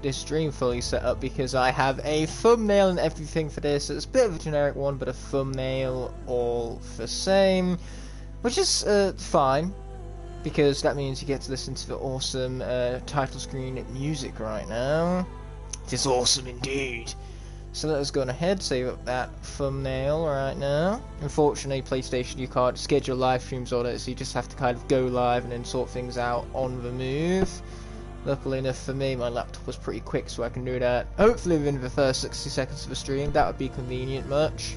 this stream fully set up because I have a thumbnail and everything for this. It's a bit of a generic one, but a thumbnail all the same, which is fine, because that means you get to listen to the awesome title screen music right now. It is awesome indeed. So let us go on ahead, save up that thumbnail right now. Unfortunately, PlayStation, you can't schedule live streams on it, so you just have to kind of go live and then sort things out on the move. Luckily enough for me, my laptop was pretty quick, so I can do that hopefully within the first 60 seconds of the stream. That would be convenient much.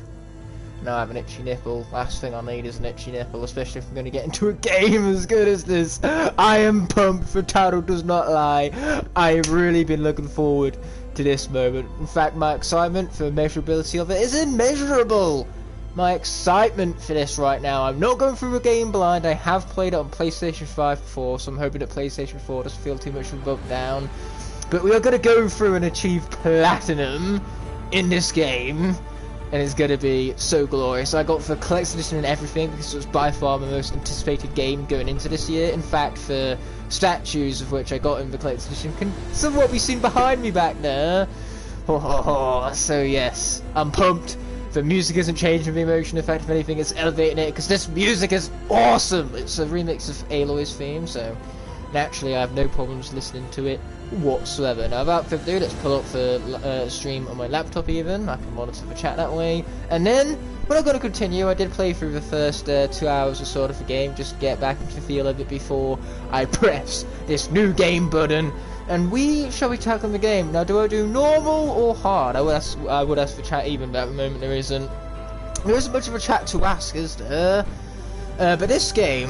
Now I have an itchy nipple. Last thing I need is an itchy nipple, especially if I'm going to get into a game as good as this. I am pumped, the title does not lie. I have really been looking forward to this moment. In fact, my excitement for the measurability of it is immeasurable. My excitement for this right now. I'm not going through the game blind. I have played it on PlayStation 5 before, so I'm hoping that PlayStation 4 doesn't feel too much of a bump down. But we are going to go through and achieve platinum in this game, and it's going to be so glorious. I got the collector's edition and everything because it was by far my most anticipated game going into this year. In fact, the statues of which I got in the collector's edition can somewhat be seen behind me back there. So yes, I'm pumped. The music isn't changing the emotion effect, if anything, it's elevating it, because this music is awesome! It's a remix of Aloy's theme, so naturally I have no problems listening to it whatsoever. Now, without further ado, let's pull up the stream on my laptop even. I can monitor the chat that way. And then, we're not going to continue. I did play through the first 2 hours or sort of the game, just to get back into the feel of it before I press this new game button. And we shall be tackling the game. Now, do I do normal or hard? I would ask for chat even, but at the moment there isn't. There isn't much of a chat to ask, is there? But this game,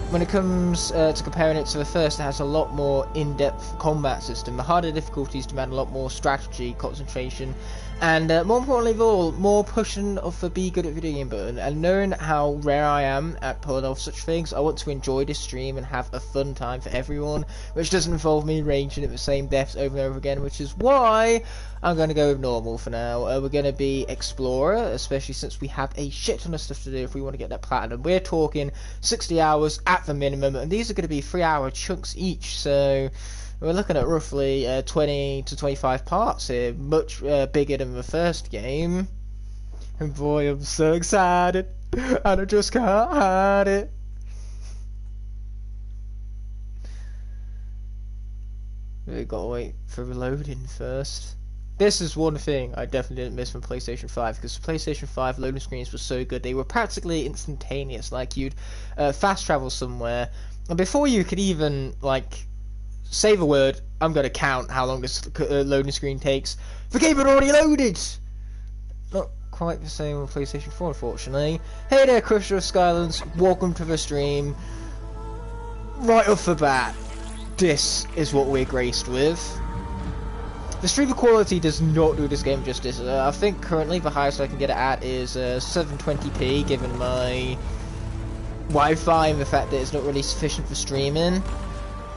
when it comes to comparing it to the first, it has a lot more in-depth combat system. The harder difficulties demand a lot more strategy, concentration, and more importantly of all, more pushing of the be good at video game button. And knowing how rare I am at pulling off such things, I want to enjoy this stream and have a fun time for everyone, which doesn't involve me ranging at the same deaths over and over again, which is why I'm going to go with normal for now. We're going to be Explorer, especially since we have a shit ton of stuff to do if we want to get that platinum. We're talking 60 hours at the minimum, and these are going to be 3-hour chunks each, so we're looking at roughly 20 to 25 parts here, much bigger than the first game. And boy, I'm so excited, and I just can't hide it. We gotta wait for reloading first. This is one thing I definitely didn't miss from PlayStation 5, because the PlayStation 5 loading screens were so good. They were practically instantaneous, like you'd fast travel somewhere, and before you could even, like, say the word, I'm going to count how long this loading screen takes, the game had already loaded! Not quite the same on PlayStation 4, unfortunately. Hey there, Crusher of Skylands, welcome to the stream. Right off the bat, this is what we're graced with. The streamer quality does not do this game justice. I think currently the highest I can get it at is 720p, given my Wi-Fi and the fact that it's not really sufficient for streaming.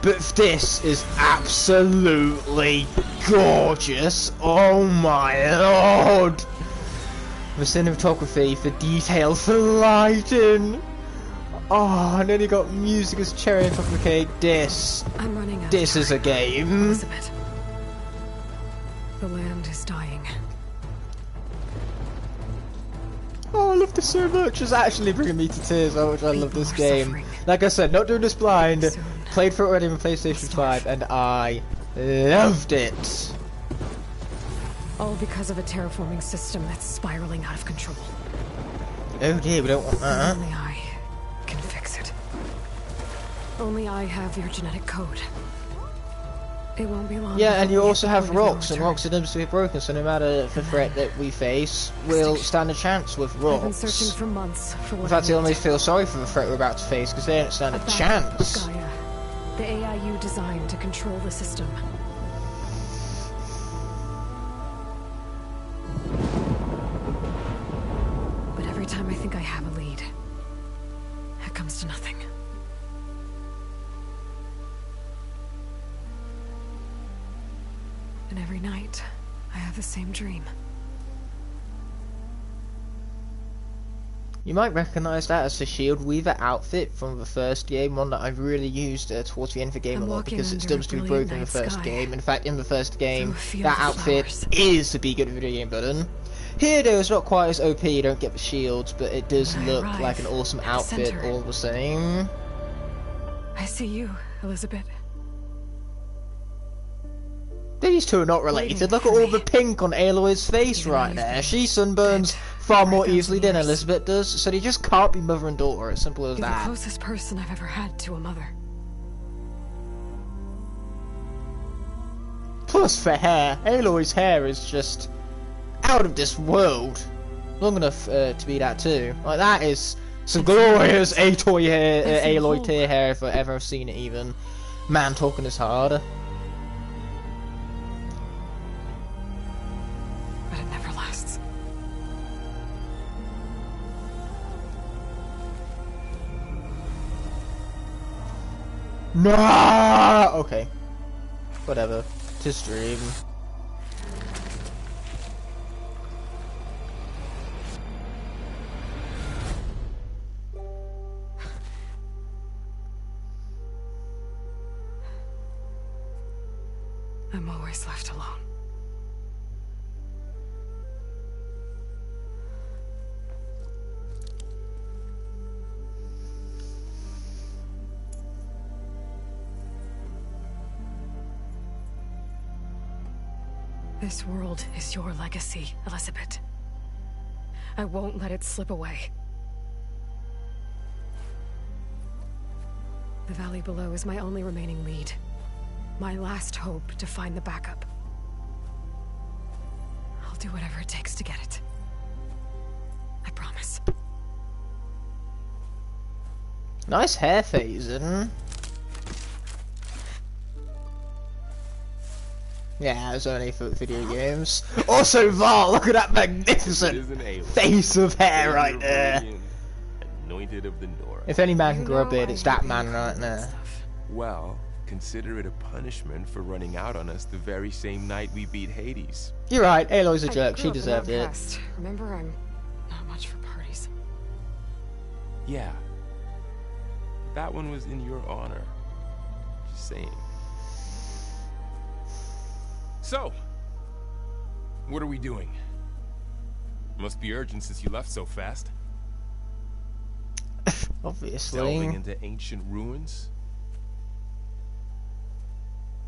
But this is absolutely gorgeous. Oh my lord! The cinematography, the detail, the lighting. Oh, and then you got music as cherry on top of the cake. This is a game. Elizabeth. The land is dying. Oh, I love this so much. It's actually bringing me to tears how much I love this game. Suffering. Like I said, not doing this blind. Soon. Played for it already on PlayStation 5, and I loved it. All because of a terraforming system that's spiraling out of control. Oh dear, we don't want that. Only I can fix it. Only I have your genetic code. It won't be long. Yeah, and you before we also get have the code of rocks, no and return. rocks are inevitably broken, so no matter the threat that we face, we'll stand a chance with I've been rocks. searching for months for what In fact, I I want. almost feel sorry for the threat we're about to face, because they don't stand a battle chance. of Gaia, the AI you designed to control the system. But every time I think I have a lead, it comes to nothing. And every night, I have the same dream. You might recognise that as the Shield Weaver outfit from the first game, one that I really used towards the end of the game a lot because it still was to be broken in the first game. In fact, in the first game, that outfit is the Be Good Video Game button. Here though, it's not quite as OP, you don't get the shields, but it does look like an awesome outfit all the same. I see you, Elizabeth. These two are not related. Look at all the pink on Aloy's face right there. She sunburns far more easily than Elizabeth does, so they just can't be mother and daughter, as simple as You're that. the closest person I've ever had to a mother. Plus for hair, Aloy's hair is just out of this world. Long enough to be that too. Like, that is some glorious Aloy hair, Aloy tear hair if I've ever seen it even. Man talking is hard. But it never lasts. No. Okay. Whatever. Tis dream. I'm always left alone. This world is your legacy, Elizabeth. I won't let it slip away. The valley below is my only remaining lead. My last hope to find the backup. I'll do whatever it takes to get it. I promise. Nice hair phasing. Yeah, it's only for video games. Also, Val, look at that magnificent face of hair right there. Anointed of the Nora. If any man can grow a beard, it's that man right there. Well, consider it a punishment for running out on us the very same night we beat Hades. You're right, Aloy's a jerk, she deserved it. Remember, I'm not much for parties. Yeah. That one was in your honor. Just saying. So, what are we doing? Must be urgent since you left so fast. Obviously. Delving into ancient ruins?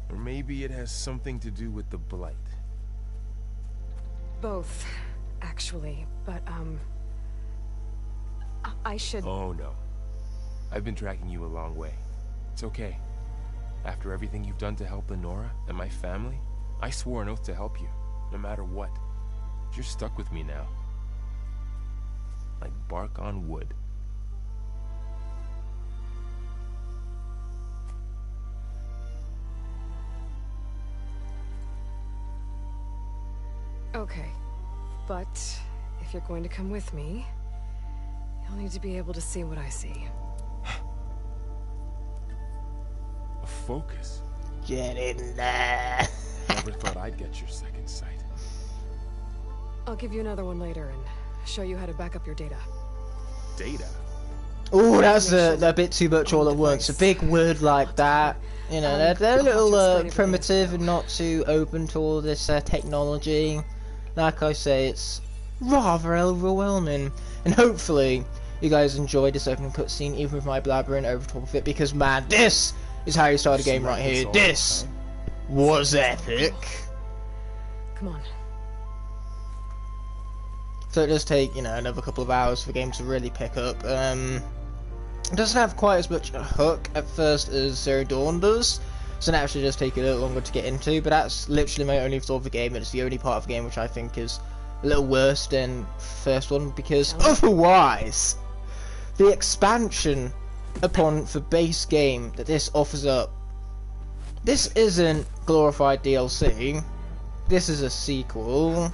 Or maybe it has something to do with the Blight. Both, actually, but, I should... Oh, no. I've been tracking you a long way. It's okay. After everything you've done to help Lenora and my family, I swore an oath to help you, no matter what. You're stuck with me now. Like bark on wood. Okay, but if you're going to come with me, you'll need to be able to see what I see. A focus? Get in there. Never thought I'd get your second sight. I'll give you another one later and show you how to back up your data. Data? Oh, that's a bit too much all at once. A big word like that. You know, they're a little primitive and not too open to all this technology. Like I say, it's rather overwhelming. And hopefully, you guys enjoyed this opening cutscene, even with my blabbering over top of it, because man, this is how you start a game right here. This was epic. Come on. So it does take, you know, another couple of hours for the game to really pick up. It doesn't have quite as much a hook at first as Zero Dawn does, so that actually does take a little longer to get into, but that's literally my only thought of the game, and it's the only part of the game which I think is a little worse than the first one, because otherwise, the expansion upon the base game that this offers up, this isn't glorified DLC, this is a sequel.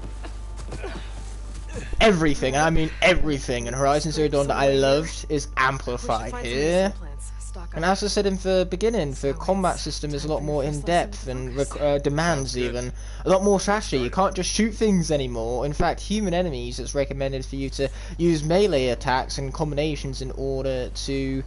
Everything, and I mean everything, in Horizon Zero Dawn that I loved is amplified here. stock And up. as I said in the beginning, the So combat it's system is a time lot for your more first in-depth lesson. and demands Sounds good. even a lot more strategy. You can't just shoot things anymore. In fact, human enemies, it's recommended for you to use melee attacks and combinations in order to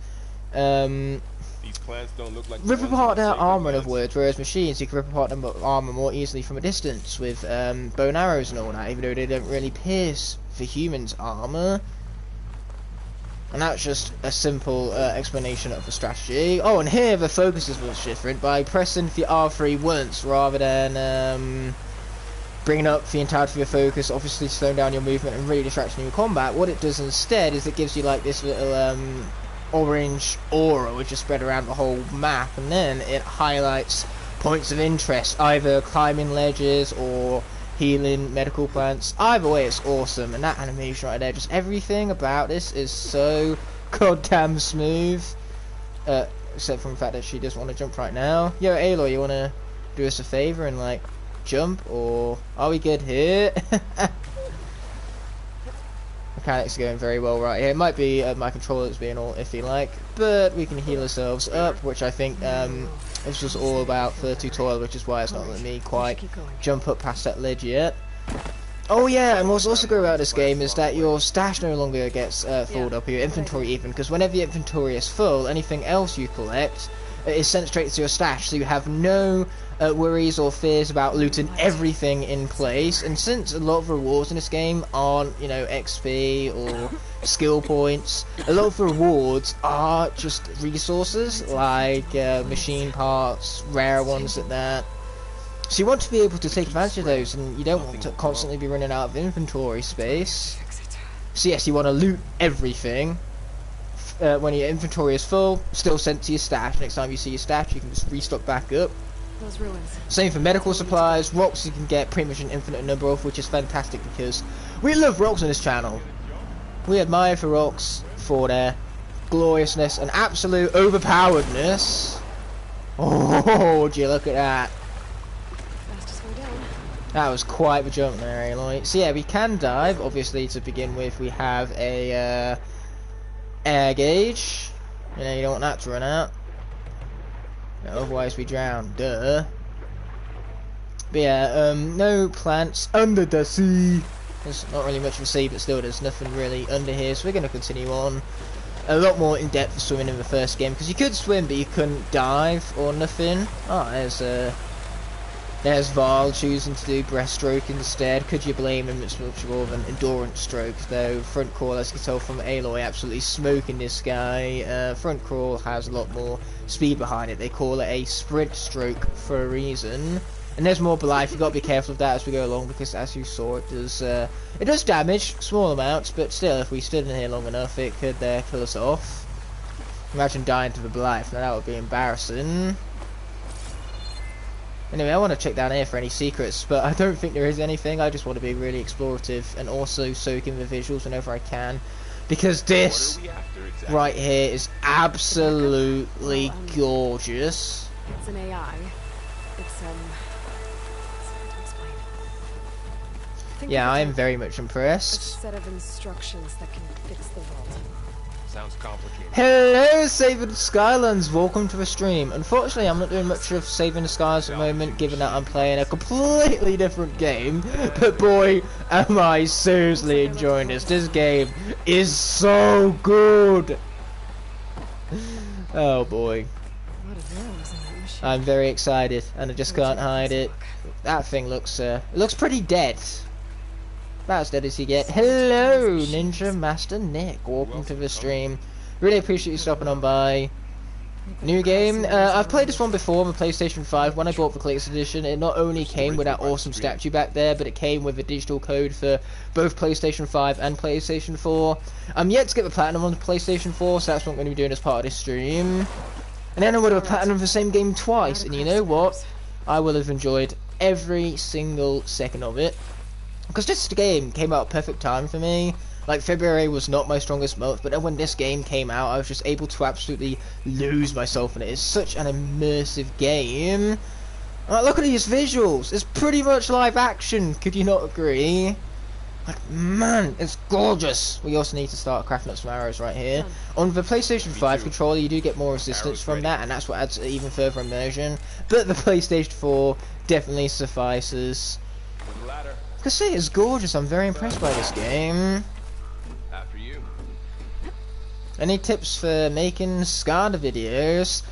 These plants don't look like the rip ones apart in the their sacred armor, in other lands. words, whereas machines, you can rip apart their armor more easily from a distance with bow and arrows and all that, even though they don't really pierce the human's armor. And that's just a simple explanation of the strategy. Oh, and here the focus is much different. By pressing the R3 once rather than bringing up the entirety of your focus, obviously slowing down your movement and really distracting your combat, what it does instead is it gives you like this little orange aura which is spread around the whole map, and then it highlights points of interest, either climbing ledges or healing medical plants. Either way, it's awesome, and that animation right there, just everything about this is so goddamn smooth, except from the fact that she doesn't want to jump right now. Yo, Aloy, you want to do us a favor and like jump, or are we good here? Mechanics are going very well right here. It might be my controller that's being all iffy like, but we can heal ourselves up, which I think it's just all about the tutorial, which is why it's not letting me quite jump up past that ledge yet. Oh yeah, and what's also good about this game is that your stash no longer gets filled up, or your inventory even, because whenever your inventory is full, anything else you collect is sent straight to your stash, so you have no worries or fears about looting everything in place. And since a lot of rewards in this game aren't, you know, XP or skill points, a lot of the rewards are just resources, like machine parts, rare ones at that. So you want to be able to take advantage of those, and you don't want to constantly be running out of inventory space. So yes, you want to loot everything. When your inventory is full, still sent to your stash. Next time you see your stash, you can just restock back up. Those ruins. Same for medical supplies. Rocks you can get pretty much an infinite number of, which is fantastic because we love rocks on this channel. We admire the rocks for their gloriousness and absolute overpoweredness. Oh, would you look at that? Fastest way down. That was quite the jump there, Aloy. So yeah, we can dive. Obviously, to begin with, we have a air gauge. You know, you don't want that to run out. No, otherwise we drown. Duh. But yeah, no plants under the sea. There's not really much of a sea, but still there's nothing really under here. So we're going to continue on. A lot more in-depth swimming in the first game, because you could swim, but you couldn't dive or nothing. Oh, there's Val choosing to do breaststroke instead. Could you blame him? It's much more of an endurance stroke, though. Front crawl, as you can tell from Aloy, absolutely smoking this guy. Front crawl has a lot more speed behind it. They call it a sprint stroke for a reason. And there's more life. You've got to be careful of that as we go along, because as you saw, it does damage, small amounts, but still, if we stood in here long enough, it could kill us off. Imagine dying to the life. Now that would be embarrassing. Anyway, I want to check down here for any secrets, but I don't think there is anything. I just want to be really explorative and also soak in the visuals whenever I can, because this right here is absolutely gorgeous. It's an AI. It's hard to explain. Think Yeah, of it I am as very much a impressed. set of instructions that can fix the world. Sounds complicated. Hello, Saving the Skylands, welcome to the stream. Unfortunately, I'm not doing much of Saving the Skies at the moment, given that I'm playing a completely different game. But boy, am I seriously enjoying this. This game is so good. Oh boy. A lot of zeros in that machine. I'm very excited, and I just can't hide it. That thing looks, it looks pretty dead. About as dead as you get. Hello, Ninja Master Nick. Welcome to the stream. Really appreciate you stopping on by. New game. I've played this one before on the PlayStation 5. When I bought the Collector's Edition, it not only came with that awesome statue back there, but it came with a digital code for both PlayStation 5 and PlayStation 4. I'm yet to get the Platinum on the PlayStation 4, so that's what I'm going to be doing as part of this stream. And then I would have a Platinum of the same game twice, and you know what? I will have enjoyed every single second of it. Because this game came out at perfect time for me. Like, February was not my strongest month, but then when this game came out, I was just able to absolutely lose myself in it. It's such an immersive game. Look at these visuals. It's pretty much live action. Could you not agree? Like, man, it's gorgeous. We also need to start crafting up some arrows right here. On the PlayStation 5 controller, you do get more resistance from that, and that's what adds even further immersion. But the PlayStation 4 definitely suffices. Like I say, it's gorgeous. I'm very impressed by this game. After you. Any tips for making Skanda videos?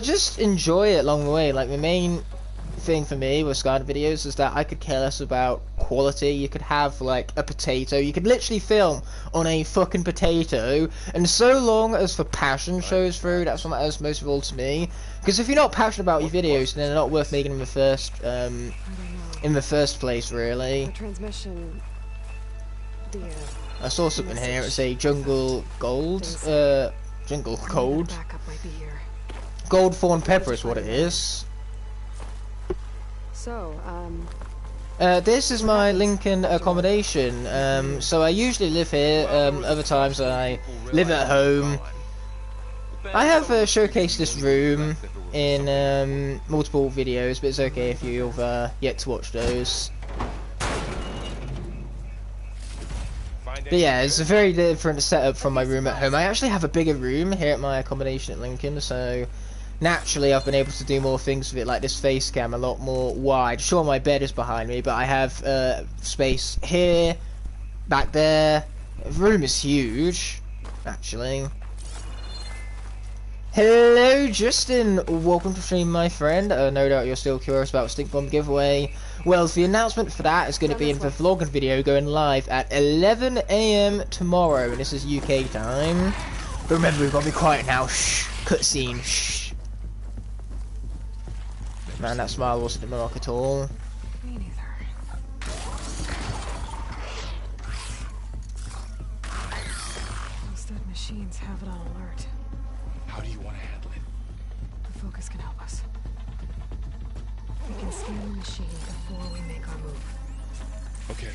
Just enjoy it along the way. Like, the main thing for me with Skanda videos is that I could care less about quality. You could have like a potato, you could literally film on a fucking potato, and so long as the passion shows through, that's what matters most of all to me. Because if you're not passionate about your videos, then they're not worth making in the first place, really. The transmission. I saw something here. It's a jungle gold. Jungle gold. Backup might be here. Gold thorn pepper is what it is. So, this is my Lincoln accommodation. So I usually live here. Other times I live at home. I have showcased this room in multiple videos, but it's okay if you've yet to watch those. But yeah, it's a very different setup from my room at home. I actually have a bigger room here at my accommodation at Lincoln, so naturally I've been able to do more things with it, like this face cam a lot more wide. Sure, my bed is behind me, but I have space here, back there. The room is huge, actually. Hello Justin, welcome to stream, my friend. No doubt you're still curious about Stink Bomb giveaway. Well, the announcement for that is going to be in the vlogging video going live at 11 AM tomorrow, and this is UK time. But remember, we've got to be quiet now. Shh. Cutscene. Shh. Man, that smile wasn't in my lock at all. me neither. Those dead machines have it on alert. How do you want to handle it? The focus can help us. We can scan the machine before we make our move.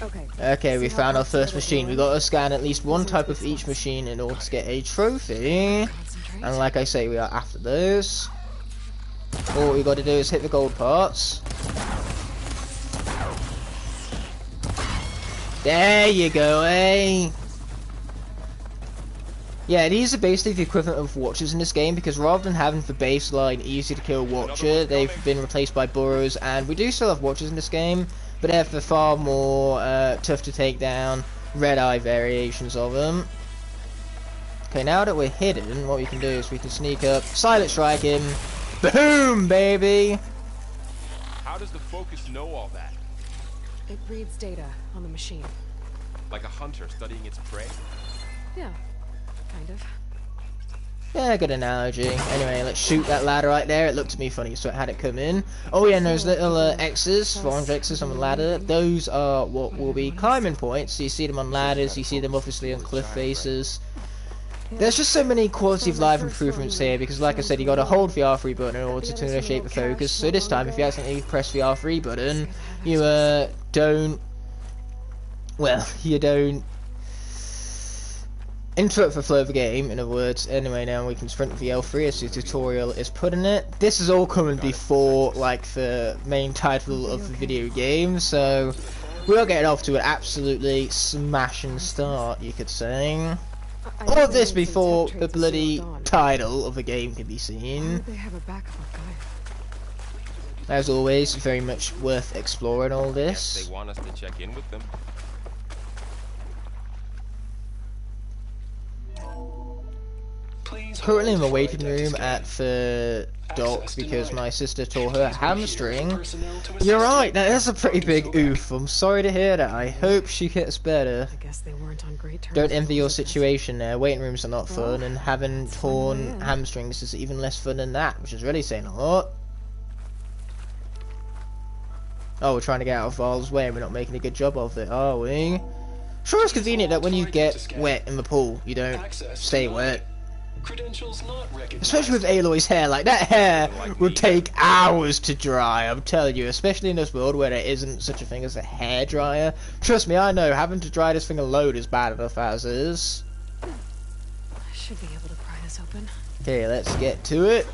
Okay. Okay, we found our first machine. We got to scan at least one type of each machine in order to get a trophy. And like I say, we are after those. All we got to do is hit the gold parts. There you go, eh? Yeah, these are basically the equivalent of watchers in this game, because rather than having the baseline easy to kill watcher, they've been replaced by burrows, and we do still have watchers in this game, but they're the far more tough to take down, red-eye variations of them. Okay, now that we're hidden, what we can do is we can sneak up, silent strike him, boom, baby! How does the focus know all that? It reads data on the machine. Like a hunter studying its prey? Yeah, kind of. Yeah, good analogy. Anyway, let's shoot that ladder right there. It looked to me funny, so I had it come in. Oh yeah, and those little X's, orange X's on the ladder, those are what will be climbing points. So you see them on ladders, you see them obviously on cliff faces. There's just so many quality of life improvements here, because like I said, you gotta hold the R3 button in order to initiate the focus. So this time, if you accidentally press the R3 button, you don't interrupt the flow of the game, in other words. Anyway, now we can sprint with the L3 as the tutorial is putting it. This is all coming before, like, the main title of the video game, so we are getting off to an absolutely smashing start, you could say. All of this before the bloody title of the game can be seen. They have a backup of Gaia. As always, very much worth exploring all Guess this. they want us to check in with them. Currently in the waiting room at the dock because my sister tore her hamstring. You're right, that's a pretty big oof. I'm sorry to hear that. I hope she gets better. I guess they weren't on great terms. Don't envy your situation there. Waiting rooms are not fun, and having torn hamstrings is even less fun than that, which is really saying a lot. Oh, we're trying to get out of Val's way and we're not making a good job of it, are we? Sure, it's convenient that when you get wet in the pool, you don't stay wet. Especially with Aloy's hair, like that hair would take hours to dry, I'm telling you, especially in this world where there isn't such a thing as a hair dryer. Trust me, I know, having to dry this thing alone is bad enough as is. I should be able to pry this open. Okay, let's get to it.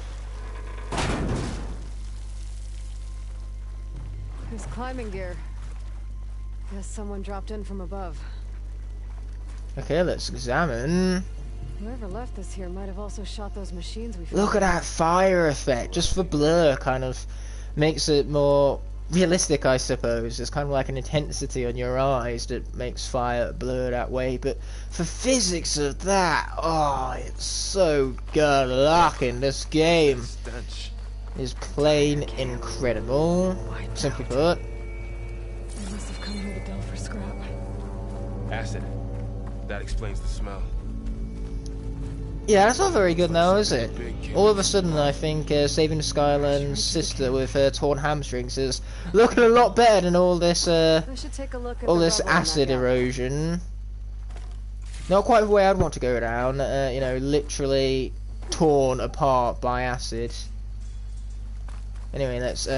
There's climbing gear. Guess someone dropped in from above. Okay, let's examine. Whoever left this here might have also shot those machines we found. Look at that fire effect. Just for blur, kind of makes it more realistic, I suppose. It's kind of like an intensity on your eyes that makes fire blur that way. But for physics of that, oh, it's so good luck in this game. Is plain incredible. Simply put. They must have come here to delve for scrap. Acid. That explains the smell. Yeah, that's not very good now, is it? All of a sudden, I think Saving Skyland's sister with her torn hamstrings is looking a lot better than all this acid erosion. Not quite the way I'd want to go down. You know, literally torn apart by acid. Anyway, let's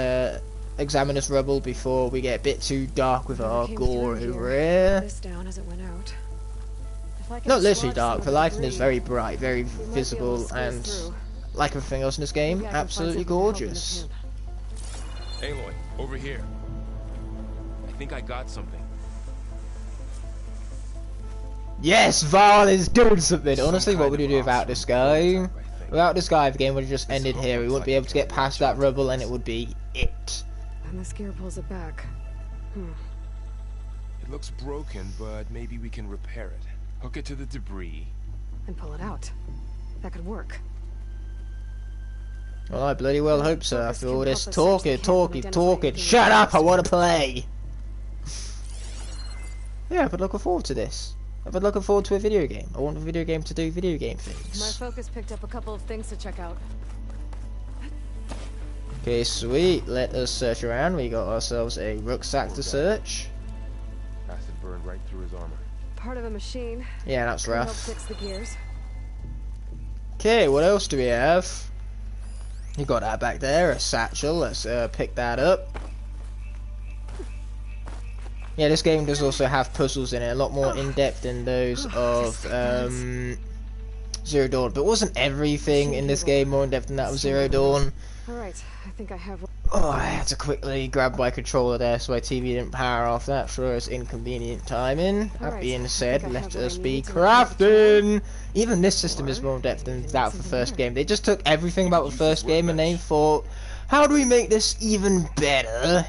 examine this rubble before we get a bit too dark with our gore over here. Not literally dark, the lighting is very bright, very visible, and like everything else in this game, absolutely gorgeous. Aloy, over here. I think I got something. Yes, Val is doing something! Honestly, what would you do without this guy? Without this guy, the game would have just ended here. We wouldn't be able to get past that rubble, and it would be it. And this gear pulls it back. It looks broken, but maybe we can repair it. Hook it to the debris. And pull it out. That could work. Well, I bloody well hope so, after all this talking. Shut up, I want to play! Yeah, I've been looking forward to this. I've been looking forward to a video game. I want a video game to do video game things. My focus picked up a couple of things to check out. Okay, sweet. Let us search around. We got ourselves a rucksack to search. Acid burned right through his armor. Part of a machine. Yeah, that's rough. Help fix the gears. Okay, what else do we have? You got that back there, a satchel. Let's pick that up. Yeah, this game does also have puzzles in it, a lot more in-depth than those of Zero Dawn. But wasn't everything in this game more in-depth than that of Zero Dawn? Alright, I think I have... Oh, I had to quickly grab my controller there so my TV didn't power off. That sure is inconvenient timing. That being said, let us be crafting! Even this system is more in-depth than that of the first game. They just took everything about the first game and they thought, how do we make this even better?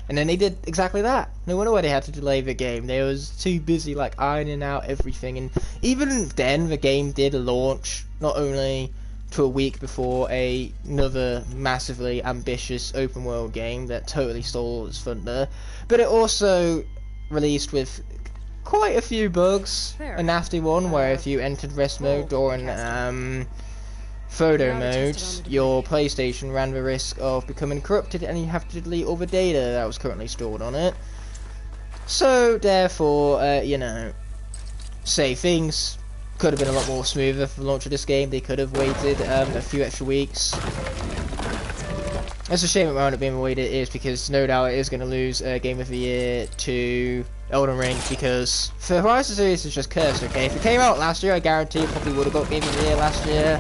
And then they did exactly that. No wonder why they had to delay the game. They was too busy like ironing out everything. And even then, the game did launch not only to a week before another massively ambitious open world game that totally stole its thunder, but it also released with quite a few bugs. A nasty one where if you entered rest mode or in photo mode, your PlayStation ran the risk of becoming corrupted and you have to delete all the data that was currently stored on it. So therefore, you know, say things could have been a lot more smoother for the launch of this game. They could have waited a few extra weeks. It's a shame it wound up being the way it is, because no doubt it is going to lose Game of the Year to Elden Ring, because the Horizon series is just cursed, okay? If it came out last year, I guarantee it probably would have got Game of the Year last year.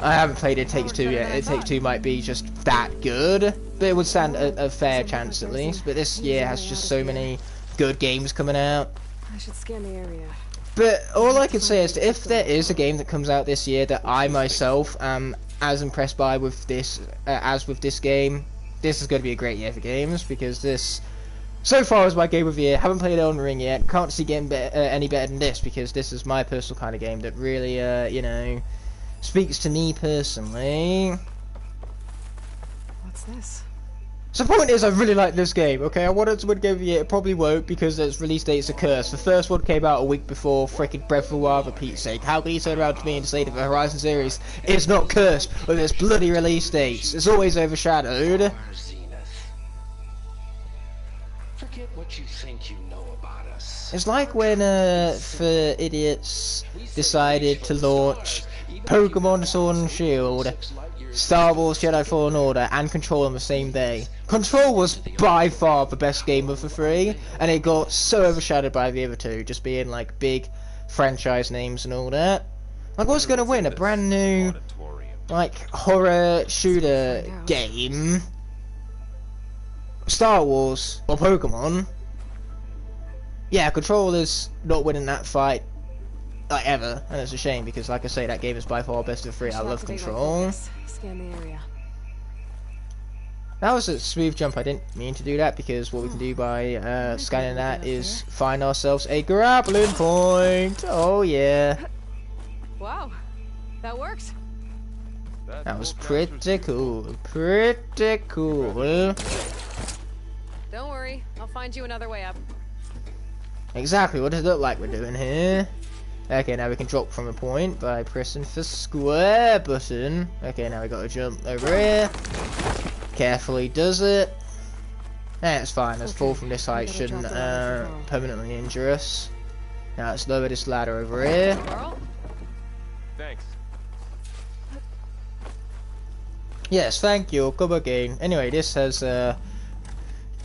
I haven't played It Takes Two yet. It Takes Two might be just that good, but it would stand a fair chance at least. But this year has just so many good games coming out. I should scan the area. But all I can say is that if there is a game that comes out this year that I myself am as impressed by with this as with this game, this is going to be a great year for games, because this so far is my game of the year. Haven't played Elden Ring yet. Can't see getting any better than this, because this is my personal kind of game that really you know, speaks to me personally. What's this? So the point is, I really like this game, okay? I wanted to win Game of the Year, it probably won't, because its release date's a curse. The first one came out a week before frickin' Breath of the Wild, for Pete's sake. How can you turn around to me and say that the Horizon series is not cursed with its bloody release dates? It's always overshadowed. Forget what you think you know about us. It's like when, for idiots, decided to launch Pokemon Sword and Shield, Star Wars Jedi Fallen Order, and Control on the same day. Control was by far the best game of the three, and it got so overshadowed by the other two, just being like big franchise names and all that. Like, what's gonna win? A brand new, like, horror shooter game? Star Wars or Pokemon? yeah, Control is not winning that fight like ever, and it's a shame because, like I say, that game is by far best of 3. I love Control. Scan the area. That was a smooth jump. I didn't mean to do that because what we can do by scanning that is find ourselves a grappling point. Oh yeah. Wow, that works. That was pretty cool. Pretty cool. Don't worry, I'll find you another way up. Exactly. What does it look like we're doing here? Okay, now we can drop from a point by pressing the square button. Okay, now we got to jump over here. Carefully does it. It's fine. Let's fall from this height. Shouldn't permanently injure us. Now let's lower this ladder over here. Thanks. Yes, thank you. Come again. Anyway, this has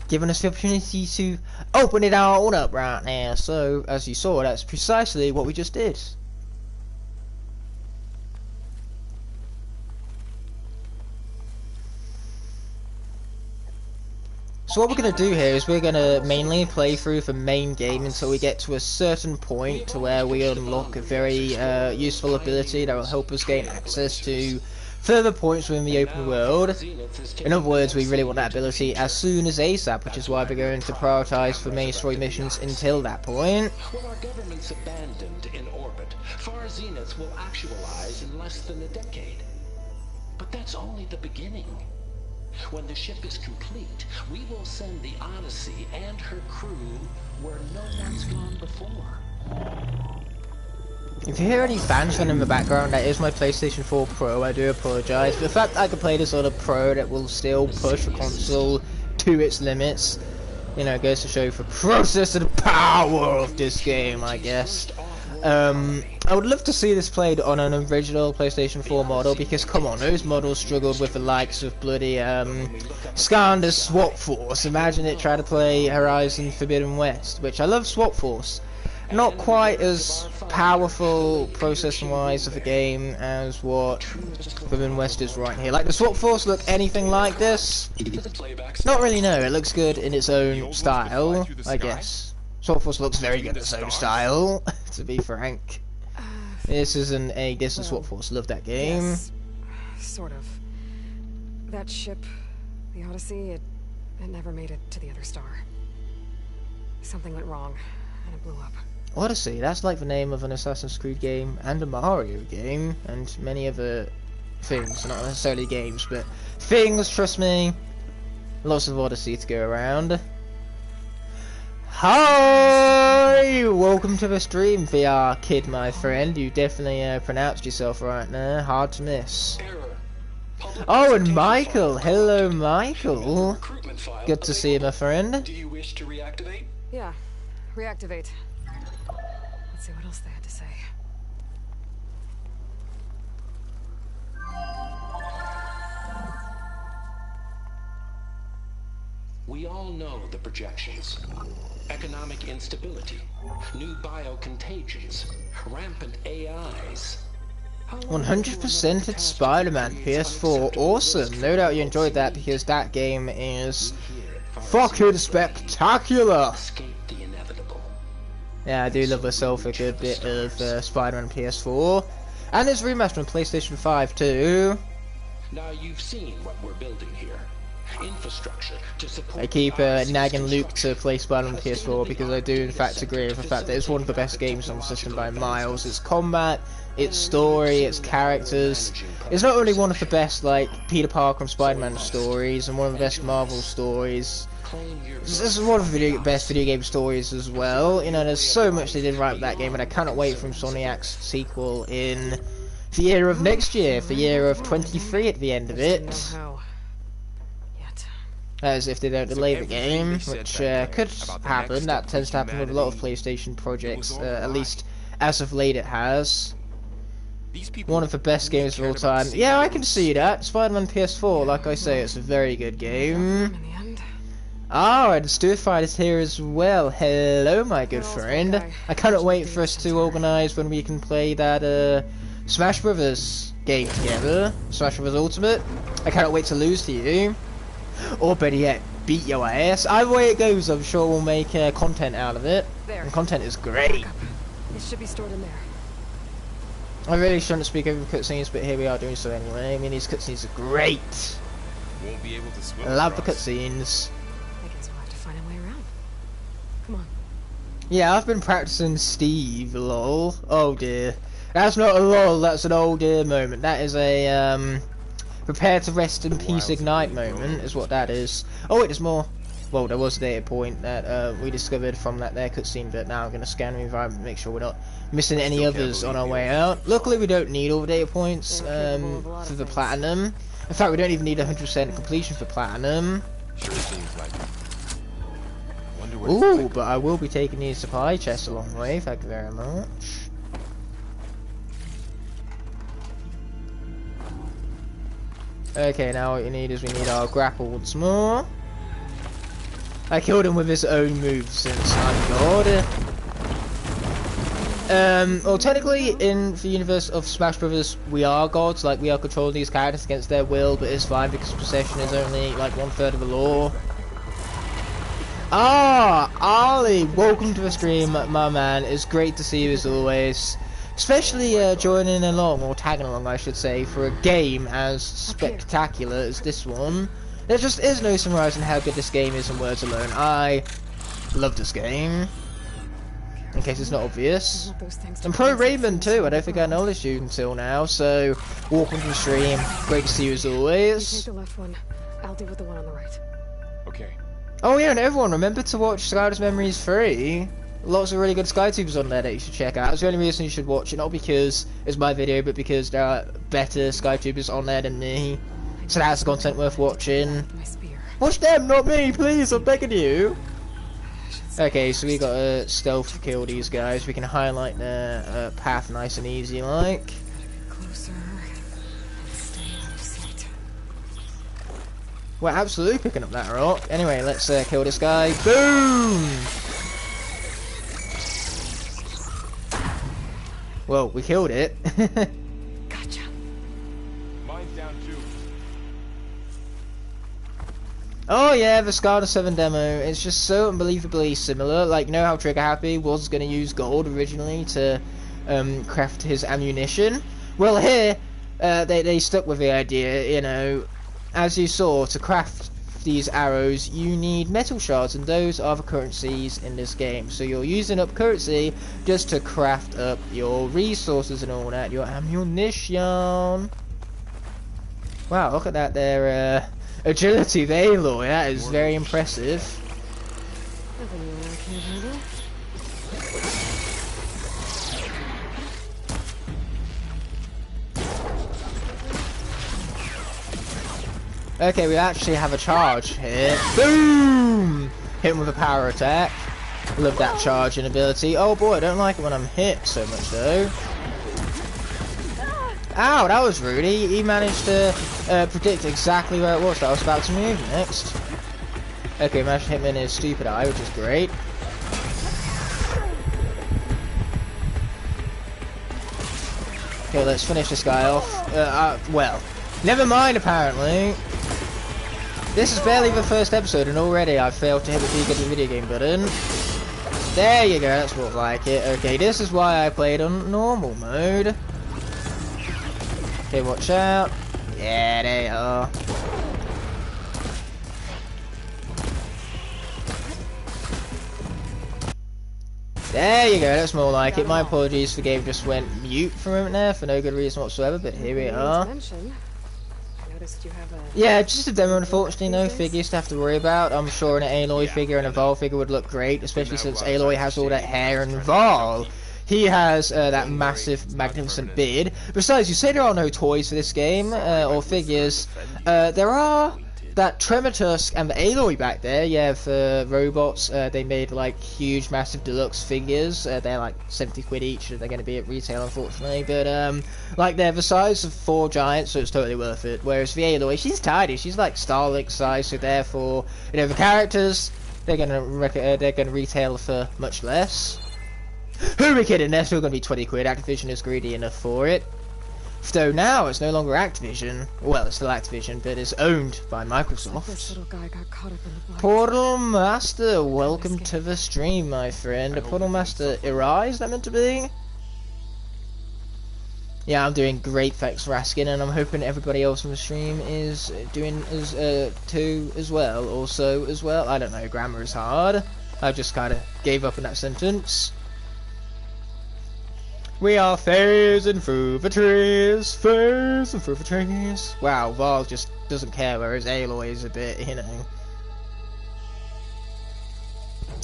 given us the opportunity to open it all up right now. So, as you saw, that's precisely what we just did. So what we're going to do here is we're going to mainly play through the main game until we get to a certain point to where we unlock a very useful ability that will help us gain access to further points within the open world. In other words, we really want that ability as soon as ASAP, which is why we're going to prioritize the main story missions until that point. When our government's abandoned in orbit, far zeniths will actualize in less than a decade. But that's only the beginning. When the ship is complete, we will send the Odyssey and her crew where no one's gone before. If you hear any fans running in the background, that is my PlayStation 4 Pro. I do apologise. But the fact that I can play this on a Pro that will still push the console to its limits, you know, goes to show the processing power of this game, I guess. I would love to see this played on an original PlayStation 4 model, because come on, those models struggled with the likes of bloody Skanda SWAT Force. Imagine it trying to play Horizon Forbidden West, which I love SWAT Force. Not quite as powerful processing wise of a game as what Forbidden West is right here. Like, does SWAT Force look anything like this? Not really, no. It looks good in its own style, I guess. SWAT Force looks very good in its own style, to be frank. This isn't a diss of SWAT Force. Love that game. Yes, sort of. That ship, the Odyssey, it never made it to the other star. Something went wrong, and it blew up. Odyssey, that's like the name of an Assassin's Creed game and a Mario game and many other things, not necessarily games, but things, trust me. Lots of Odyssey to go around. Hi! Welcome to the stream, VR kid, my friend. You definitely pronounced yourself right there. Hard to miss. Oh, and Michael. Hello, Michael. Good to see you, my friend. Do you wish to reactivate? Yeah, reactivate. Let's see what else they had to say. We all know the projections. Economic instability, new biocontagions, rampant AIs. 100% it's Spider-Man PS4. Awesome. No doubt you enjoyed that because that game is fucking spectacular. Escape the inevitable. Yeah, I do love myself a good bit of Spider-Man PS4. And it's remastered on PlayStation 5 too. Now you've seen what we're building here. Infrastructure to support. I keep nagging Luke to play Spider-Man PS4 because I do in fact agree with the fact that it's one of the best games on the system by miles. Its combat, its story, its characters. It's not only one of the best like Peter Parker and Spider-Man stories and one of the best Marvel stories. This is one of the best video game stories as well. You know, there's so much they did right with that game, and I cannot wait for Insomniac's sequel in the year of next year, the year of 23 at the end of it. As if they don't delay the game, which could happen. That tends to happen with a lot of PlayStation projects, at least as of late it has. One of the best games of all time. Yeah, I can see that. Spider-Man PS4, like I say, it's a very good game. Alright, the Stuart Fight is here as well. Hello, my good friend. I cannot wait for us to organise when we can play that Smash Brothers game together. Smash Brothers Ultimate. I cannot wait to lose to you. or better yet, beat your ass. Either way it goes, I'm sure we'll make content out of it. There. And content is great. It should be stored in there. I really shouldn't speak over cutscenes, but here we are doing so anyway. I mean, these cutscenes are great. Won't be able to swim I love the across. cutscenes. I guess we'll have to find a way around. Come on. Yeah, I've been practicing Steve, lol. Oh dear. That's not a lol, that's an oh dear moment. That is a, prepare to rest in peace Ignite moment, is what that is. Oh wait, there's more. Well, there was a data point that we discovered from that there cutscene, but now I'm going to scan the environment to make sure we're not missing any others on our way out. Luckily, we don't need all the data points for the platinum. In fact, we don't even need 100% completion for platinum. Sure seems like it. Wonder where Ooh, but I will be taking these supply chests a long way, thank you very much. Okay, now what we need is we need our grapple once more. I killed him with his own move since I'm God. Well, technically, in the universe of Smash Brothers, we are gods. Like, we are controlling these characters against their will, but it's fine because possession is only like 1/3 of the law. Ah, Ali, welcome to the stream, my man. It's great to see you as always. Especially joining along, or tagging along, I should say, for a game as spectacular as this one. There just is no summarising how good this game is in words alone. I love this game. In case it's not obvious. And Pro Raymond too, I don't think I acknowledged you until now, so welcome to the stream. Great to see you as always. Take the left one. I'll deal with the one on the right. Okay. Oh yeah, and everyone, remember to watch Skylar's Memories 3. Lots of really good SkyTubers on there that you should check out. It's the only reason you should watch it, not because it's my video, but because there are better SkyTubers on there than me. So that's content worth watching. My spear. Watch them, not me, please, I'm begging you. Okay, so we gotta stealth kill these guys. We can highlight their path nice and easy like. Closer and stay out of sight. We're absolutely picking up that rock. Anyway, let's kill this guy. Boom! Well, we killed it. Gotcha. Mine's down too. Oh yeah, the Skanda 7 demo. It's just so unbelievably similar. Like, you know how Trigger Happy was going to use gold originally to craft his ammunition? Well, here, they stuck with the idea, you know. As you saw, to craft these arrows, you need metal shards, and those are the currencies in this game. So you're using up currency just to craft up your resources and all that, your ammunition. Wow, look at that, their agility of Aloy, that is very impressive. Nothing you and I can't handle. Okay, we actually have a charge here. Boom! Hit him with a power attack. Love that charging ability. Oh boy, I don't like it when I'm hit so much though. Ow, that was rude. He managed to predict exactly where it was that I was about to move next. Okay, managed to hit him in his stupid eye, which is great. Okay, let's finish this guy off. Well, never mind apparently. This is barely the first episode and already I've failed to hit the peak of the video game button. There you go, that's more like it. Okay, this is why I played on normal mode. Okay, watch out. Yeah, they are. There you go, that's more like it. My apologies, the game just went mute for a moment there for no good reason whatsoever, but here we are. You have a... Yeah, just a demo, unfortunately, no figures to have to worry about. I'm sure an Aloy figure and a Varl figure would look great, especially since Aloy has all that hair and Varl, he has that massive, magnificent beard. Besides, you say there are no toys for this game, or figures. There are that Tremortusk and the Aloy back there, yeah, for robots. They made like huge, massive deluxe figures. They're like 70 quid each, they're going to be at retail, unfortunately. But like they're the size of 4 giants, so it's totally worth it. Whereas the Aloy, she's tiny, she's like Starlink size, so therefore, you know, the characters they're going to retail for much less. Who are we kidding? They're still going to be 20 quid. Activision is greedy enough for it. Though now it's no longer Activision. Well, it's still Activision, but it's owned by This Microsoft. little guy got caught up in the black. Portal Master, welcome to the stream, my friend. A Portal Master Irai, is that meant to be? Yeah, I'm doing great, thanks for asking, and I'm hoping everybody else on the stream is doing as too as well, also as well. I don't know, grammar is hard. I just kind of gave up on that sentence. We are phasing through the trees, phasing through the trees. Wow, Val just doesn't care, whereas Aloy is a bit, you know.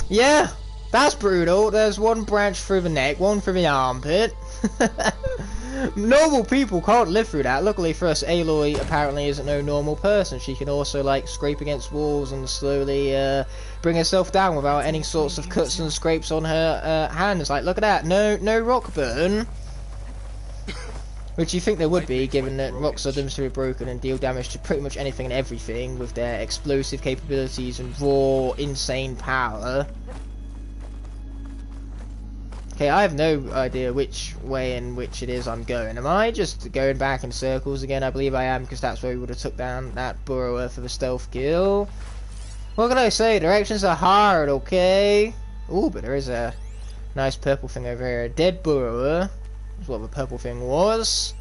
Yeah, that's brutal. There's one branch through the neck, one through the armpit. Normal people can't live through that. Luckily for us, Aloy apparently isn't no normal person. She can also like scrape against walls and slowly bring herself down without any sorts of cuts and scrapes on her hands. Like, look at that, no rock burn. Which you think there would be, given that rocks are demonstrably broken and deal damage to pretty much anything and everything with their explosive capabilities and raw, insane power. Okay, I have no idea which way in which it is I'm going. Am I just going back in circles again? I believe I am, because that's where we would have took down that burrower for the stealth kill. What can I say? Directions are hard, okay? Ooh, but there is a nice purple thing over here. A dead burrower. That's what the purple thing was.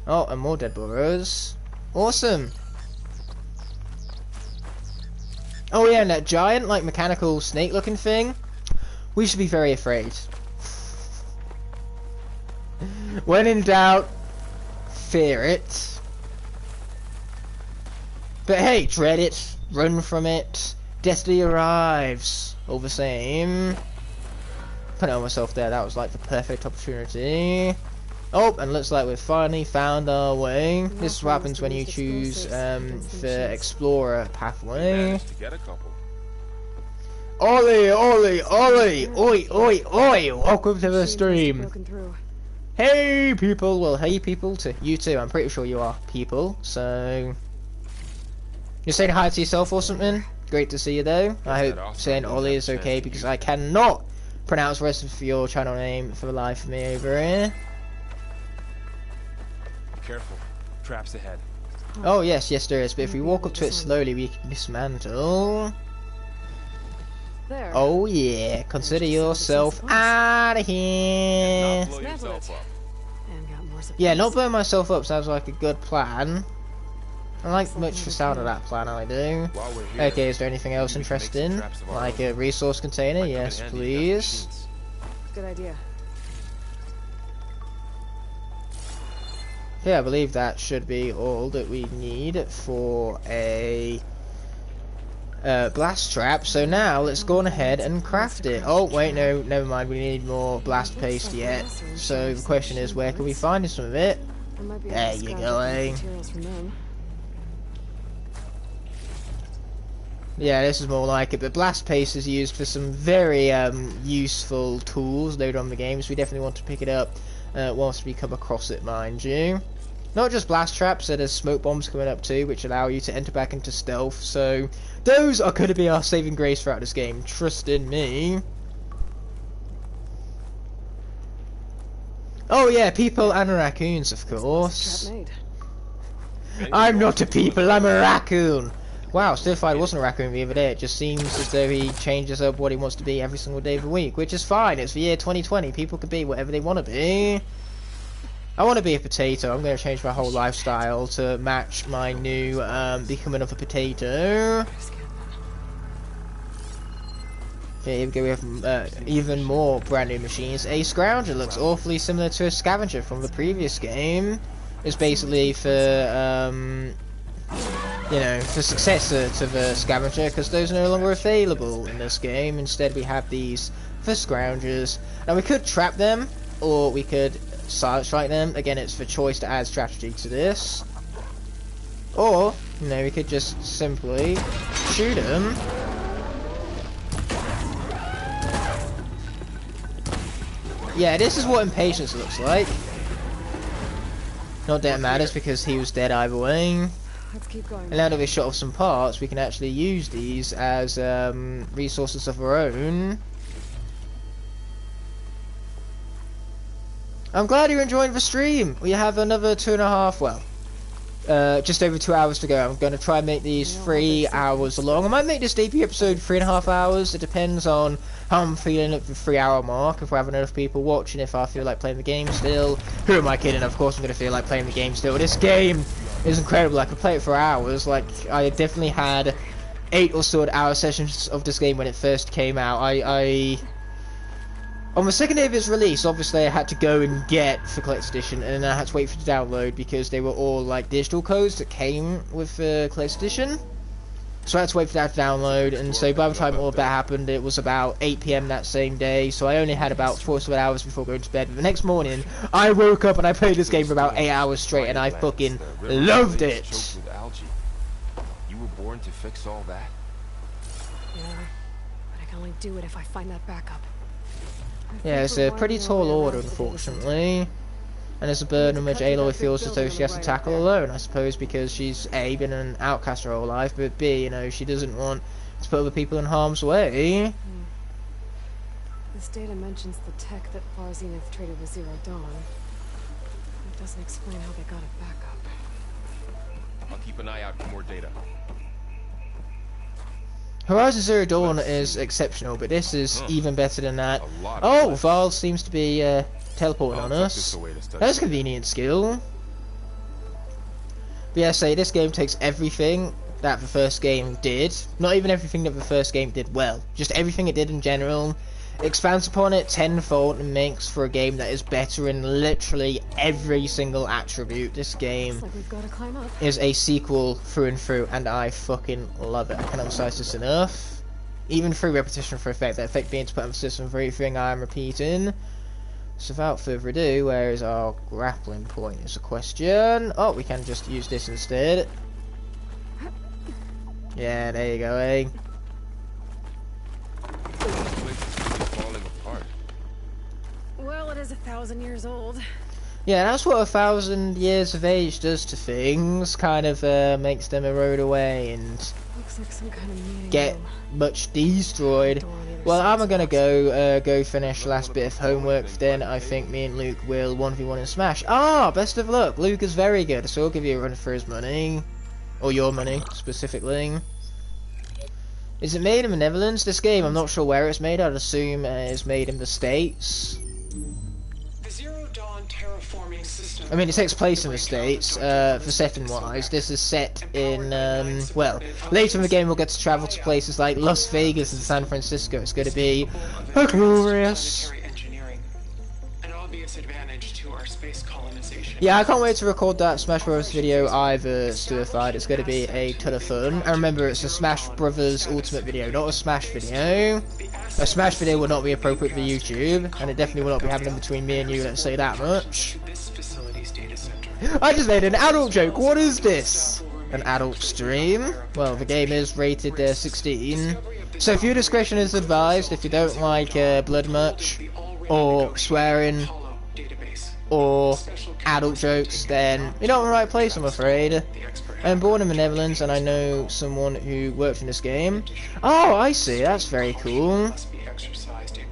Oh, and more dead burrowers. Awesome. Oh yeah, and that giant, like, mechanical snake-looking thing. We should be very afraid. When in doubt, fear it. But hey, dread it, run from it. Destiny arrives. All the same. Put it on myself there, that was like the perfect opportunity. Oh, and looks like we've finally found our way. This is what happens when you choose the Explorer pathway. Ollie, Ollie, Ollie, oi, oi, oi, welcome to the stream. Hey people, well hey people to you too, I'm pretty sure you are people, so... You're saying hi to yourself or something? Great to see you though. I hope saying Ollie is okay because I cannot pronounce the rest of your channel name for the life of me over here. Careful, traps ahead. Oh yes, yes there is, but if we walk up to it slowly we can dismantle. There. Oh yeah, consider yourself out of here. Blow yourself up. Yeah, not burn myself up sounds like a good plan. I like much the sound of that plan, I do. Okay, is there anything else interesting? Like a resource container? Yes, please. Good idea. Yeah, I believe that should be all that we need for a blast trap. So now let's go on ahead and craft it. Oh wait, no, never mind, we need more blast paste yet. So the question is, where can we find some of it? There you go, eh? Yeah, this is more like it, but blast paste is used for some very useful tools later on in the game, so we definitely want to pick it up whilst we come across it, mind you. Not just blast traps, so there's smoke bombs coming up too, which allow you to enter back into stealth, so those are going to be our saving grace throughout this game, trust in me. Oh yeah, people and raccoons, of course. I'm not a people, I'm a raccoon! Wow, still if I wasn't a raccoon the other day, it just seems as though he changes up what he wants to be every single day of the week, which is fine, it's the year 2020, people can be whatever they want to be. I want to be a potato. I'm going to change my whole lifestyle to match my new becoming of a potato. Okay, here we go. We have even more brand new machines. A Scrounger looks awfully similar to a Scavenger from the previous game. It's basically for you know, the successor to the Scavenger, because those are no longer available in this game. Instead, we have these for Scroungers. Now we could trap them, or we could silence strike them. Again, it's the choice to add strategy to this. Or, you know, we could just simply shoot them. Yeah, this is what impatience looks like. Not that it matters because he was dead either way. Let's keep going. And now that we've shot off some parts, we can actually use these as resources of our own. I'm glad you're enjoying the stream. We have another 2.5, well, just over 2 hours to go. I'm going to try and make these 3 hours long. I might make this debut episode 3.5 hours. It depends on how I'm feeling at the 3-hour mark. If we're having enough people watching, if I feel like playing the game still. Who am I kidding? Of course I'm going to feel like playing the game still. This game is incredible. I could play it for hours. Like, I definitely had 8 or so hour sessions of this game when it first came out. On the second day of its release, obviously I had to go and get the collector's edition, and then I had to wait for it to download because they were all like digital codes that came with the collector's edition. So I had to wait for that to download, and so by the time all of that happened, it was about 8 PM that same day, so I only had about 4 or 7 hours before going to bed. But the next morning, I woke up and I played this game for about 8 hours straight, and I fucking loved it. You were born to fix all that? Yeah, but I can only do it if I find that backup. Yeah, it's a pretty tall order, unfortunately. And it's a burden which Aloy feels as though she has to tackle alone, I suppose, because she's A, been an outcast her whole life, but B, you know, she doesn't want to put other people in harm's way. This data mentions the tech that Far Zenith traded with Zero Dawn. It doesn't explain how they got it back up. I'll keep an eye out for more data. Horizon Zero Dawn is exceptional, but this is even better than that. Oh, Val seems to be teleporting on us. That's a convenient skill. But yeah, say this game takes everything that the first game did, not even everything that the first game did well, just everything it did in general, expands upon it tenfold and makes for a game that is better in literally every single attribute. This game Looks like we've got to climb up. is a sequel through and through, and I fucking love it. I cannot emphasize this enough. Even through repetition for effect, that effect being to put emphasis on everything I am repeating. So without further ado, where is our grappling point is a question. Oh, we can just use this instead. Yeah, there you go, eh? Falling apart. Well, it is 1,000 years old. Yeah, that's what 1,000 years of age does to things. Kind of makes them erode away and Looks like some kind of meeting get room. much destroyed. Well, I'm gonna go finish the last bit of homework. Then I think me and Luke will 1v1 and smash. Ah, best of luck. Luke is very good, so I'll give you a run for his money, or your money specifically. Is it made in the Netherlands? This game, I'm not sure where it's made. I'd assume it's made in the States. The Zero Dawn terraforming system. I mean, it takes place in the States, for setting-wise. This is set in, well, later in the game we'll get to travel to places like Las Vegas and San Francisco. It's going to be glorious. Engineering, an obvious advantage to our space colonization. Yeah, I can't wait to record that Smash Bros. Video either, Stuified. It's going to be a ton of fun. And remember, it's a Smash Brothers Ultimate video, not a Smash video. A Smash video will not be appropriate for YouTube, and it definitely will not be happening between me and you, let's say that much. This facility's data center. I just made an adult joke, what is this? An adult stream? Well, the game is rated 16, so viewer discretion is advised. If you don't like blood much, or swearing, or adult jokes, then you're not in the right place, I'm afraid. I'm born in the Netherlands, and I know someone who worked in this game. Oh, I see, that's very cool.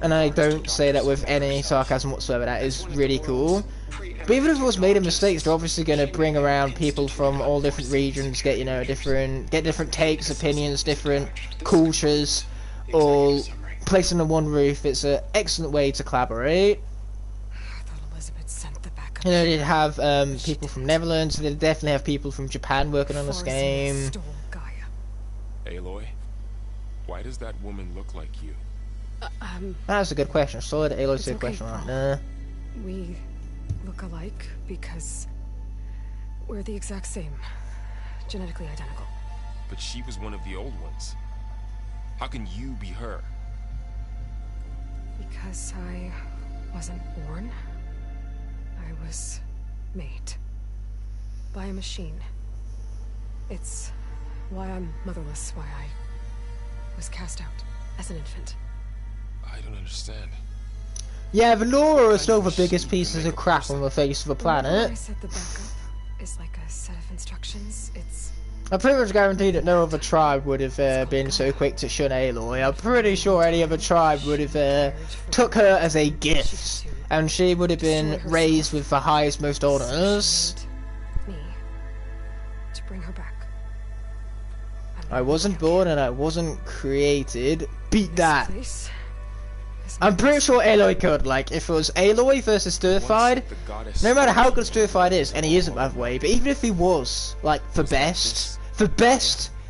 And I don't say that with any sarcasm whatsoever, that is really cool. But even if it was made in the States, they're obviously going to bring around people from all different regions, get, you know, different takes, opinions, different cultures, all placed under one roof. It's an excellent way to collaborate. You know, they'd have people from Netherlands, they'd definitely have people from Japan working on this game. Aloy, why does that woman look like you? That's a good question. Solid Aloy's a good question right there. We look alike because we're the exact same. Genetically identical. But she was one of the old ones. How can you be her? Because I wasn't born. I was made by a machine. It's why I'm motherless, why I was cast out as an infant. I don't understand. Yeah, the Nora are still the biggest pieces of crap on the face of the planet. I said the backup is like a set of instructions. It's I'm pretty much guaranteed that no other tribe would have been so quick to shun Aloy. I'm pretty sure any other tribe would have took her as a gift and she would have been raised with the highest, most honors. Me to bring her back. I wasn't born and I wasn't created. Beat that. Place is I'm pretty sure Aloy could. Like, if it was Aloy versus Stirfied, no matter how good Stirfied is, and he isn't by the way, but even if he was, like, the best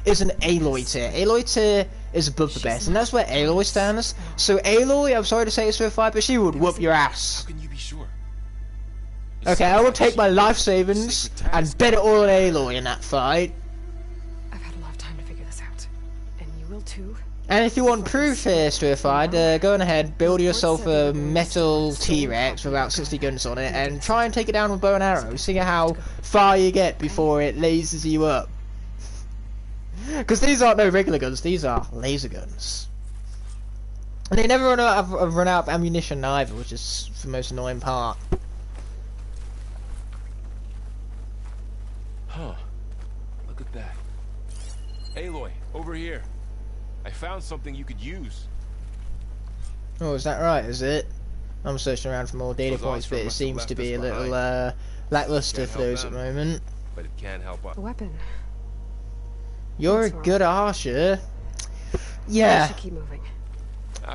is an Aloy tier. Aloy tier is above the best, and that's where Aloy stands. So Aloy, I'm sorry to say it's Stirfied, but she would whoop your ass. How can you be sure? Okay, I will take my life savings and bet it all on Aloy in that fight. I've had a lot of time to figure this out, and you will too. And if you want proof here, Stirfied, go on ahead, build yourself a metal T-Rex with about 60 guns on it, and try and take it down with bow and arrow. See how far you get before it lasers you up. Because these aren't no regular guns, these are laser guns. And they never run out of ammunition either, which is the most annoying part. Huh. Look at that. Aloy, over here. I found something you could use. Oh, is that right, is it? I'm searching around for more data points, but it seems to be a little lackluster for those at the moment. But it can't help us. A weapon. You're a good archer. Yeah. We should keep moving.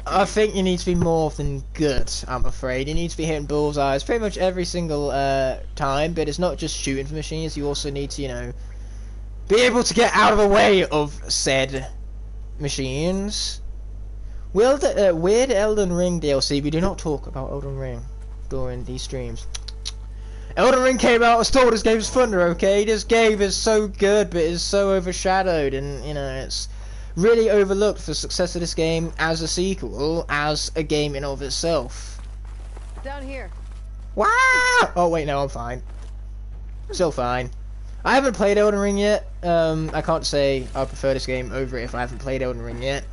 I think you need to be more than good, I'm afraid. You need to be hitting bullseyes pretty much every single time, but it's not just shooting for machines, you also need to, you know, be able to get out of the way of said machines. Weird Elden Ring DLC, we do not talk about Elden Ring during these streams. Elden Ring came out and stole this game's thunder, okay? This game is so good, but it's so overshadowed, and, you know, it's really overlooked for the success of this game as a sequel, as a game in of itself. Down here. Wow! Oh wait, no, I'm fine. Still fine. I haven't played Elden Ring yet. I can't say I prefer this game over it if I haven't played Elden Ring yet.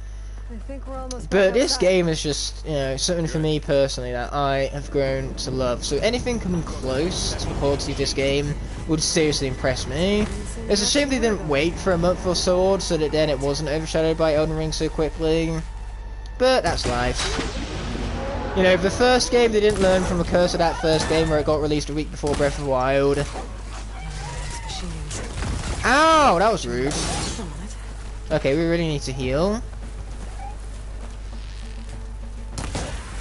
I think we're almost But this game is just, you know, something for me personally that I have grown to love. So anything coming close to the quality of this game would seriously impress me. It's a shame they didn't wait for a month or so that then it wasn't overshadowed by Elden Ring so quickly. But that's life. You know, the first game, they didn't learn from the curse of that first game where it got released a week before Breath of the Wild. Ow! That was rude. Okay, we really need to heal.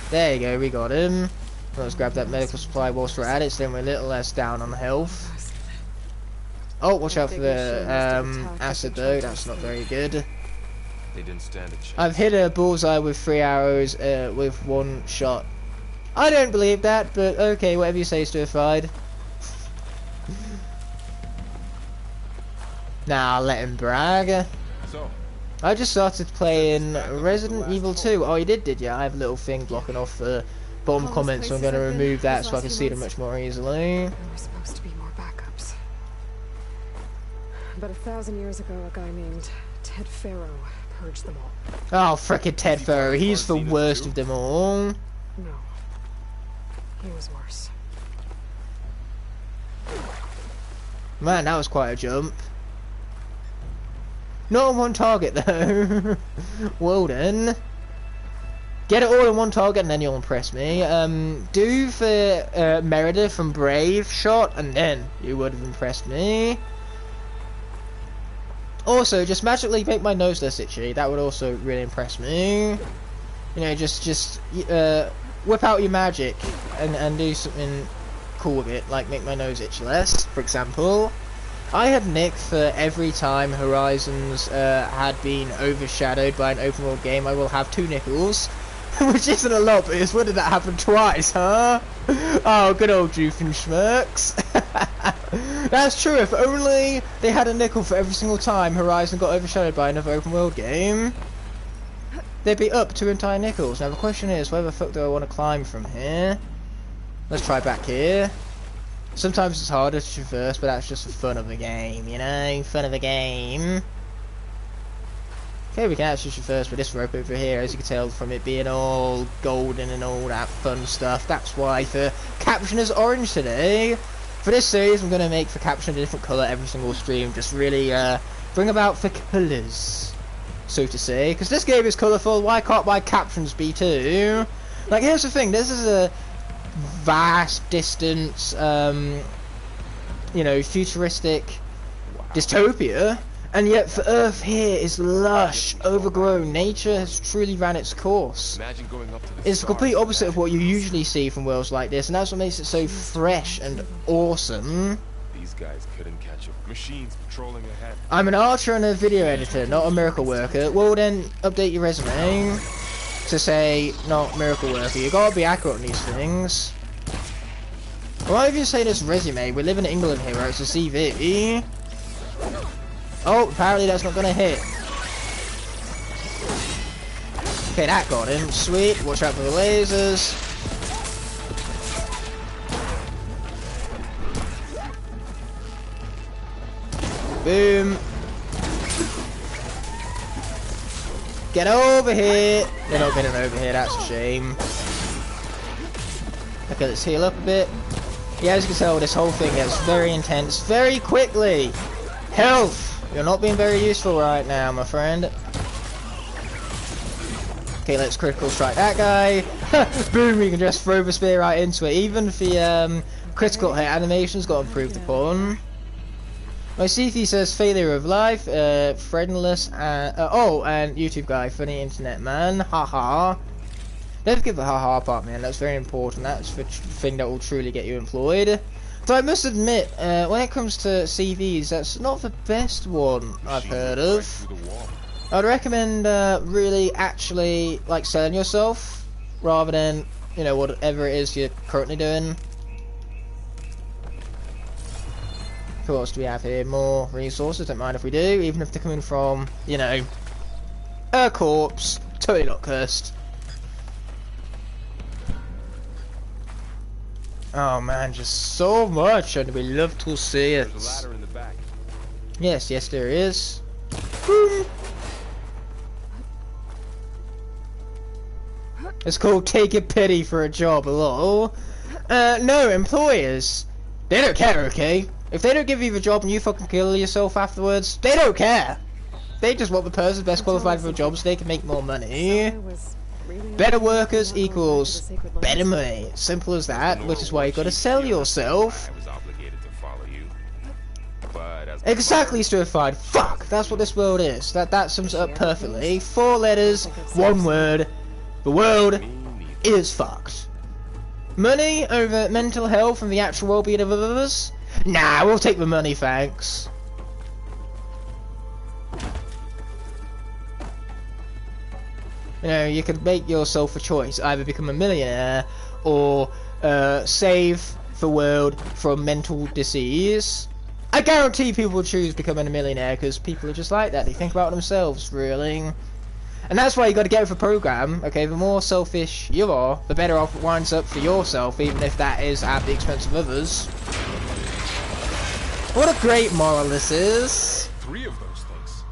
There you go, we got him. Let's grab that medical supply whilst we're at it, so then we're a little less down on health. Oh, watch out for the acid though, that's not very good. They didn't stand a chance. I've hit a bullseye with 3 arrows with 1 shot. I don't believe that, but okay, whatever you say, Stirfied. Nah, let him brag. So, I just started playing Resident Evil 2. Oh, you did you? I have a little thing blocking off the bottom comments, so I'm going to remove that so I can see them much more easily. There were supposed to be more backups. But 1,000 years ago, a guy named Ted Farrow purged them all. Oh, frickin' Ted Farrow. He's the worst of them all. No. He was worse. Man, that was quite a jump. Not on one target though. Well done. Get it all in one target and then you'll impress me. Do the Meredith from Brave shot and then you would have impressed me. Also, just magically make my nose less itchy. That would also really impress me. You know, just whip out your magic and do something cool with it, like make my nose itch less, for example. I had Nick for every time Horizons had been overshadowed by an open world game. I will have 2 nickels, which isn't a lot, but it's when did that happen twice, huh? Oh, good old Doofenshmirks. That's true. If only they had a nickel for every single time Horizon got overshadowed by another open world game, they'd be up 2 entire nickels. Now the question is, where the fuck do I want to climb from here? Let's try back here. Sometimes it's harder to traverse, but that's just the fun of the game, you know? Fun of the game. Okay, we can actually traverse with this rope over here, as you can tell from it being all golden and all that fun stuff. That's why the caption is orange today. For this series, I'm going to make the caption a different colour every single stream, just really bring about the colours, so to say. Because this game is colourful, why can't my captions be too? Like, here's the thing, this is a vast, distant, you know, futuristic dystopia, and yet for Earth here is lush, overgrown. Nature has truly ran its course. Imagine going up to the It's the complete opposite of what you usually see from worlds like this, and that's what makes it so fresh and awesome. These guys couldn't catch up. Machines patrolling ahead. I'm an archer and a video editor, not a miracle worker. Well then, update your resume to say not miracle worker. You gotta be accurate on these things. Why have you say this resume? We live in England here, right? It's a CV. Oh, apparently that's not gonna hit. Okay, that got him. Sweet. Watch out for the lasers. Boom. Get over here. They're not getting over here, that's a shame. Okay, let's heal up a bit. Yeah, as you can tell, this whole thing gets very intense very quickly. Health! You're not being very useful right now, my friend. Okay, let's critical strike that guy. Boom, we can just throw the spear right into it. Even the critical hit animations got improved upon. My CV says failure of life, friendless, and YouTube guy, funny internet man, haha. Don't forget the haha part, man, that's very important. That's the thing that will truly get you employed. So I must admit, when it comes to CVs, that's not the best one I've heard of. I'd recommend really actually like selling yourself rather than, you know, whatever it is you're currently doing. Who else do we have here? More resources, don't mind if we do, even if they're coming from, you know, a corpse. Totally not cursed. Oh man, just so much, and we love to see it. There's a ladder in the back. Yes, yes there is. Boom. It's called take a pity for a job, lol. No, employers, they don't care, okay? If they don't give you the job and you fucking kill yourself afterwards, they don't care. They just want the person best qualified for the job so they can make more money. Better workers equals better money. Simple as that, which is why you gotta sell yourself. Exactly, Stir-Fied. Fuck! That's what this world is. That sums it up perfectly. 4 letters, 1 word. The world is fucked. Money over mental health and the actual well-being of others? Nah, we'll take the money, thanks. You know, you can make yourself a choice. Either become a millionaire or save the world from mental disease. I guarantee people will choose becoming a millionaire because people are just like that. They think about themselves, really. And that's why you got to get with the program. Okay, the more selfish you are, the better off it winds up for yourself, even if that is at the expense of others. What a great moral this is. 3 of those things.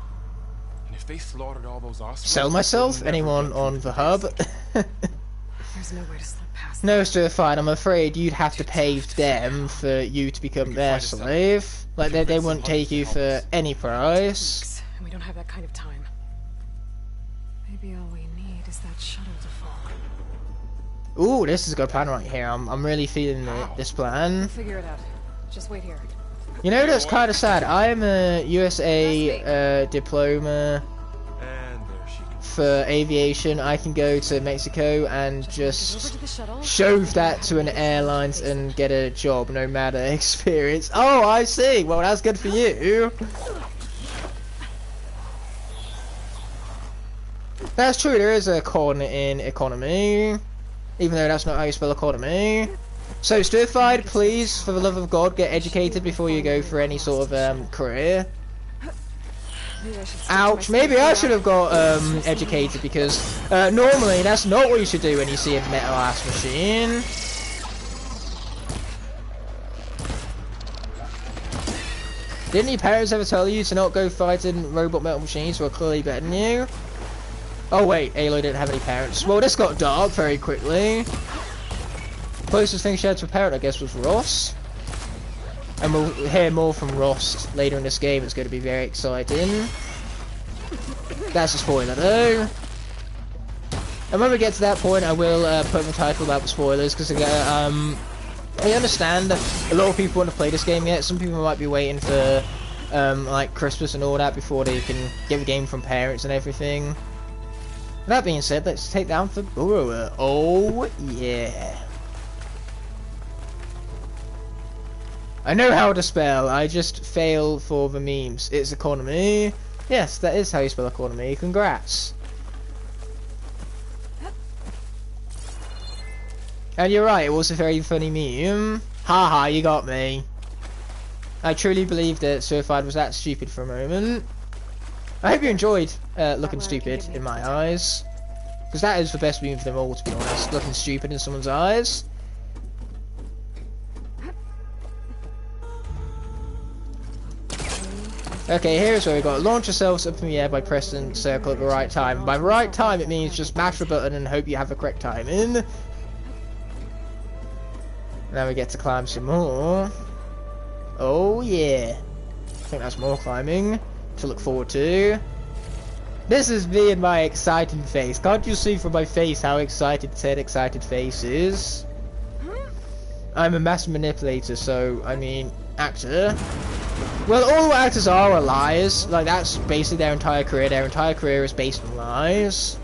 And if they slaughtered all those Ospreys, Sell myself? Anyone on the hub? There's no way to slip past. No, Stir-Fied, I'm afraid you'd have to pay them for you to become their slave. Like, they wouldn't take you for any price. And we don't have that kind of time. Maybe all we need is that shuttle to fall. Ooh, this is a good plan right here. I'm really feeling this plan. We'll figure it out. Just wait here. You know, that's kind of sad. I am a USA diploma for aviation. I can go to Mexico and just shove that to an airlines and get a job, no matter experience. Oh, I see. Well, that's good for you. That's true. There is a con in economy, even though that's not how you spell economy. So, Stir-Fied, please, for the love of God, get educated before you go for any sort of career. Ouch, maybe I should have got educated, because normally that's not what you should do when you see a metal-ass machine. Didn't your parents ever tell you to not go fighting robot metal machines who are clearly better than you? Oh wait, Aloy didn't have any parents. Well, this got dark very quickly. Closest thing she had to a parent, I guess, was Ross. And we'll hear more from Ross later in this game. It's going to be very exciting. That's a spoiler, though. And when we get to that point, I will put in the title about the spoilers, because I understand a lot of people want to play this game yet. Some people might be waiting for like Christmas and all that before they can get the game from parents and everything. That being said, let's take down the Burrower. Oh yeah. I know how to spell, I just fail for the memes. It's economy. Yes, that is how you spell economy. Congrats. And you're right, it was a very funny meme. Haha, you got me. I truly believed that Certified was that stupid for a moment. I hope you enjoyed looking stupid in my eyes. Because that is the best meme for them all, to be honest. Looking stupid in someone's eyes. Okay, here's where we got launch yourselves up in the air by pressing circle at the right time. By the right time, it means just mash the button and hope you have the correct timing. Now we get to climb some more. Oh yeah. I think that's more climbing to look forward to. This is me and my excited face. Can't you see from my face how excited said excited face is? I'm a master manipulator, so, I mean, actor. Well, all actors are liars. Like, that's basically their entire career. Their entire career is based on lies.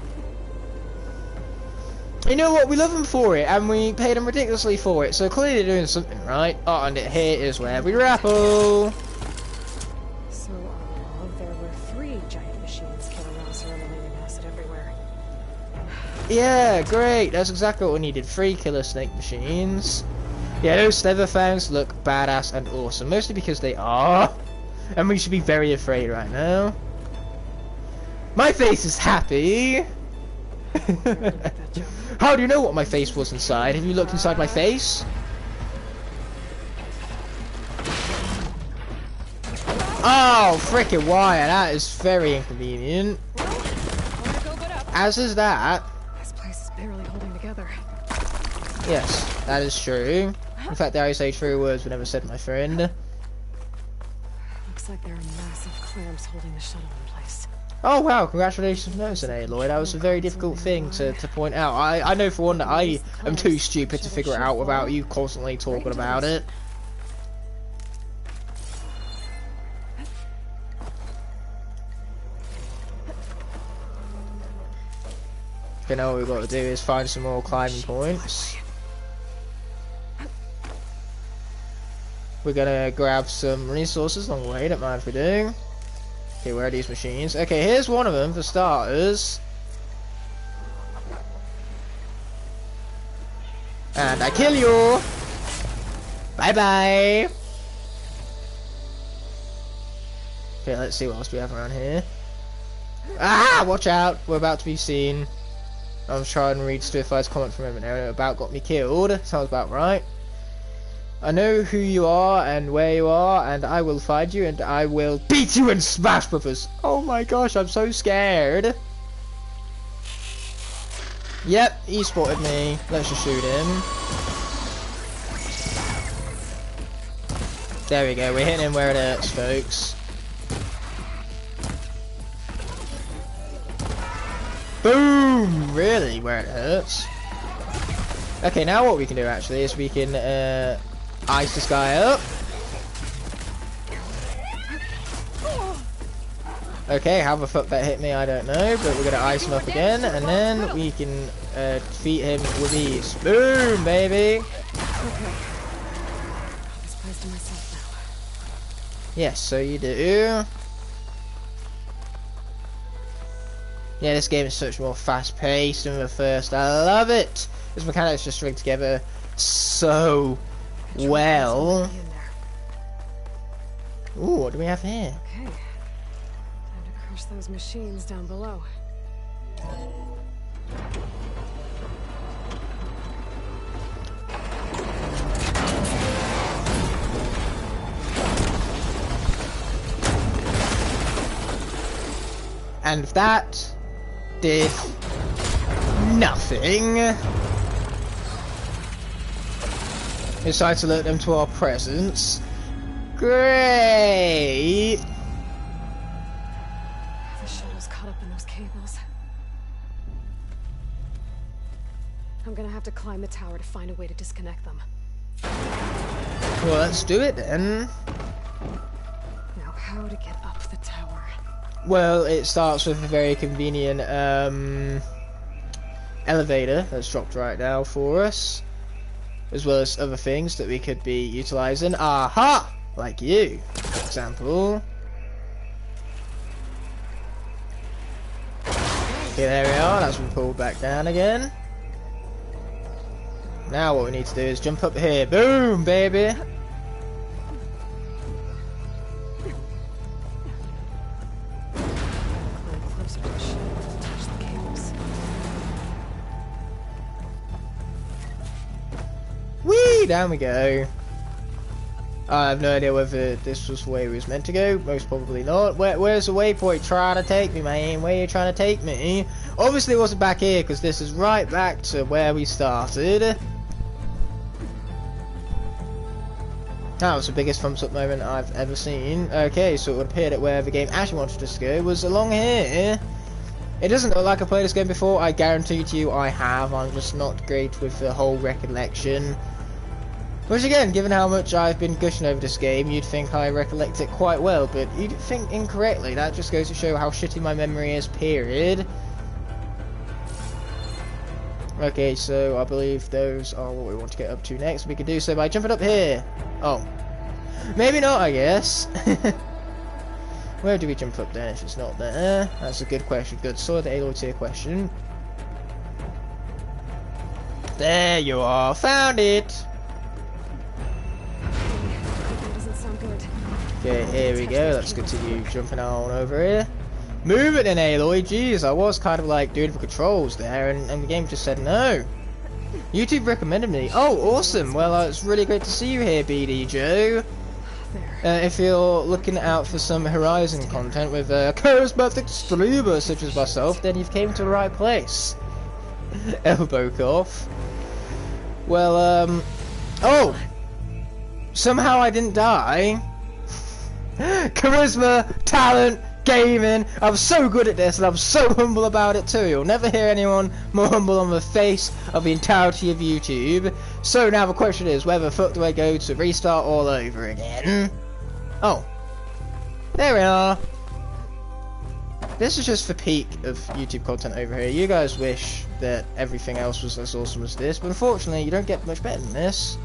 You know what? We love them for it, and we pay them ridiculously for it. So clearly they're doing something right. Oh, and here is where we raffle. So, there were 3 giant machines killing us or eliminating acid everywhere. Yeah, great. That's exactly what we needed. 3 killer snake machines. Yeah, those leather fangs look badass and awesome. Mostly because they are. And we should be very afraid right now. My face is happy. How do you know what my face was inside? Have you looked inside my face? Oh, frickin' wire. That is very inconvenient. As is that. This place is barely holding together. Yes, that is true. In fact, dare I say 3 words were never said, my friend. Looks like there are massive clamps holding the shuttle in place. Oh wow, congratulations for noticing, Aloy. That was a very difficult thing to point out. I know for one that I am too stupid to figure it out without you constantly talking about it. Okay, now what we've got to do is find some more climbing points. We're gonna grab some resources along the way, don't mind if we do. Okay, where are these machines? Okay, here's one of them for starters. And I kill you! Bye bye! Okay, let's see what else we have around here. Ah! Watch out! We're about to be seen. I'm trying to read Stiffi's comment from him there. About got me killed. Sounds about right. I know who you are and where you are, and I will find you and I will beat you and smash brothers. Oh my gosh, I'm so scared. Yep, he spotted me. Let's just shoot him. There we go, we're hitting him where it hurts, folks. Boom! Really, where it hurts. Okay, now what we can do actually is we can ice this guy up. Okay, how the fuck that hit me, I don't know, but we're gonna ice him up again, and then we can defeat him with ease. Boom, baby! Okay. This place to myself now. Yes, so you do. Yeah, this game is so much more fast-paced than the first. I love it! This mechanics just string together so well. Ooh, what do we have here? Okay. Time to crush those machines down below. And that did nothing. Decide to alert them to our presence. Great! The shuttle's caught up in those cables. I'm gonna have to climb the tower to find a way to disconnect them. Well, let's do it then. Now, how to get up the tower? Well, it starts with a very convenient elevator that's dropped right now for us, as well as other things that we could be utilizing. Aha! Like you, for example. Okay, there we are. That's been pulled back down again. Now what we need to do is jump up here. Boom, baby! Climb closer to the ship to touch the cables. Whee! Down we go. I have no idea whether this was the way we was meant to go. Most probably not. Where's the waypoint trying to take me, man? Where are you trying to take me? Obviously it wasn't back here, because this is right back to where we started. That was the biggest thumbs up moment I've ever seen. Okay, so it would appear that where the game actually wanted us to go was along here. It doesn't look like I played this game before. I guarantee to you I have. I'm just not great with the whole recollection. Which again, given how much I've been gushing over this game, you'd think I recollect it quite well, but you'd think incorrectly. That just goes to show how shitty my memory is, period. Okay, so I believe those are what we want to get up to next. We can do so by jumping up here. Oh. Maybe not, I guess. Where do we jump up then if it's not there? That's a good question. Good. Solid Aloy tier question. There you are. Found it. That doesn't sound good. Okay, here we go. Let's continue jumping on over here. Move it then, Aloy. Jeez, I was kind of like doing the controls there, and the game just said no. YouTube recommended me. Oh, awesome. Well, it's really great to see you here, BD Joe. If you're looking out for some Horizon content with charismatic streamers such as myself, then you've came to the right place. Elbow cough. Well, oh! Somehow I didn't die. Charisma, talent, gaming. I'm so good at this, and I'm so humble about it too. You'll never hear anyone more humble on the face of the entirety of YouTube. So now the question is, where the fuck do I go to restart all over again? Oh. There we are. This is just the peak of YouTube content over here. You guys wish that everything else was as awesome as this, but unfortunately you don't get much better than this.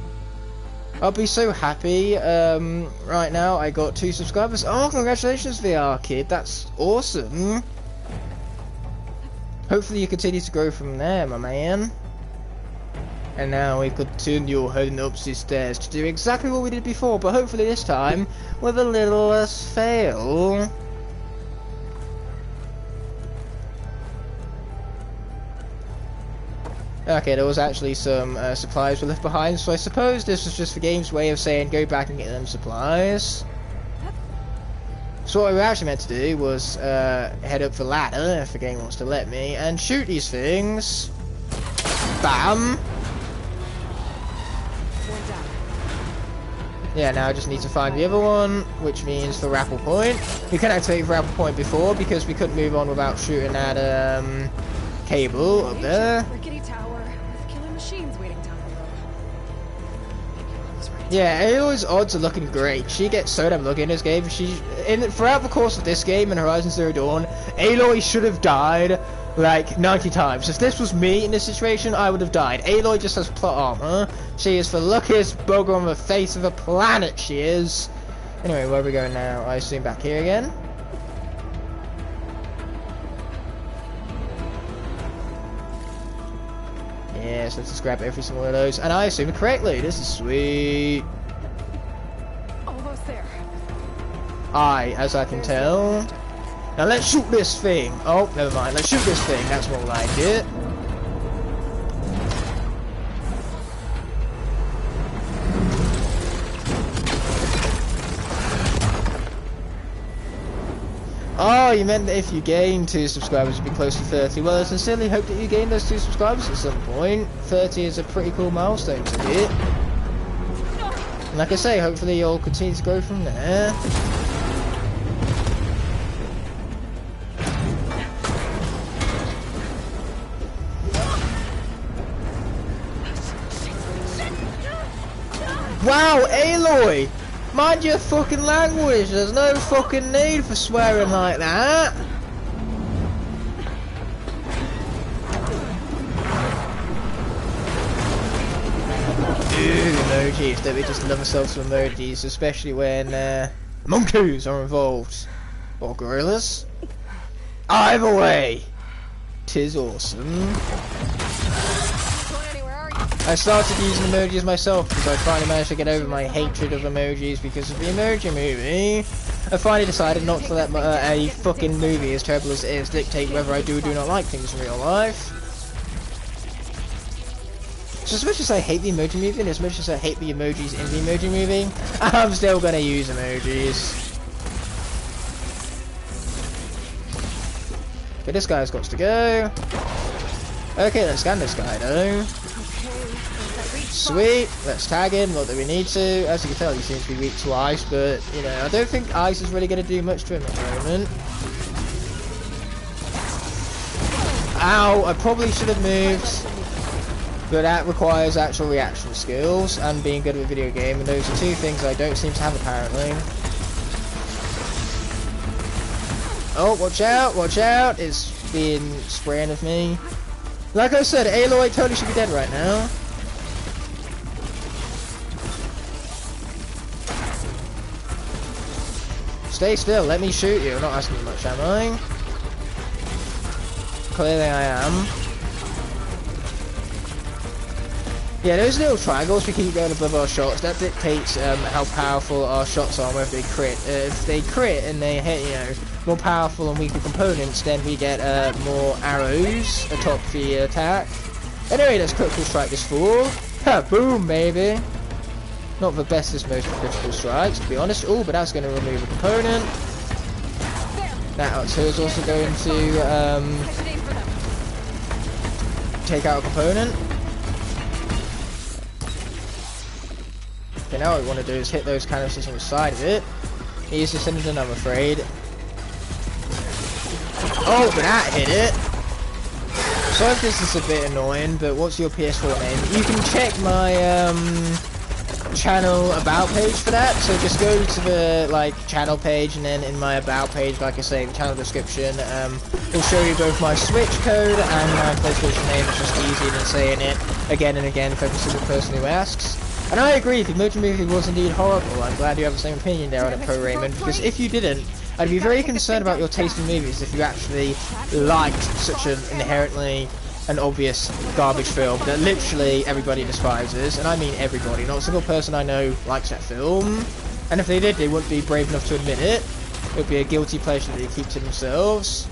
I'll be so happy. Right now I got 2 subscribers. Oh, congratulations, VR kid. That's awesome. Hopefully you continue to grow from there, my man. And now we continue heading up these stairs to do exactly what we did before, but hopefully this time with a little less fail. Okay, there was actually some supplies were left behind, so I suppose this was just the game's way of saying go back and get them supplies. So what we were actually meant to do was head up the ladder, if the game wants to let me, and shoot these things. Bam! Yeah, now I just need to find the other one, which means the grapple point. We couldn't activate the grapple point before because we couldn't move on without shooting that cable up there. Rickety tower with killer machines waiting down below. Yeah, Aloy's odds are looking great. She gets so damn lucky in this game. Throughout the course of this game and Horizon Zero Dawn, Aloy should have died like 90 times. If this was me in this situation, I would have died. Aloy just has plot armor. She is the luckiest bugger on the face of the planet, she is. Anyway, where are we going now? I assume back here again. Yes, let's just grab every single one of those. And I assume it correctly. This is sweet. Almost there. Aye, as I can tell. Now let's shoot this thing. Oh, never mind. Let's shoot this thing. That's more like it. Oh, you meant that if you gain 2 subscribers, you'd be close to 30. Well, I sincerely hope that you gain those 2 subscribers at some point. 30 is a pretty cool milestone to hit. And like I say, hopefully you'll continue to grow from there. Wow, Aloy! Mind your fucking language, there's no fucking need for swearing like that! Ooh, emojis, don't we just love ourselves some emojis, especially when monkeys are involved. Or gorillas. Either way, 'tis awesome. I started using emojis myself because I finally managed to get over my hatred of emojis because of the Emoji Movie. I finally decided not to let a fucking movie, as terrible as it is, dictate whether I do or do not like things in real life. So as much as I hate the Emoji Movie and as much as I hate the emojis in the Emoji Movie, I'm still gonna use emojis. Okay, this guy's got to go. Okay, let's scan this guy though. Sweet, let's tag him, not that we need to. As you can tell, he seems to be weak to ice, but, you know, I don't think ice is really going to do much to him at the moment. Ow, I probably should have moved, but that requires actual reaction skills and being good at a video game, and those are two things I don't seem to have apparently. Oh, watch out, it's being spraying of me. Like I said, Aloy totally should be dead right now. Stay still, let me shoot you. I'm not asking you much, am I? Clearly I am. Yeah, those little triangles we keep going above our shots, that dictates how powerful our shots are, whether they crit. If they crit and they hit, you know, more powerful and weaker components, then we get more arrows atop the attack. Anyway, let's critical strike this fool. Ha, boom, baby. Not the bestest most critical strikes, to be honest. Oh, but that's going to remove a component. That is also going to take out a component. Okay, now what we want to do is hit those canisters on the side of it. He's descended, I'm afraid. Oh, but that hit it. Sorry if this is a bit annoying, but what's your PS4 name? You can check my channel about page for that, so just go to the channel page, and then in my about page, like I say, the channel description will show you both my Switch code and my PlayStation name. It's just easier than saying it again and again for every single person who asks. And I agree, the Emoji Movie was indeed horrible. I'm glad you have the same opinion there on it, Pro Raymond, because if you didn't, I'd be very concerned about your taste in movies if you actually liked such an inherently an obvious garbage film that literally everybody despises, and I mean everybody. Not a single person I know likes that film, and if they did, they wouldn't be brave enough to admit it. It would be a guilty pleasure that they keep to themselves.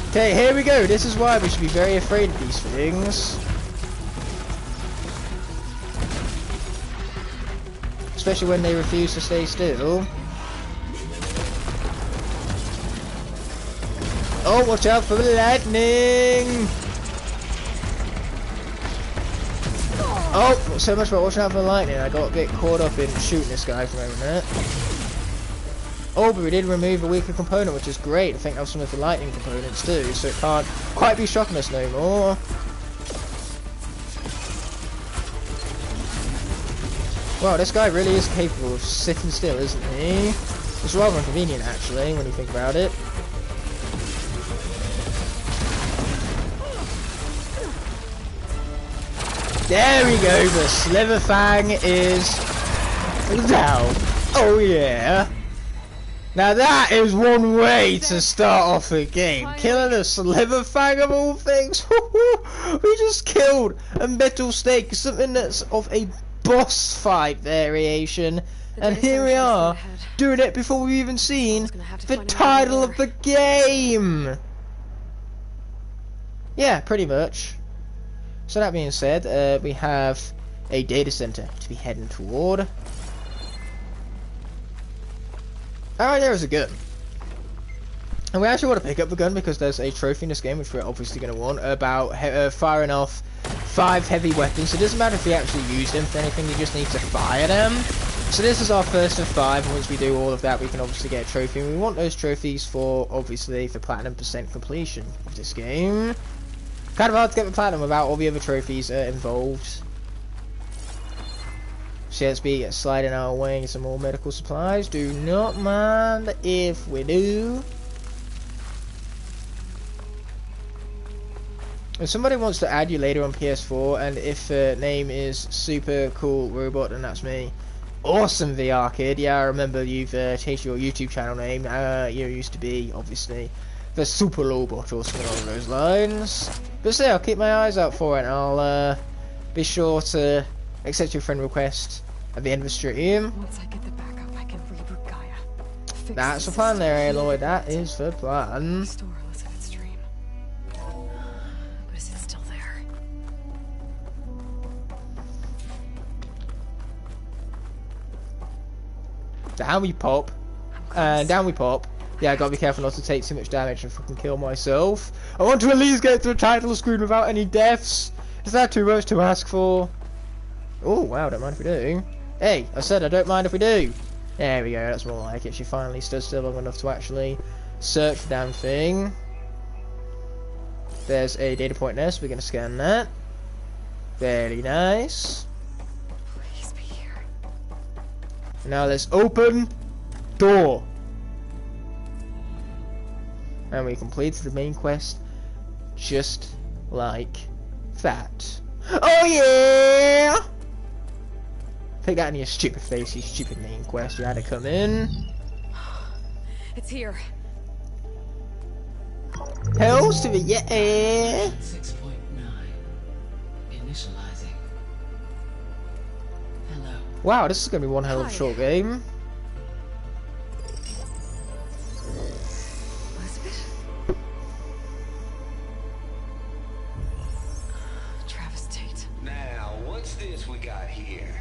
Okay, here we go. This is why we should be very afraid of these things. Especially when they refuse to stay still. Oh, watch out for the lightning! Oh, not so much about watching out for the lightning. I got a bit caught up in shooting this guy for a minute. Oh, but we did remove a weaker component, which is great. I think that was some of the lightning components too, so it can't quite be shocking us no more. Wow, this guy really is capable of sitting still, isn't he? It's rather inconvenient, actually, when you think about it. There we go, the Slitherfang is down. Oh yeah. Now that is one way to start off a game. Killing a Slitherfang of all things. We just killed a metal snake, something that's of a boss fight variation. And here we are, doing it before we've even seen the title of the game. Yeah, pretty much. So that being said, we have a data center to be heading toward. Alright, there is a gun. And we actually want to pick up the gun because there's a trophy in this game, which we're obviously going to want, about firing off 5 heavy weapons. So it doesn't matter if we actually use them for anything, you just need to fire them. So this is our first of 5, and once we do all of that, we can obviously get a trophy. And we want those trophies for, obviously, for platinum % completion of this game. Kind of hard to get the platinum without all the other trophies involved. So let's be sliding our way some more medical supplies. Do not mind if we do. If somebody wants to add you later on PS4, and if name is Super Cool Robot, then that's me. Awesome VR Kid. Yeah, I remember you've changed your YouTube channel name. You used to be, obviously, the Super Robot or something along those lines. But still, I'll keep my eyes out for it, and I'll be sure to accept your friend request at the end of the stream. Once I get the backup, I can reboot Gaia. Fix That's the this plan there, system. Aloy. That is the plan. Restore Elizabeth's dream. But is it still there? Down we pop. And down we pop. Yeah, I gotta be careful not to take too much damage and fucking kill myself. I want to at least get to the title screen without any deaths. Is that too much to ask for? Oh, wow, don't mind if we do. Hey, I said I don't mind if we do. There we go, that's more like it. She finally stood still long enough to actually search the damn thing. There's a data point there, so we're gonna scan that. Very nice. Please be here. Now let's open door. And we completed the main quest just like that. Oh yeah! Take that in your stupid face, you stupid main quest. You had to come in. It's here. Hells to the yeah! 6.9. Initializing. Hello. Wow, this is gonna be one hell of a short game. Elizabeth? Travis Tate. Now, what's this we got here?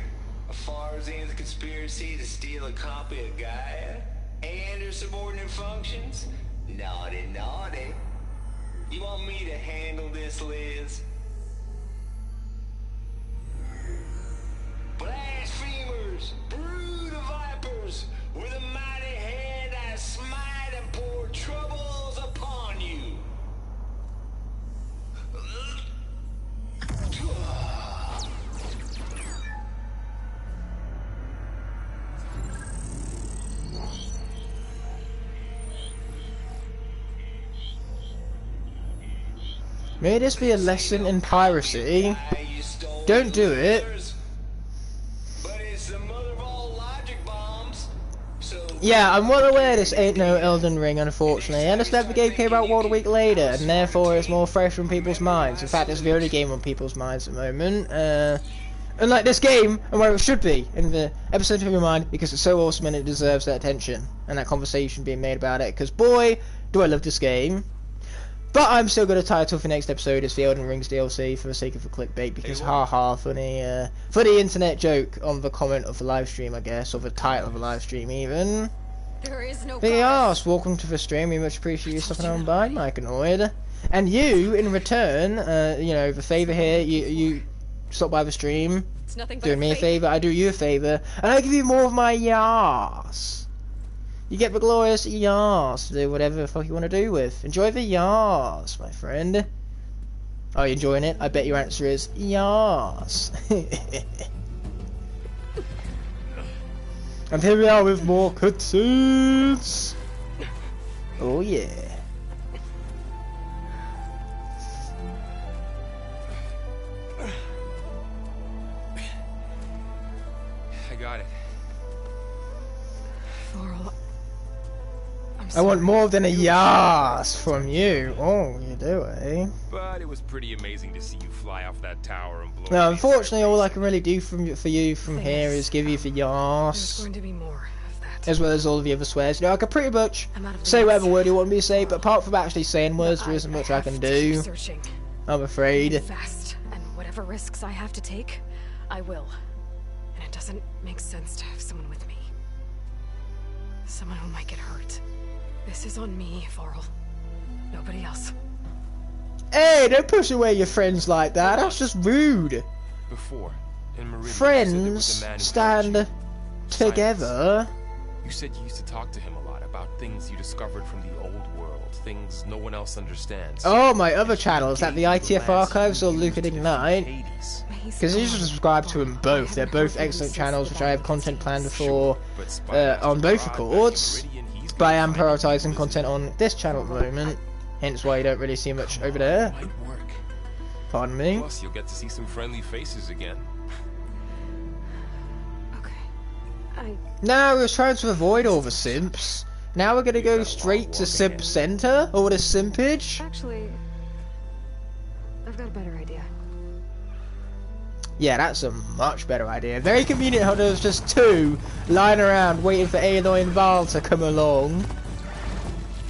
A Farzian's conspiracy to steal a copy of Gaia? And her subordinate functions? Naughty, naughty. You want me to handle this, Liz? Blasphemers! Brood of vipers! With a mighty hand I smite and pour troubles upon you! May this be a lesson in piracy. Don't do it. But it's the mother of all logic bombs. So Yeah, I'm well aware this ain't no Elden Ring, unfortunately. I understand the game came out 1 week later, and therefore it's more fresh on people's minds. In fact, it's the only game on people's minds at the moment. Unlike this game, and where it should be, in the episode of your mind, because it's so awesome and it deserves that attention, and that conversation being made about it, because boy, do I love this game. But I'm still going to title for next episode as the Elden Rings DLC for the sake of a clickbait, because haha, funny internet joke on the comment of the live stream, I guess, or the title of the live stream even. There is no But yes, welcome to the stream, we much appreciate you stopping on by, Igknightthefire. And you, in return, you know, the favour here, you stop by the stream, It's nothing but doing me a fake. favour, I do you a favour, and I give you more of my yas. You get the glorious yas to do whatever the fuck you want to do with. Enjoy the yas, my friend. Are you enjoying it? I bet your answer is yas. And here we are with more cutscenes. Oh yeah. I got it. Laurel, I'm I sorry. want more than a yas from you. Oh, you do, eh? But it was pretty amazing to see you fly off that tower and blow. No, up the unfortunately, all I entire can really do for you from here is give you the There's yas, going to be more of that. as well as all of the other swears. You know, I can pretty much I'm out of say words. whatever word you want me to say, but apart from actually saying words, there isn't much I have can to do. keep searching. I'm afraid. Fast, and whatever risks I have to take, I will. And it doesn't make sense to have someone with me. Someone who might get hurt. This is on me, Varl. Nobody else. Hey, don't push away your friends like that. That's just rude. Before, in Meridian, you said there was Friends a man who stand helped you. together. You said you used to talk to him a lot about things you discovered from the old world. things no one else understands. Oh, my other channel, is that the ITF Archives or Luke and Ignite? Because you should subscribe to them both. They're both excellent channels, which I have content planned for on both records. But I am prioritising content on this channel at the moment, hence why you don't really see much over there. Might work. Pardon me. Plus, you'll get to see some friendly faces again. Okay. Now we're trying to avoid all the simps. Now we're gonna go straight to Simp Center, or the Simpage. Actually, I've got a better idea. Yeah, that's a much better idea. Very convenient how there's just two lying around waiting for Aloy and Val to come along.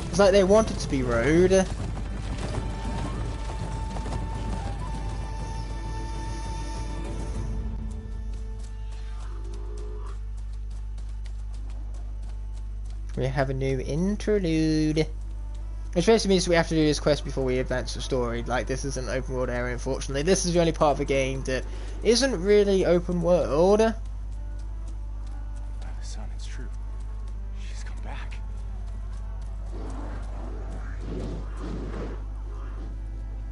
It's like they wanted to be rode. We have a new interlude. Which basically means we have to do this quest before we advance the story. Like, this is an open world area, unfortunately. This is the only part of the game that isn't really open world. Son, it's true. She's come back.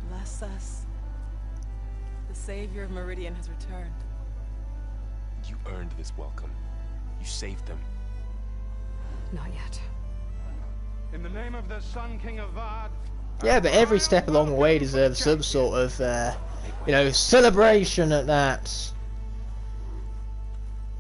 Bless us. The savior of Meridian has returned. You earned this welcome. You saved them. Not yet. In the name of the Sun King of Vard. Yeah, but every step along the way deserves some sort of, you know, celebration at that.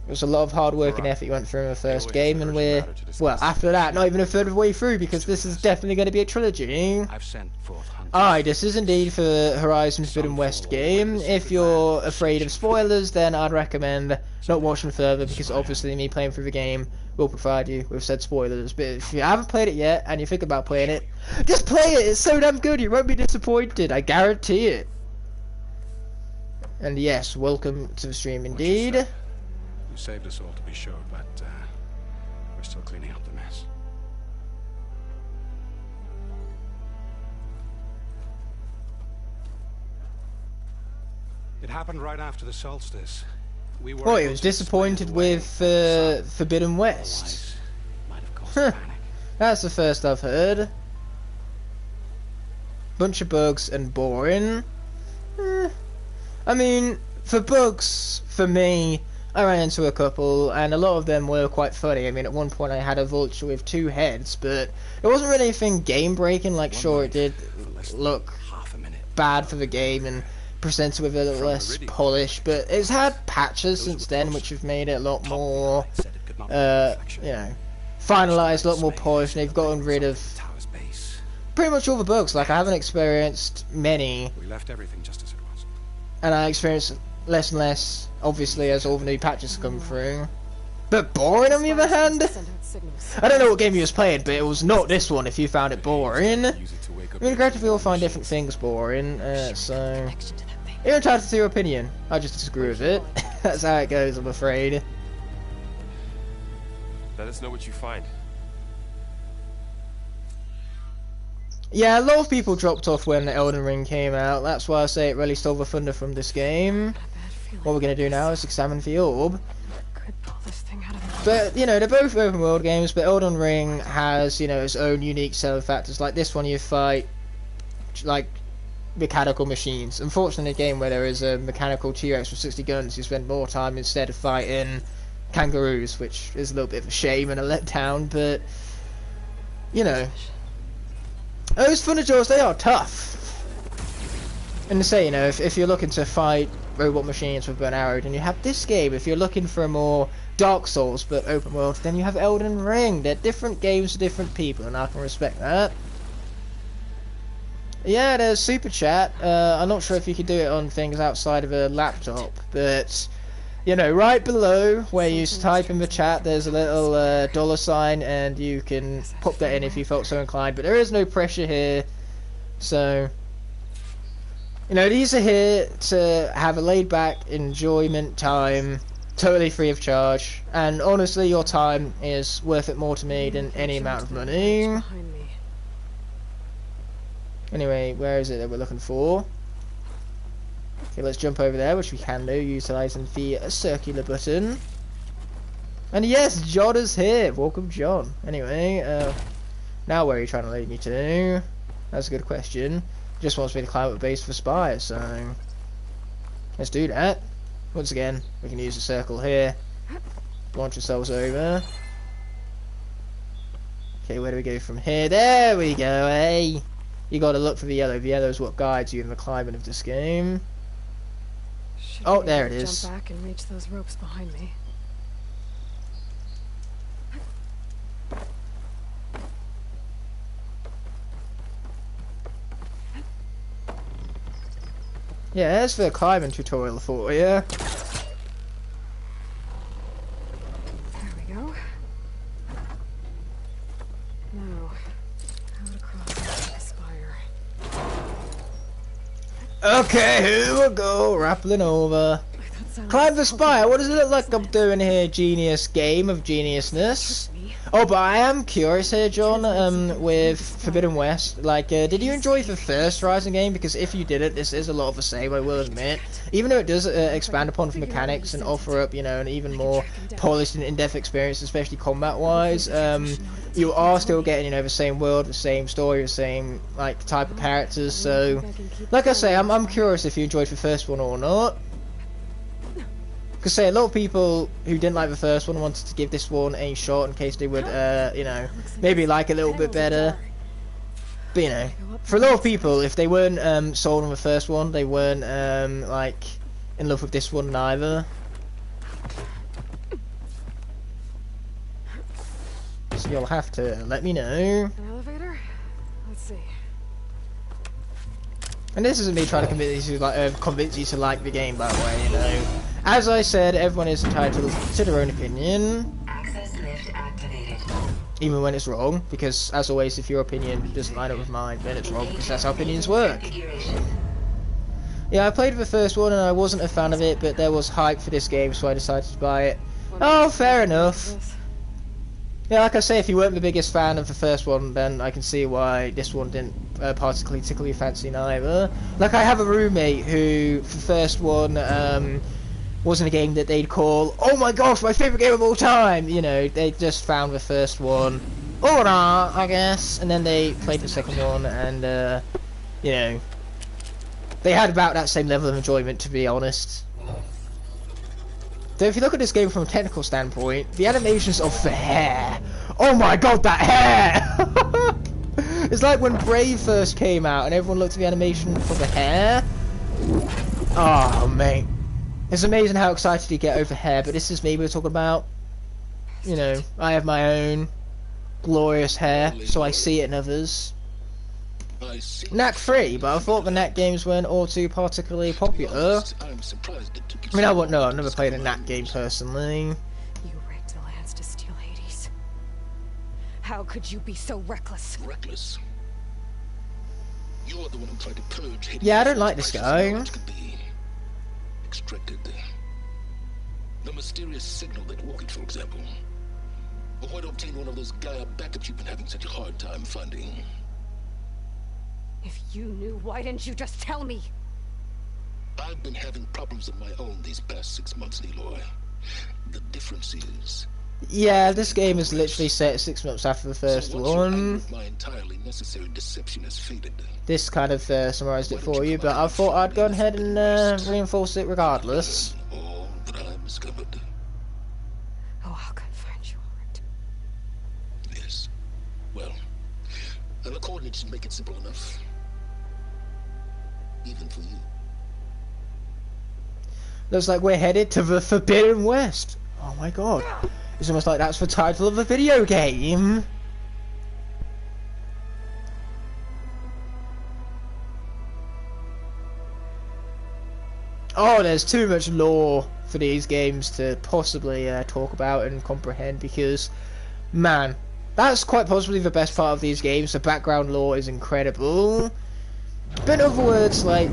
There's a lot of hard work and effort you went through in the first game, and we're, well, after that, not even a third of the way through, because this is definitely going to be a trilogy. I've sent forth hunters. Aye, this is indeed for Horizon Forbidden West game. If you're afraid of spoilers, then I'd recommend not watching further, because obviously me playing through the game will provide you with said spoilers. But if you haven't played it yet, and you think about playing it, just play it! It's so damn good, you won't be disappointed, I guarantee it. And yes, welcome to the stream indeed. You saved us all, to be sure, but we're still cleaning up the mess. It happened right after the solstice. We were Well, he able was to explain disappointed it away. with Forbidden West. Otherwise, might have caused Huh. panic. That's the first I've heard. Bunch of bugs and boring. I mean, for bugs, for me, I ran into a couple, and a lot of them were quite funny. I mean, at one point I had a vulture with 2 heads, but it wasn't really anything game-breaking. Like, sure, it did look Half a minute. bad for the game and presented with a little less polish, but it's had patches since then, which have made it a lot more, Said it could not be you know, finalised, a lot more polished, and they've gotten rid of Tower's base. pretty much all the bugs. Like, I haven't experienced many, We left everything just as it was. and I experienced less and less, obviously, as all the new patches come through. But boring, on the other hand? Send out signals. I don't know what game you was playing, but it was not this one if you found it boring. I Use it to wake up mean, granted, we all find different things boring, so Connection to that thing. you're entitled to your opinion. I just disagree with it. That's how it goes, I'm afraid. Let us know what you find. Yeah, a lot of people dropped off when the Elden Ring came out. That's why I say it really stole the thunder from this game. Got a bad feeling. What we're going to do now is examine the orb. Could pull this thing out of the... But, you know, they're both open world games, but Elden Ring has, you know, its own unique set of factors. Like this one, you fight, like, mechanical machines. Unfortunately, in a game where there is a mechanical T-Rex with 60 guns, you spend more time instead of fighting kangaroos, which is a little bit of a shame and a letdown, but, you know, those Thunder Jaws, they are tough. And to say, you know, if you're looking to fight robot machines with an arrow, then you have this game. If you're looking for a more Dark Souls but open world, then you have Elden Ring. They're different games for different people, and I can respect that. Yeah, there's Super Chat. I'm not sure if you can do it on things outside of a laptop, but, you know, right below where you type in the chat, there's a little $sign, and you can pop that in if you felt so inclined, but there is no pressure here, so, you know, these are here to have a laid-back enjoyment time, totally free of charge, and honestly, your time is worth it more to me than any amount of money. Behind me. Anyway, where is it that we're looking for? Okay, let's jump over there, which we can do, utilising the circular button. And yes, John is here! Welcome, John. Anyway, Now where are you trying to lead me to? That's a good question. Just wants me to climb up a base for Spire, so... let's do that. Once again, we can use the circle here. Launch ourselves over. Okay, where do we go from here? There we go, eh? You gotta look for the yellow. The yellow is what guides you in the climbing of this game. Oh, there it is. Jump back and reach those ropes behind me. Yeah, there's the climbing tutorial for you. There we go. Now, how to cross the spire. Okay, here we go, rappelling over. Climb the spire, what does it look like I'm doing here, genius game of geniusness? Oh, but I am curious here, John, with Forbidden West, like, did you enjoy the first Rising game? Because if you didn't, this is a lot of the same, I will admit. Even though it does expand upon the mechanics and offer up, you know, an even more polished and in-depth experience, especially combat-wise, you are still getting, you know, the same world, the same story, the same, like, type of characters, so... like I say, I'm curious if you enjoyed the first one or not. Because say a lot of people who didn't like the first one wanted to give this one a shot in case they would, you know, maybe like a little bit better. But you know, for a lot of people, if they weren't sold on the first one, they weren't like in love with this one either. So you'll have to let me know. An elevator? Let's see. And this isn't me trying to convince you to like the game, by the way, you know. As I said, everyone is entitled to their own opinion. Access lift activated. Even when it's wrong, because as always, if your opinion doesn't line up with mine, then it's wrong, because that's how opinions work. Yeah, I played the first one and I wasn't a fan of it, but there was hype for this game, so I decided to buy it. Oh, fair enough. Yeah, like I say, if you weren't the biggest fan of the first one, then I can see why this one didn't particularly tickle your fancy neither. Like, I have a roommate who, for the first one, wasn't a game that they'd call, oh my gosh, my favourite game of all time! You know, they just found the first one, alright, I guess, and then they played the second one, and, you know, they had about that same level of enjoyment, to be honest. So if you look at this game from a technical standpoint, the animations of the hair, oh my god, that hair! It's like when Brave first came out and everyone looked at the animation for the hair. Oh, mate. It's amazing how excited you get over hair, but this is me we're talking about. You know, I have my own glorious hair, so I see it in others. Knack 3, but I thought the Knack games weren't all too particularly popular. I mean, I've never played a Knack game personally. You rigged the lands to steal Hades. How could you be so reckless? Reckless? You're the one who tried to purge Hades. Yeah, I don't like this guy. Extracted. The mysterious signal that woke it, for example. Or why to obtain one of those Gaia backups you've been having such a hard time finding. If you knew, why didn't you just tell me? I've been having problems of my own these past 6 months, Leroy. The difference is... yeah, this game is literally set 6 months after the first one. My entirely necessary deception has faded. This kind of summarised it for you, but I thought I'd go ahead and reinforce it regardless. All that I've discovered. Oh, I'll find you, alright. Yes. Well, and the coordinates should make it simple enough. Even for you. Looks like we're headed to the Forbidden West. Oh my god. It's almost like that's the title of a video game. Oh, there's too much lore for these games to possibly talk about and comprehend, because, man, that's quite possibly the best part of these games. The background lore is incredible. But in other words, like,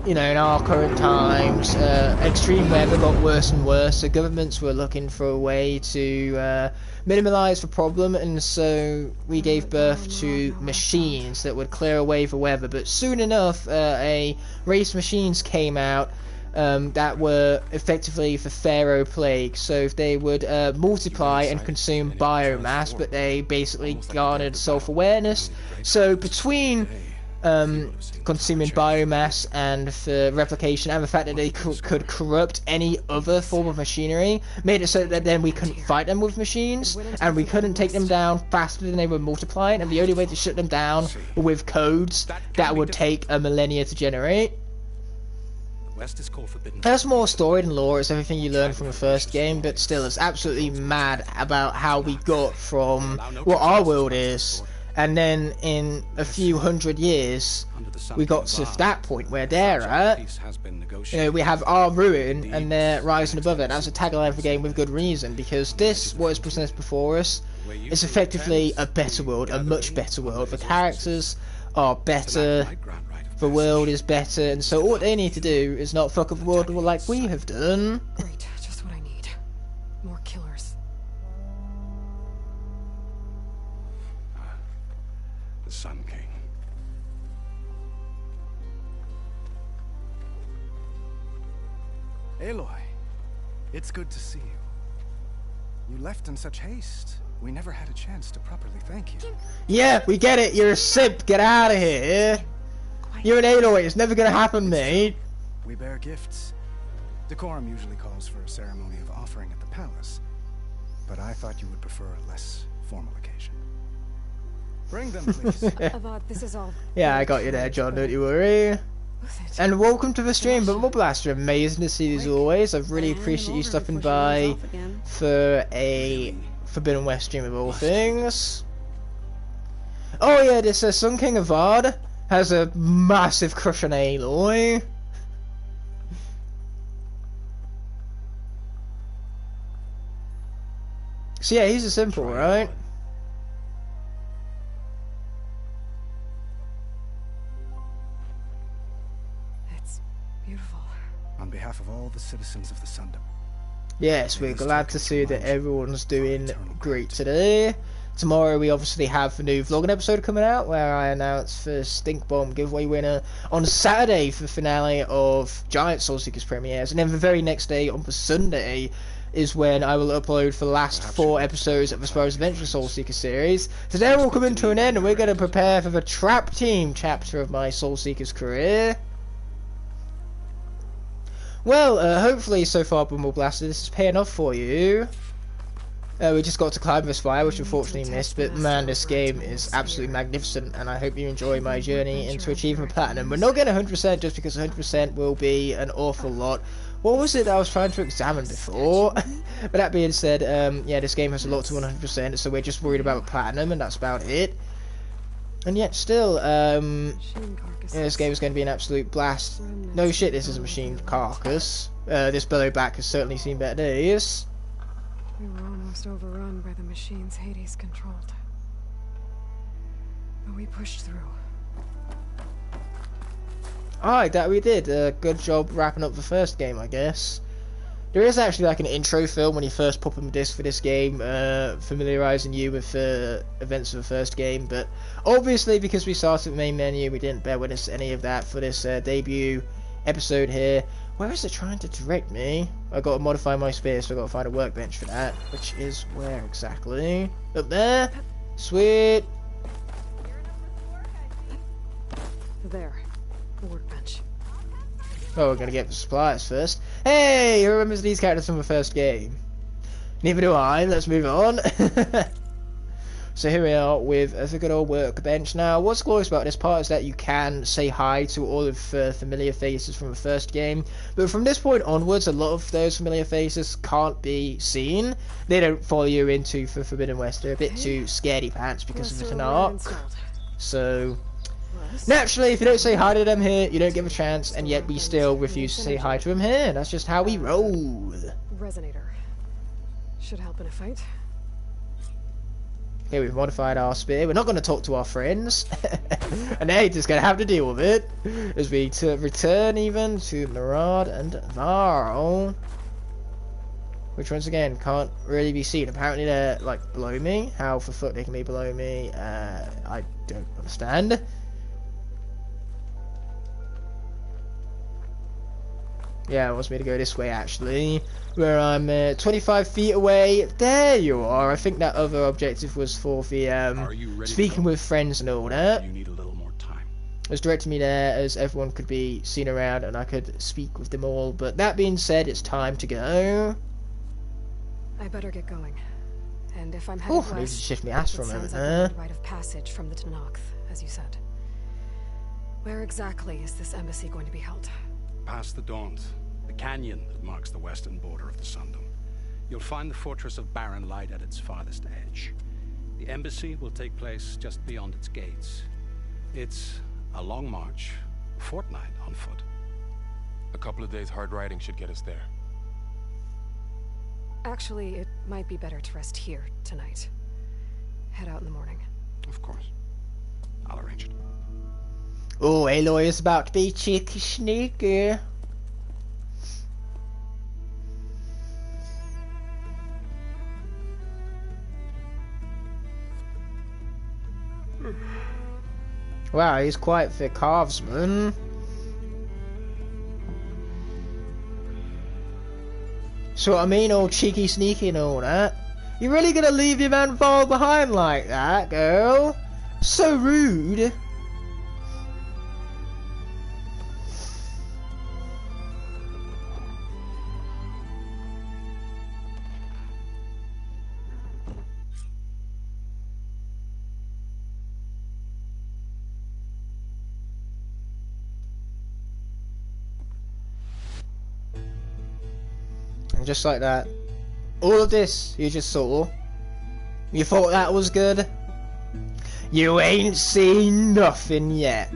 you know, in our current times, extreme weather got worse and worse. The governments were looking for a way to minimalise the problem, and so we gave birth to machines that would clear away the weather. But soon enough, a race of machines came out that were effectively the Pharaoh plague. So they would multiply and consume biomass, but they basically garnered self-awareness. So between consuming biomass and the replication and the fact that they could corrupt any other form of machinery, made it so that then we couldn't fight them with machines, and we couldn't take them down faster than they were multiplying, and the only way to shut them down were with codes that would take a millennia to generate. That's more story than lore. It's everything you learn from the first game, but still, it's absolutely mad about how we got from what our world is, and then in a few hundred years we got to that point where they're at. You know, we have our ruin and they're rising above it. That's a tagline of the game with good reason, because this, what is presented before us, is effectively a better world, a much better world. The characters are better, the world is better, and so all they need to do is not fuck up the world like we have done. Great, just what I need. More killers. The Sun King. Aloy, it's good to see you. You left in such haste. We never had a chance to properly thank you. Yeah, we get it. You're a simp. Get out of here. You're an Aloy. It's never gonna happen, mate. We bear gifts. Decorum usually calls for a ceremony of offering at the palace, but I thought you would prefer a less formal occasion. Bring them, please. Avad, this is all. Yeah, I got you there, John. Don't you worry. And welcome to the stream, Bumble Blaster. Amazing to see you as always. I really appreciate you stopping by for a Forbidden West stream of all things. Oh yeah, this Sun King Avad has a massive crush on Aloy. So yeah, he's a simple, right? It's beautiful. On behalf of all the citizens of the Sundom. Yes, we're glad to see that everyone's doing great today. Tomorrow we obviously have a new vlogging episode coming out where I announce the Stink Bomb giveaway winner on Saturday for the finale of Giant Soul Seekers premieres, and then the very next day on the Sunday is when I will upload the last 4 episodes of the Spyro's Adventure Soul Seeker series. So they're all coming to an end, and we're going to prepare for the Trap Team chapter of my Soul Seekers career. Well, hopefully so far, Bumble Blaster, this is paying off for you. We just got to climb this fire, which unfortunately missed, but man, this game is absolutely magnificent, and I hope you enjoy my journey into achieving the platinum. We're not getting 100% just because 100% will be an awful lot. What was it that I was trying to examine before? But that being said, yeah, this game has a lot to 100%, so we're just worried about platinum, and that's about it. And yet still, yeah, this game is going to be an absolute blast. No shit, this is a machine carcass. This Bellowback has certainly seen better days. We were almost overrun by the machines Hades controlled. But we pushed through. Alright, that we did. Good job wrapping up the first game, I guess. There is actually like an intro film when you first pop in the disc for this game, familiarising you with the events of the first game, but obviously because we started the main menu, we didn't bear witness to any of that for this debut episode here. Where is it trying to direct me? I've got to modify my space, so I've got to find a workbench for that, which is where exactly? Up there? Sweet! There. The workbench. Oh, we're gonna get the supplies first. Hey, who remembers these characters from the first game? Neither do I. Let's move on. So here we are with a good old workbench. Now, what's glorious about this part is that you can say hi to all of the familiar faces from the first game, but from this point onwards, a lot of those familiar faces can't be seen. They don't follow you into the Forbidden West. They're a bit too scaredy pants because of the arc. So naturally, if you don't say hi to them here, you don't give a chance, and yet we still refuse to say hi to them here. That's just how we roll. Resonator. Should help in a fight. Okay, we've modified our spear. We're not going to talk to our friends. And they're just going to have to deal with it. As we return even to Murad and Varl. Which once again can't really be seen. Apparently they're like below me. How the fuck they can be below me, I don't understand. Yeah, it wants me to go this way, actually. Where I'm 25 feet away. There you are. I think that other objective was for the speaking with friends and all that. You need a little more time. It was directing me there as everyone could be seen around and I could speak with them all. But that being said, it's time to go. I better get going. And if I'm headed west, I need to shift my ass it for a moment. sounds like a rite of passage from the Tenakth, as you said. Where exactly is this embassy going to be held? Past the Daunt, the canyon that marks the western border of the Sundom. You'll find the fortress of Barren Light at its farthest edge. The embassy will take place just beyond its gates. It's a long march, a fortnight on foot. A couple of days hard riding should get us there. Actually, it might be better to rest here tonight. Head out in the morning. Of course. I'll arrange it. Oh, Aloy is about to be cheeky sneaky. Wow, he's quite the calvesman. So what I mean, all cheeky sneaky and all that. You really gonna leave your man fall behind like that, girl? So rude. And just like that, all of this you just saw. You thought that was good? You ain't seen nothing yet.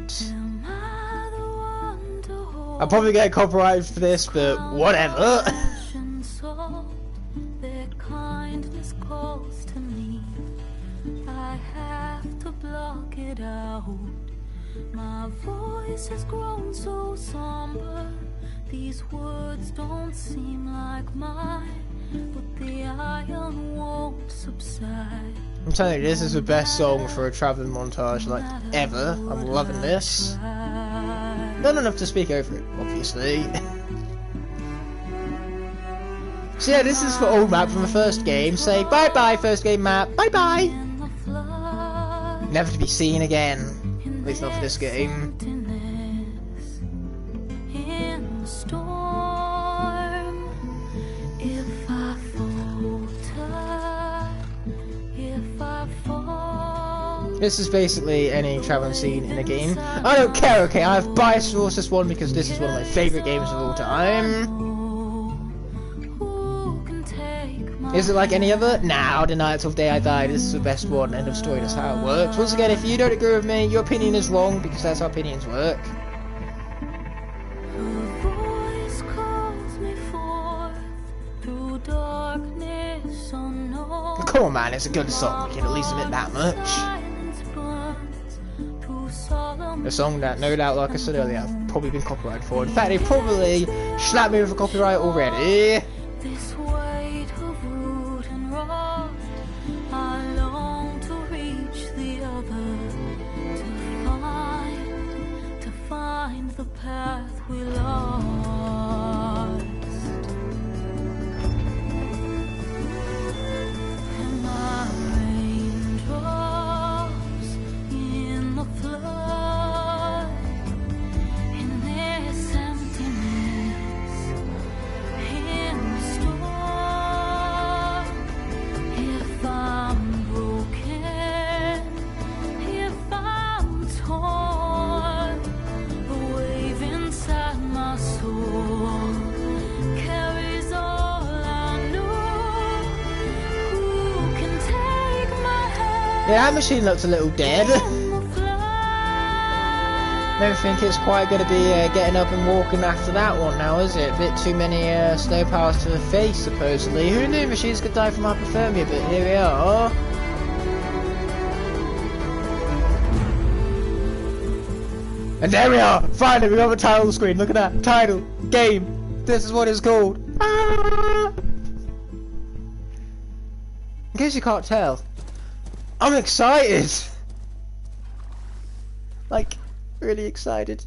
I'll probably get copyrighted for this, but whatever. Their kindness calls to me. I have to block it out. My voice has grown so somber. These words don't seem like mine, but the iron won't subside. I'm telling you, this is the best song for a traveling montage, like, ever. I'm loving this. Not enough to speak over it, obviously. So yeah, this is for old map from the first game. Say bye-bye, first game map. Bye-bye! Never to be seen again. At least not for this game. This is basically any traveling scene in a game. I don't care, okay, I have bias towards this one because this is one of my favourite games of all time. Is it like any other? Nah, the night till day I die, this is the best one, end of story, that's how it works. Once again, if you don't agree with me, your opinion is wrong because that's how opinions work. Come on man, it's a good song, you can at least admit that much. A song that, no doubt, like I said earlier, I've probably been copyrighted for. In fact, they probably slapped me with a copyright already. This weight of root and rot, I long to reach the other, to find the path we lost. And my raindrops in the flood, in this emptiness, in the storm. If I'm broken, if I'm torn, the wave inside my soul carries all I know. Who can take my hand? Yeah, that machine looks a little dead. Don't think it's quite going to be getting up and walking after that one now, is it? A bit too many snow powers to the face, supposedly. Who knew machines could die from hypothermia, but here we are. And there we are! Finally, we got the title screen. Look at that. Title. Game. This is what it's called. Ah! In case you can't tell, I'm excited! Like, really excited.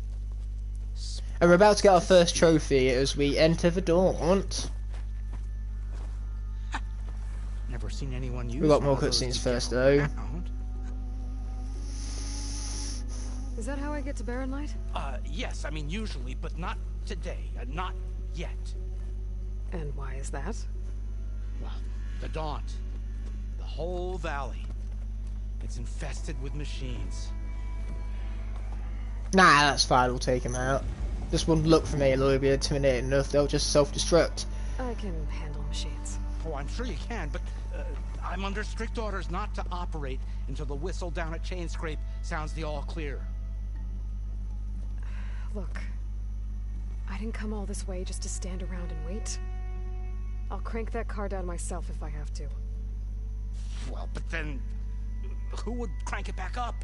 And we're about to get our first trophy as we enter the Daunt. Never seen anyone use We've got one more of those cutscenes to first, get though. around. Is that how I get to Barren Light? Yes, I mean usually, but not today. Not yet. And why is that? Well, the Daunt. The whole valley. It's infested with machines. Nah, that's fine, we'll take him out. Just one look from Aloy will be intimidating enough, they'll just self-destruct. I can handle machines. Oh, I'm sure you can, but I'm under strict orders not to operate until the whistle down at Chainscrape sounds the all clear. Look, I didn't come all this way just to stand around and wait. I'll crank that car down myself if I have to. Well, but then who would crank it back up?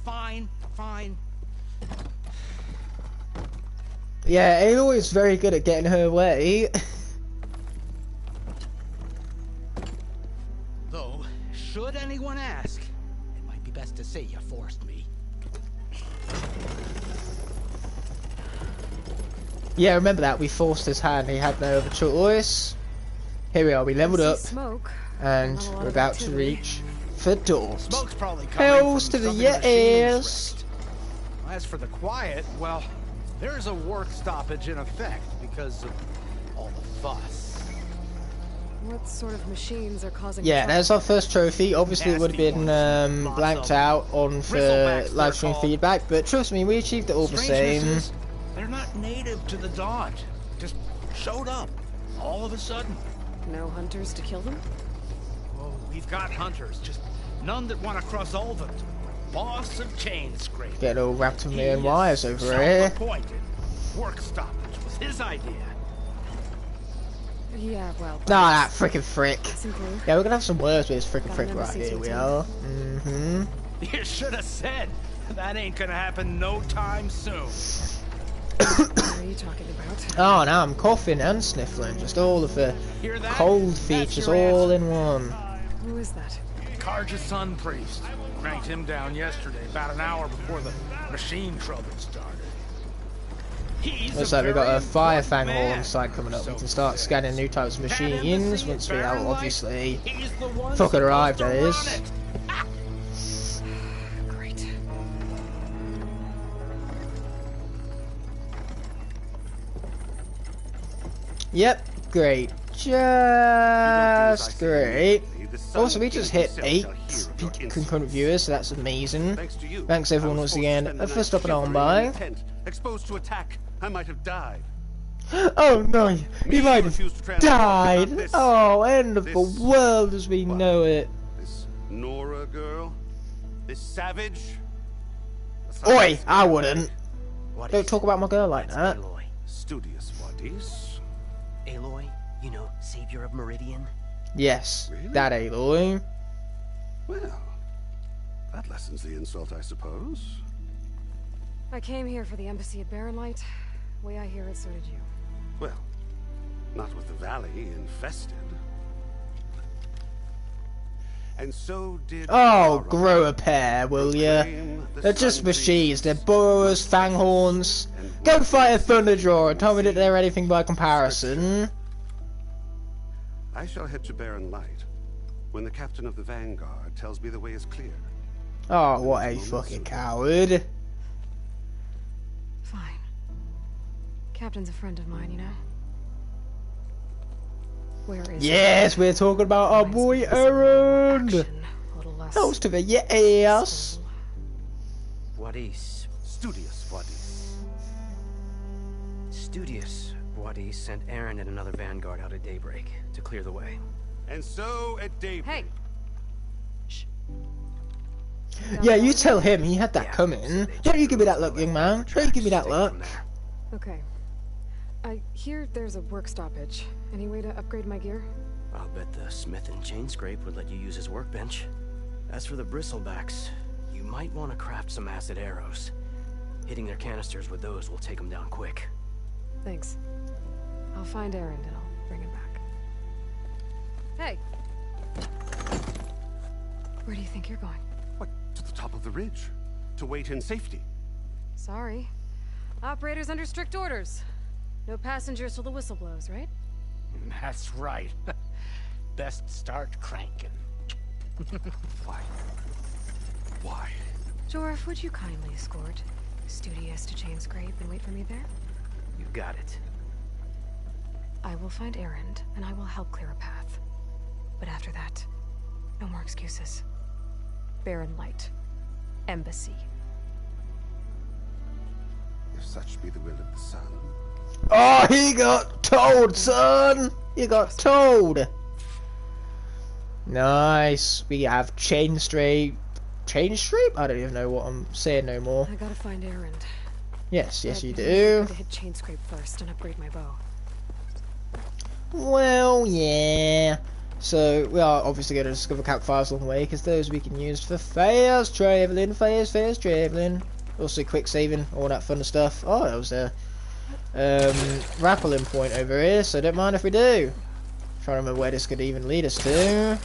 Fine. Yeah, Aloy is very good at getting her way. Though, should anyone ask, it might be best to say you forced me. Yeah, remember that, we forced his hand, he had no other choice. Here we are, we leveled up, smoke, and we're about to reach the Daunt. Smoke's probably coming Hells from to the something the machines yes! wrecked. As for the quiet, well, there's a work stoppage in effect because of all the fuss. What sort of machines are causing Yeah, trouble? there's our first trophy. Obviously it would have been blanked out on for live stream feedback, but trust me, we achieved it all the same. They're not native to the Daunt. Just showed up all of a sudden. No hunters to kill them? Oh, we've got hunters, just none that want to cross over to the boss of Chainscrape. Getting all wrapped in me and wires over here. Self-appointed. Work stoppage was his idea. Yeah, well... Nah, that frickin' frick. Simply. Yeah, we're gonna have some words with this frickin' Got frick an right embassy here, to we attend. are. You should have said. That ain't gonna happen no time soon. What are you talking about? Oh, now I'm coughing and sniffling. Just all of the Hear that? cold That's features your all answer. in one. Who is that? Karja's son priest. Cranked him down yesterday, about an hour before the machine trouble started. He's Looks a like we've got a very fire important fang man. horn site coming up. We So can start says. scanning new types of That machines embassy once at we Barren Light, obviously he's the one fucking arrive, supposed that to is. run it. Great. Yep, great. Just great. Also, we just hit 8 concurrent viewers, so that's amazing. Thanks everyone once again for stopping on by. Exposed to attack, I might have died. Oh no, he might have died. Oh, end of the world as we know it. This Nora girl? This savage? Oi, I wouldn't. Don't talk about my girl like that. Aloy. Studious bodies. Aloy, you know, savior of Meridian. Yes, that Aloy. Well, that lessens the insult, I suppose. I came here for the embassy at Barren Light. Way I hear it, so did you. Well, not with the valley infested. And so did... Oh, grow a pair, will ya? They're just machines, they're burrowers, fanghorns. Go fight a Thunderjaw and tell me that they're anything by comparison. I shall head to Barren Light when the captain of the Vanguard tells me the way is clear. Oh, what a fucking coward. Fine. Captain's a friend of mine, you know? Where is Yes, we're talking about our boy Aaron. a little less Hells to the yes. Wadis. Studious bodies. Studious Wadis sent Aaron and another Vanguard out at daybreak to clear the way. And so at daybreak... Hey! Yeah, you tell him he had that coming. Don't you give me that look, young man. Don't you give me that look. Okay. I hear there's a work stoppage. Any way to upgrade my gear? I'll bet the Smith and Chainscrape would let you use his workbench. As for the bristlebacks, you might want to craft some acid arrows. Hitting their canisters with those will take them down quick. Thanks. I'll find Aaron and I'll bring him back. Hey! Where do you think you're going? What, to the top of the ridge? To wait in safety? Sorry. Operator's under strict orders. No passengers till the whistle blows, right? That's right. Best start cranking. Why? Why? Jorf, would you kindly escort Studious to Chainscrape and wait for me there? You got it. I will find Erend, and I will help clear a path. But after that, no more excuses. Barren Light. Embassy. If such be the will of the sun. Oh, he got told, son! You got told! Nice. We have Chainstreep. Chainstreep? I don't even know what I'm saying no more. I gotta find Erend. Yes, yes you I do. to hit Chainscrape first and upgrade my bow. Well, yeah. So, we are obviously going to discover campfires along the way, because those we can use for fast travelling, fast travelling. Also quick saving, all that fun stuff. Oh, that was a rappelling point over here, so don't mind if we do. Trying to remember where this could even lead us to.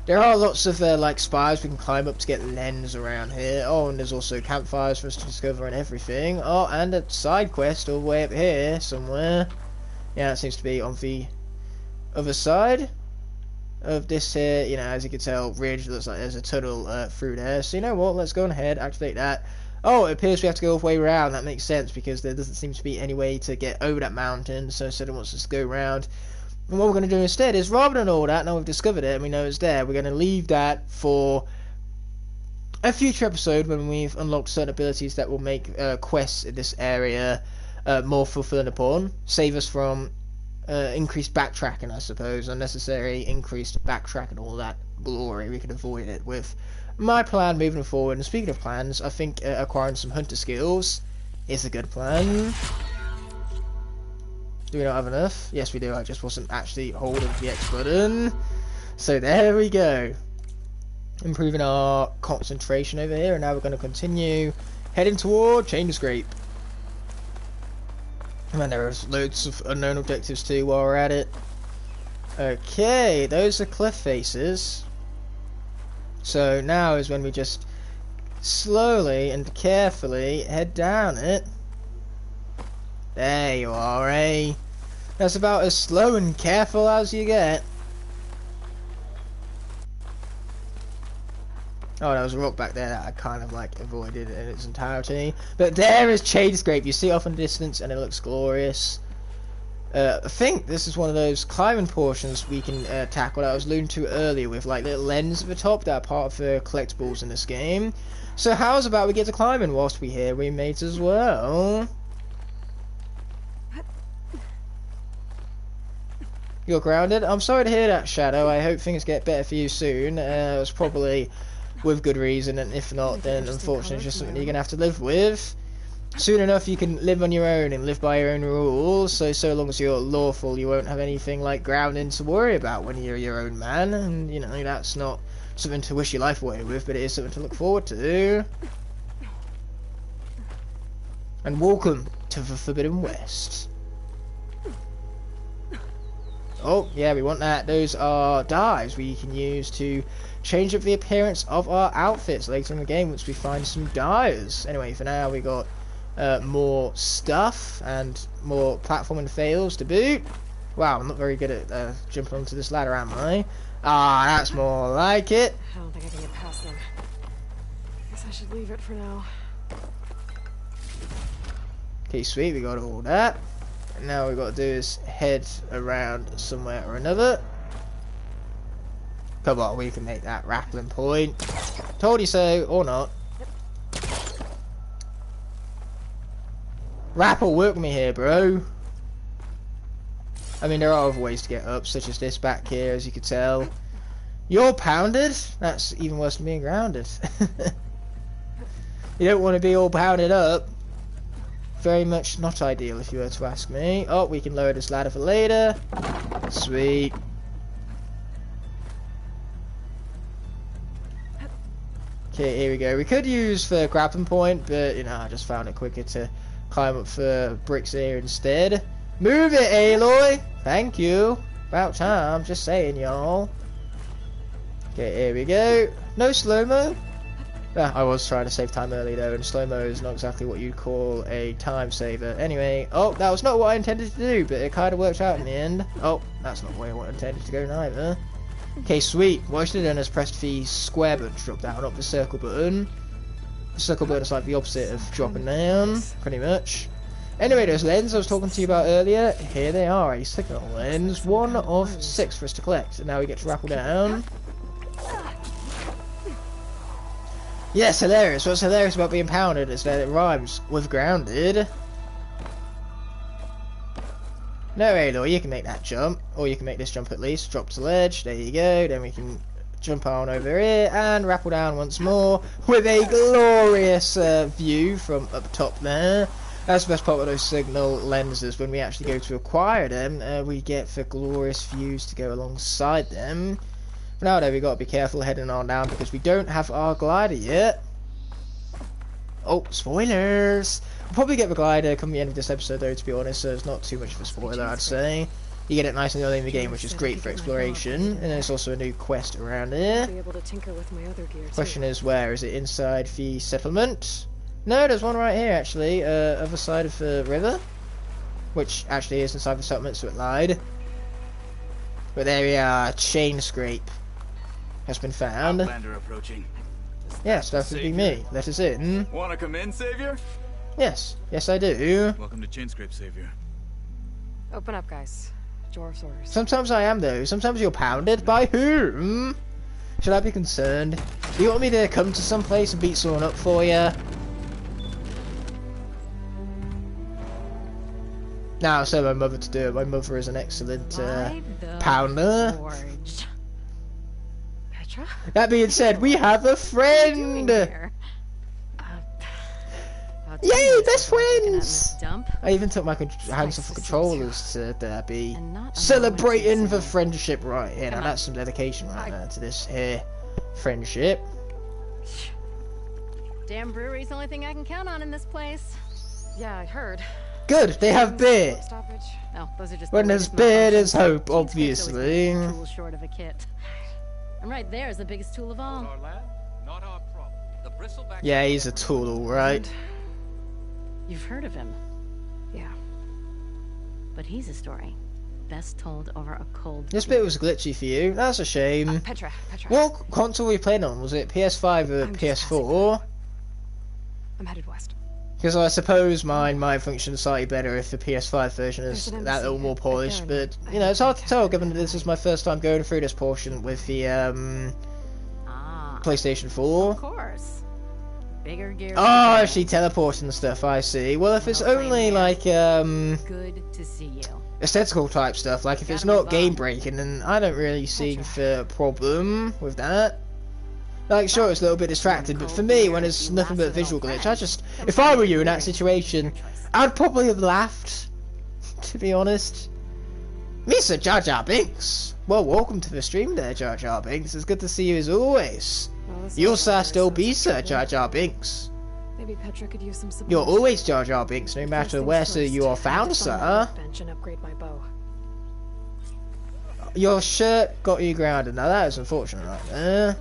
There are lots of like spires we can climb up to get lens around here. Oh, and there's also campfires for us to discover and everything. Oh, and a side quest all the way up here somewhere. Yeah, it seems to be on the other side of this here, you know, as you can tell, ridge. Looks like there's a tunnel through there. So you know what, let's go on ahead, activate that. Oh, it appears we have to go all the way around. That makes sense, because there doesn't seem to be any way to get over that mountain, so instead it wants us to go around. And what we're going to do instead is, rather than all that, now we've discovered it and we know it's there, we're going to leave that for a future episode when we've unlocked certain abilities that will make quests in this area more fulfilling upon. Save us from increased backtracking, I suppose, unnecessary increased backtracking, all that glory. We can avoid it with my plan moving forward. And speaking of plans, I think acquiring some hunter skills is a good plan. Do we not have enough? Yes we do, I just wasn't actually holding the X button. So there we go. Improving our concentration over here, and now we're going to continue heading toward Chainscrape. And there's loads of unknown objectives too while we're at it. Okay, those are cliff faces. So now is when we just slowly and carefully head down it. There you are, eh? That's about as slow and careful as you get. Oh, there was a rock back there that I kind of like avoided in its entirety. But there is Chainscrape. You see it off in the distance and it looks glorious. I think this is one of those climbing portions we can tackle that I was alluding to earlier, with like little lens at the top that are part of the collectibles in this game. So how's about we get to climbing whilst we hear roommates as well? You're grounded? I'm sorry to hear that, Shadow. I hope things get better for you soon. It was probably with good reason, and if not, then unfortunately it's just something you're going to have to live with. Soon enough you can live on your own and live by your own rules, so long as you're lawful you won't have anything like grounding to worry about when you're your own man, and you know, that's not something to wish your life away with, but it is something to look forward to. And welcome to the Forbidden West. Oh, yeah, we want that. Those are dyes we can use to change up the appearance of our outfits later in the game once we find some dyes. Anyway, for now we got more stuff and more platforming fails to boot. Wow, I'm not very good at jumping onto this ladder, am I? Ah, that's more like it. I don't think I can get past them. Guess I should leave it for now. Okay, sweet, we got all that. And now all we got to do is head around somewhere or another. Come on, we can make that rappling point. Told you so, or not. Rap will work with me here, bro. I mean, there are other ways to get up, such as this back here, as you can tell. You're pounded? That's even worse than being grounded. You don't want to be all pounded up. Very much not ideal, if you were to ask me. Oh, we can lower this ladder for later. Sweet. Okay, here we go. We could use the grappling point, but, you know, I just found it quicker to climb up for bricks here instead. Move it, Aloy! Thank you. About time, just saying, y'all. Okay, here we go. No slow-mo. I was trying to save time earlier though, and slow-mo is not exactly what you'd call a time saver. Anyway, oh, that was not what I intended to do, but it kind of worked out in the end. Oh, that's not where I intended to go neither. Okay, sweet. What I should have done is pressed the square button to drop down, not the circle button. The circle button is like the opposite of dropping down, pretty much. Anyway, those lenses I was talking to you about earlier, here they are, a signal lens, 1 of 6 for us to collect, and now we get to rappel down. Yes, hilarious. What's hilarious about being pounded is that it rhymes with grounded. No, Aloy, you can make that jump, or you can make this jump at least. Drop to the ledge, there you go, then we can jump on over here and rappel down once more with a glorious view from up top there. That's the best part of those signal lenses. When we actually go to acquire them, we get the glorious views to go alongside them. For now though, we got to be careful heading on down because we don't have our glider yet. Oh, spoilers! We'll probably get the glider come the end of this episode though, to be honest, so it's not too much of a spoiler, I'd say. You get it nice and early in the game, which is great for exploration, and there's also a new quest around here. Question is, where? Is it inside the settlement? No, there's one right here actually, other side of the river, which actually is inside the settlement, so it lied. But there we are, chain scrape has been found. Outlander approaching. Yes, that would be me. Let us in. Wanna come in, Savior? Yes, yes I do. Welcome to Chainscrape, Savior. Open up, guys. Jor's orders. Sometimes I am though. Sometimes you're pounded. By whom? Should I be concerned? Do you want me to come to some place and beat someone up for you? Now, so my mother to do it. My mother is an excellent pounder. Petra? That being said, we have a friend! Yay, best friends! I even took my hands off the controllers to be celebrating the friendship right here. Now that's some dedication right there to this here friendship. Damn brewery's the only thing I can count on in this place. Yeah, I heard. Good, they have beer. Oh, those are just when there's beer, there's hope, obviously. Short of a kit. And right there is the biggest tool of all. Yeah, he's a tool, alright. You've heard of him? Yeah. But he's a story best told over a cold. This bit was glitchy for you. That's a shame. Petra. What console were you playing on? Was it PS5 or PS4? I'm headed west. Because I suppose mine might function slightly better if the PS5 version is that little more polished, but you know, it's hard to tell given that this is my first time going through this portion with the PlayStation 4. Of course. Bigger gear. Oh, actually teleporting and stuff, I see. Well, if it's only like good to see you. Aesthetical type stuff, like if it's not game breaking, then I don't really see the problem with that. Like, sure, it's a little bit distracting, but for me, when it's nothing but visual glitch, if I were you in that situation, I'd probably have laughed, to be honest. Mr. Jar Jar Binks! Well, welcome to the stream there, Jar Jar Binks. It's good to see you as always. You'll still be Sir Jar Jar Binks. Maybe Petra could use some support. You're always Jar Jar Binks, no matter where you are found, sir. Bench and upgrade my bow. Your shirt got you grounded. Now that is unfortunate right there.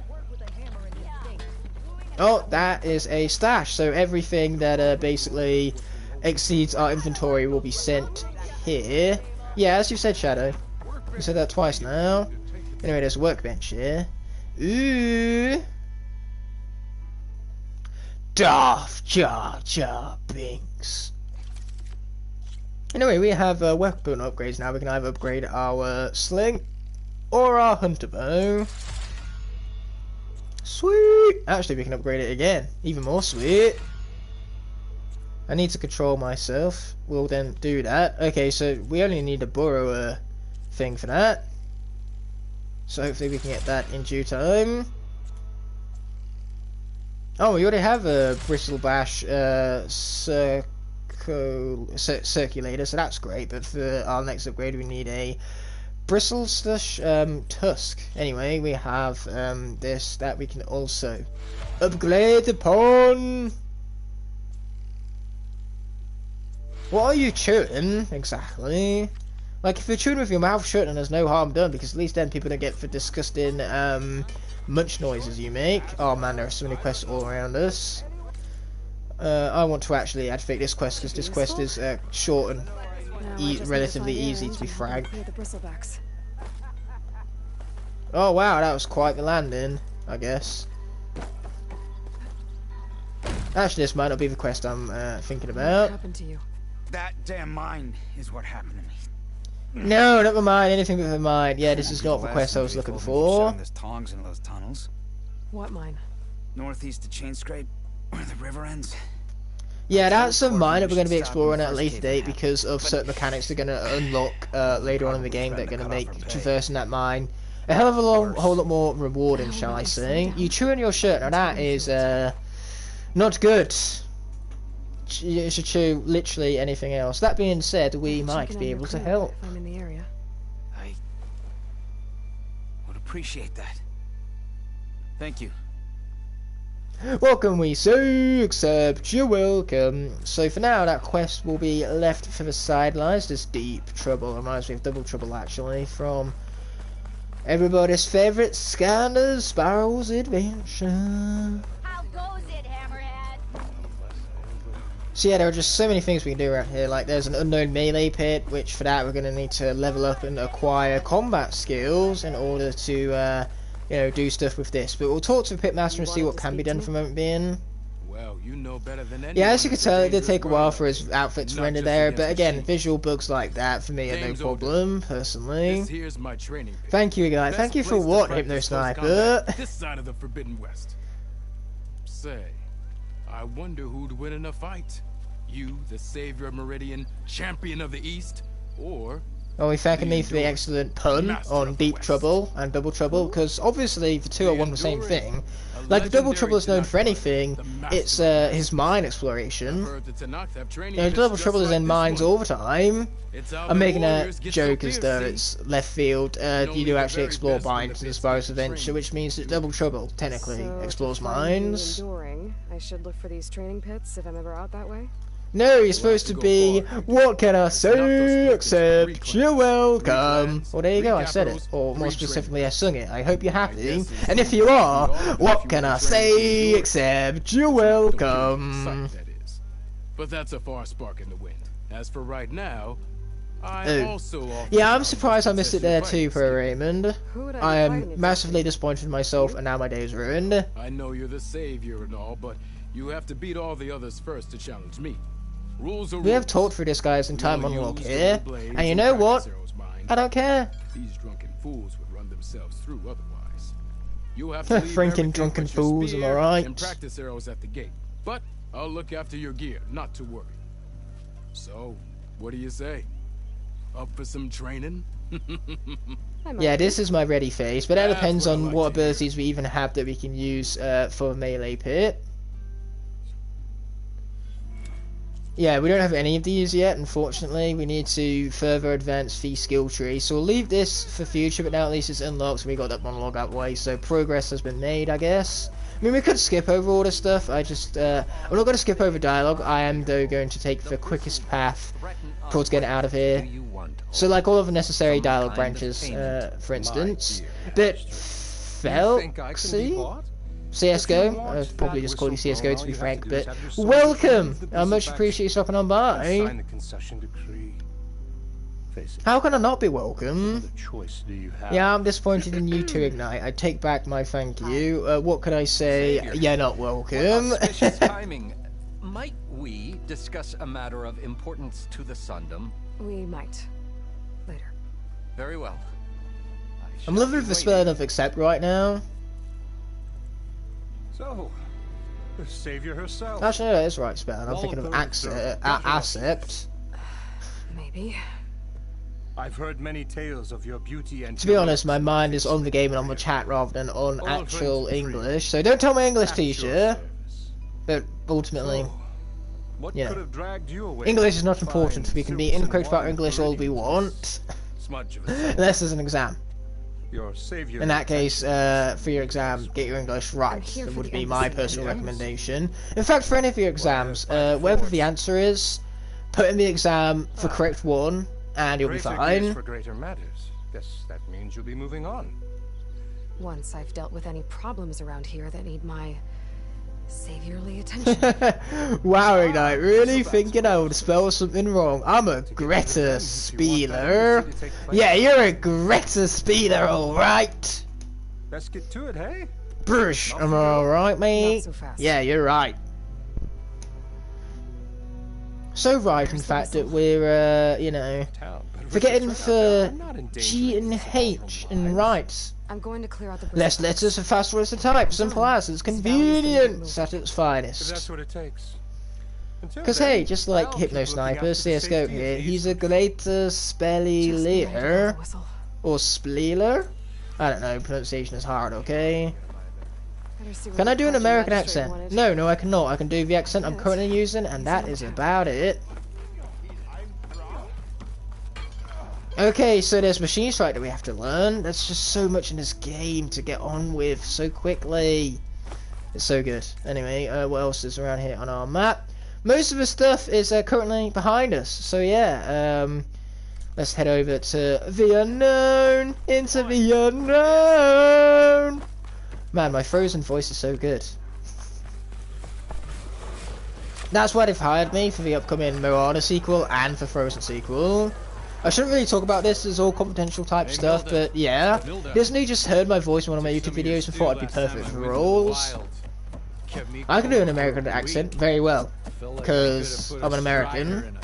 Oh, that is a stash, so everything that basically exceeds our inventory will be sent here. Yeah, as you said, Shadow. You said that twice now. Anyway, there's a workbench here. Ooh. Darth Jar Jar Binks. Anyway, we have weapon upgrades now. We can either upgrade our sling or our hunter bow. Sweet! Actually, we can upgrade it again. Even more sweet. I need to control myself. We'll then do that. Okay, so we only need to borrow a thing for that. So hopefully we can get that in due time. Oh, we already have a Bristle Bash circulator, so that's great. But for our next upgrade, we need a Bristle Slush Tusk. Anyway, we have this that we can also upgrade upon. What are you chewing exactly? Like, if you're chewing with your mouth shut and there's no harm done, because at least then people don't get for disgusting munch noises you make. Oh man, there are so many quests all around us. I want to actually activate this quest because this quest is short and relatively easy to be fragged. Oh wow, that was quite the landing, I guess. Actually, this might not be the quest I'm thinking about. What happened to you? That damn mine is what happened to me. No, never mind. Anything but the mine. Yeah, this is not the quest I was looking for. There's tongs in those tunnels. What mine? Northeast of Chainscrape, where the river ends. Yeah, that's a mine that we're going to be exploring at a later date because of certain mechanics they're going to unlock later on in the game that are going to make traversing that mine a hell of a whole lot more rewarding, shall I say. You chew on your shirt, now that is not good. You should chew literally anything else. That being said, we might be able to help. If I'm in the area. I would appreciate that. Thank you. Welcome, we say, except you're welcome. So for now, that quest will be left for the sidelines. This Deep Trouble reminds me of Double Trouble, actually, from everybody's favourite Skanda Sparrow's Adventure. So yeah, there are just so many things we can do around here. Like, there's an unknown melee pit, which for that we're going to need to level up and acquire combat skills in order to, you know, do stuff with this. But we'll talk to the pitmaster and see what can be done for the moment being. Well, you know better than anyone. Yeah, as you can tell, it did take a while for his outfit to render there. But again, visual bugs like that for me are no problem, personally. Here's my training pit. Thank you, guys. Thank you for what, Hypno Sniper? This side of the Forbidden West. Say, I wonder who'd win in a fight. You, the savior of Meridian, champion of the East, or... Well, we thanking me for the excellent pun on Deep Trouble and Double Trouble, because obviously the two are one and the same thing. Like, if Double Trouble is known for anything, it's his mine exploration. You know, Double Trouble is in mines all the time. I'm making a joke as though it's left field. You do actually explore mines in Spyro's Adventure, which means that Double Trouble technically explores mines. I should look for these training pits if I'm ever out that way. No, you're supposed to be, what can I say, except you're welcome. Well, there you go, I said it. Or more specifically, I sung it. I hope you're happy. And if you are, what can I say, except you're welcome. But that's a far spark in the wind. As for right now, yeah, I'm surprised I missed it there too, Pro Raymond. I am massively disappointed in myself, and now my day is ruined. I know you're the savior and all, but you have to beat all the others first to challenge me. Rules are we have talked through this guy's entire monologue here, and you know what? I don't care. These drunken fools would run themselves through otherwise. You have to Franken drunken fools, am I right? And practice arrows at the gate. But I'll look after your gear, not to worry. So, what do you say? Up for some training? Yeah, this is my ready phase, but that depends on what abilities we even have that we can use for melee pit. Yeah, we don't have any of these yet, unfortunately. We need to further advance the skill tree, so we'll leave this for future, but now at least it's unlocked, so we got that monologue out of the way, so progress has been made, I guess. I mean, we could skip over all this stuff. I'm not going to skip over dialogue. I am, though, going to take the quickest path towards getting out of here. So, like, all of the necessary dialogue branches, for instance. But, Felxy? CSGO? I'd probably just call you CSGO, to be frank, but welcome! I much appreciate you stopping on by. How can I not be welcome? Yeah, I'm disappointed in you too, Ignite. I take back my thank you. What could I say? You're not welcome. Timing. Might we discuss a matter of importance to the Sundom? We might. Later. Very well. I'm loving the spelling of accept right now. So, the savior herself. Actually, no, that is right spelling. I'm thinking of accept. Maybe. I've heard many tales of your beauty and... To be honest, my mind is on the game and on the chat rather than on actual English. So don't tell my English teacher. But ultimately, yeah. English is not important. We can be incorrect about English all we want. Unless there's an exam. In that case, for your exam, get your English right. That would be my personal recommendation. In fact, for any of your exams, whatever the answer is, put in the exam the correct one, and you'll be Great ideas fine. for greater matters. Guess that means you'll be moving on. Once I've dealt with any problems around here that need my saviorly attention. Wow, Ignite, really thinking I would spell something wrong. I'm a Greta Spieler. Yeah, you're a Greta Spieler, alright. Let's get to it, hey? Brush, am I alright, mate? Not so fast. Yeah, you're right. So right, in fact, that we're, you know, forgetting for G and H and rights. I'm going to clear out the Less letters for faster ways to type. Simple as. It's convenience at its If finest. that's what it takes. Because hey, just like Hypno Sniper, CSGO here, he's a greater spellier. Or spleeler? I don't know, pronunciation is hard, okay? Can I do an American accent? No, I cannot. I can do the accent I'm currently using, and that is about it. Okay, so there's Machine Strike that we have to learn. There's just so much in this game to get on with so quickly. It's so good. Anyway, what else is around here on our map? Most of the stuff is currently behind us. So yeah, let's head over to the unknown. Into the unknown. Man, my Frozen voice is so good. That's why they've hired me for the upcoming Moana sequel and for Frozen sequel. I shouldn't really talk about this, it's all confidential type stuff, but yeah. Disney just heard my voice in one of my YouTube videos and thought I'd be perfect for roles. I can do an American accent very well, because I'm an American.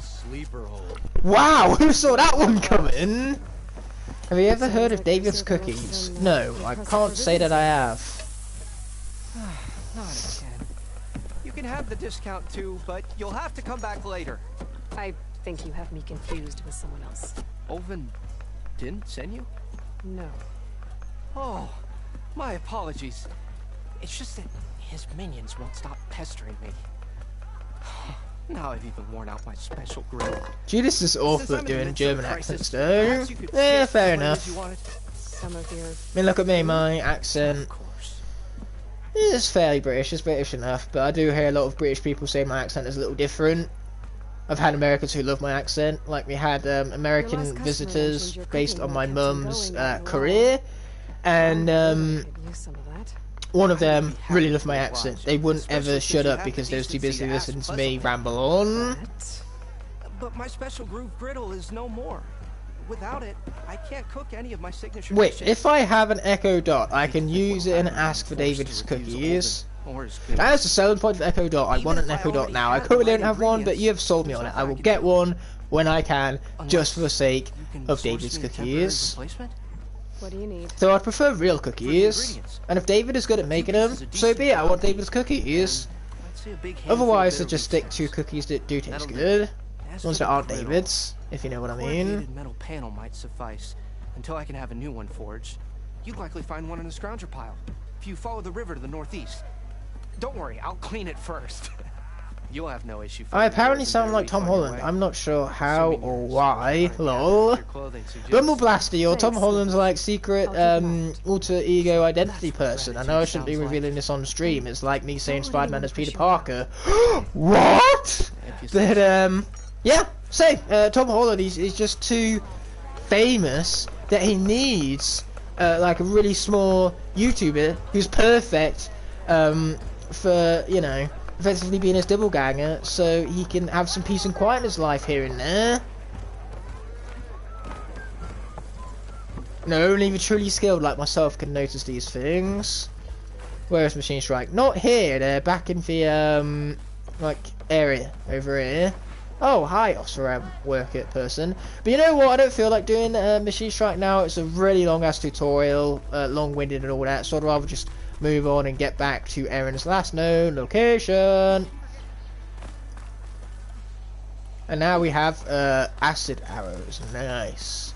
Wow, who saw that one coming? Have you ever heard of David's Cookies? No, I can't say that I have. Not again. You can have the discount too, but you'll have to come back later. I think you have me confused with someone else. Oven didn't send you? No. Oh, my apologies. It's just that his minions won't stop pestering me. Now I've even worn out my special grill. Judas is awful at doing German accents though. Yeah, fair enough. I mean, look at me, my accent is fairly British, it's British enough, but I do hear a lot of British people say my accent is a little different. I've had Americans who love my accent, like we had American visitors based on my mum's career, and one of them really loved my accent. They wouldn't ever shut up because they was too busy listening to me ramble on. But my special groove griddle is no more. Without it, I can't cook any of my signature Wait, dishes. if I have an Echo Dot, I can use it and ask for David's cookies. That is the selling point of Echo Dot. I want an Echo Dot now. I currently don't have one, but you have sold me on it. I will get one when I can, just for the sake of David's cookies. What do you need? So I'd prefer real cookies, and if David is good at making them, so be it. I want David's cookies. Otherwise, I'll just stick to cookies that do taste good. Ones that aren't David's, if you know what I mean. Corrugated metal panel might suffice until I can have a new one forged. You'd likely find one in the scrounger pile if you follow the river to the northeast. Don't worry, I'll clean it first. You'll have no issue. I apparently sound like Tom Holland. I'm not sure how or why. Lol. Bumble Blaster, you're Tom Holland's like secret alter ego identity person. I know I shouldn't be revealing this on stream. It's like me saying Spider-Man as Peter Parker. What? But yeah, say Tom Holland. He's just too famous that he needs like a really small YouTuber who's perfect for, you know, effectively being his doppelganger, so he can have some peace and quiet in his life here and there. No, only the truly skilled like myself can notice these things. Where is Machine Strike? Not here, they're back in the like area over here. Oh, hi, Osram work it person. But you know what? I don't feel like doing Machine Strike now. It's a really long ass tutorial, long-winded and all that, so I'd rather just move on and get back to Erin's last known location. And now we have acid arrows. Nice.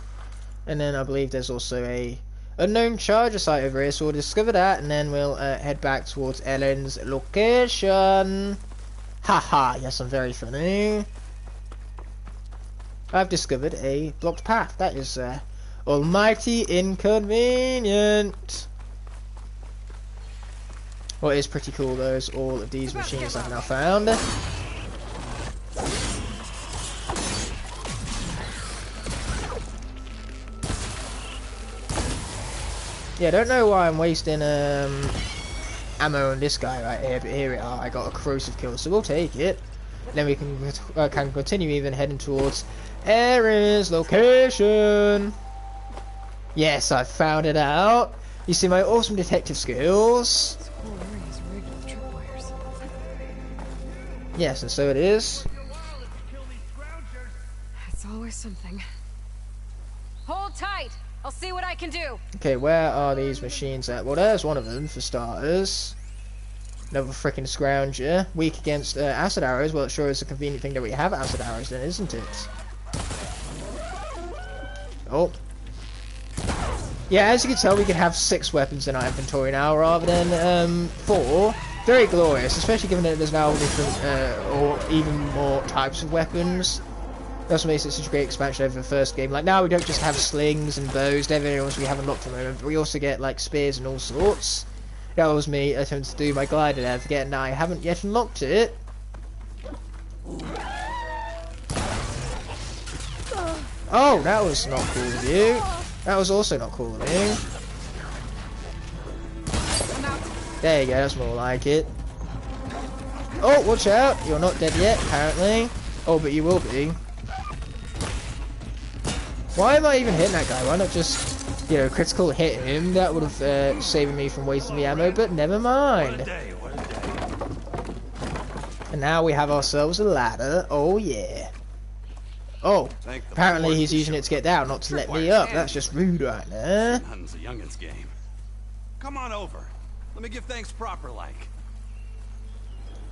And then I believe there's also a unknown charger site over here, so we'll discover that and then we'll head back towards Ellen's location. Haha, yes, I'm very funny. I've discovered a blocked path. That is almighty inconvenient. What is pretty cool though is all of these machines I've now found. Yeah, I don't know why I'm wasting ammo on this guy right here, but here we are. I got a corrosive kill, so we'll take it. Then we can continue even heading towards Erin's location. Yes, I found it out. You see my awesome detective skills. This whole area is rigged with tripwires. Yes, and so it is. It's always something. Hold tight. I'll see what I can do. Okay, where are these machines at? Well, there's one of them for starters. Another freaking scrounger. Weak against acid arrows. Well, it sure is a convenient thing that we have acid arrows then, isn't it? Oh. Yeah, as you can tell, we can have 6 weapons in our inventory now rather than 4. Very glorious, especially given that there's now different or even more types of weapons. That's what makes it such a great expansion over the first game. Like, now we don't just have slings and bows, everything else we haven't unlocked at the moment, but we also get, like, spears and all sorts. That was me attempting to do my glider there, forgetting that I haven't yet unlocked it. Oh, that was not cool of you. That was also not cool of you. There you go, that's more like it. Oh, watch out, you're not dead yet, apparently. Oh, but you will be. Why am I even hitting that guy? Why not just, you know, critical hit him? That would have saved me from wasting the ammo, but never mind. And now we have ourselves a ladder. Oh, yeah. Oh, apparently he's using it to get down, not to let me up. That's just rude right there. Hunting's a youngin's game. Come on over. Let me give thanks proper like.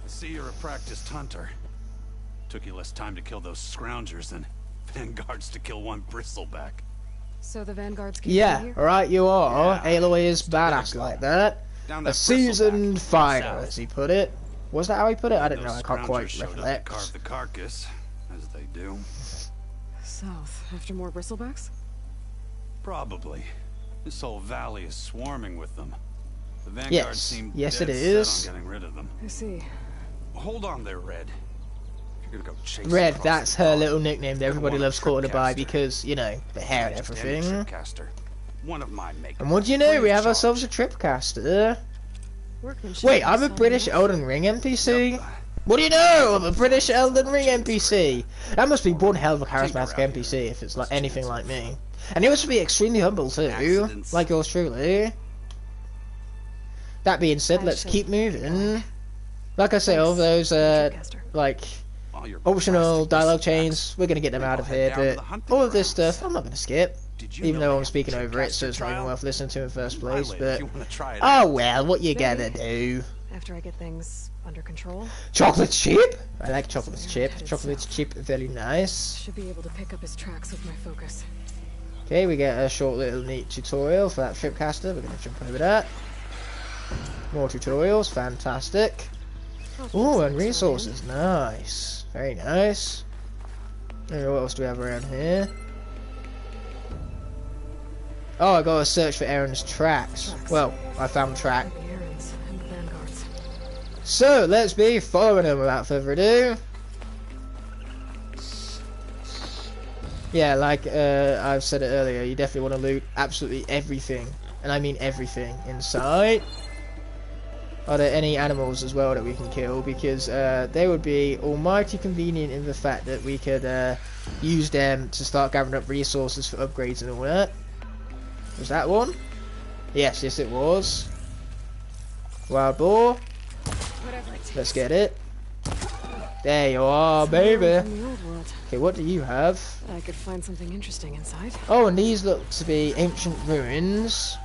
I see you're a practiced hunter. Took you less time to kill those scroungers than Vanguards to kill one bristleback. So the Vanguards came Yeah, here? right you are. Yeah. Aloy is badass like that. A seasoned fighter, as he put it. Was that how he put it? I don't know, I can't quite recollect. Carve the carcass, as they do. South, after more bristlebacks? Probably. This whole valley is swarming with them. The Vanguards seem yes dead it is. set on getting rid of them. I see. Hold on there, Red. You're gonna go chase Red, that's her little nickname that everybody loves calling her by because, you know, the hair and everything. One of mine make. And what do you know? We have ourselves a tripcaster. Wait, I'm a British Elden Ring NPC? What do you know? I'm a British Elden Ring NPC. That must be one hell of a charismatic NPC if it's like anything like me. And he must be extremely humble too, like yours truly. That being said, let's keep moving. Like I say, all those like optional dialogue chains, we're gonna get them out of here, but all of this stuff I'm not gonna skip. Even though I'm speaking over it, so it's not even worth listening to in the first place, but oh well, what you gonna do? After I get things under control. Chocolate chip? I like chocolate chip. Chocolate chip, very nice. Should be able to pick up his tracks with my focus. Okay, we get a short little neat tutorial for that tripcaster. We're gonna jump over that. More tutorials, fantastic. Ooh, and resources, nice. Very nice. What else do we have around here? Oh, I gotta search for Erin's tracks. Well, I found the track. So, let's be following him without further ado. Yeah, like I've said it earlier, you definitely want to loot absolutely everything. And I mean everything in sight. Are there any animals as well that we can kill? Because they would be almighty convenient in the fact that we could use them to start gathering up resources for upgrades and all that. Was that one? Yes, yes it was. Wild boar. Let's get it. There you are, baby. Okay, what do you have? I could find something interesting inside. Oh, and these look to be ancient ruins.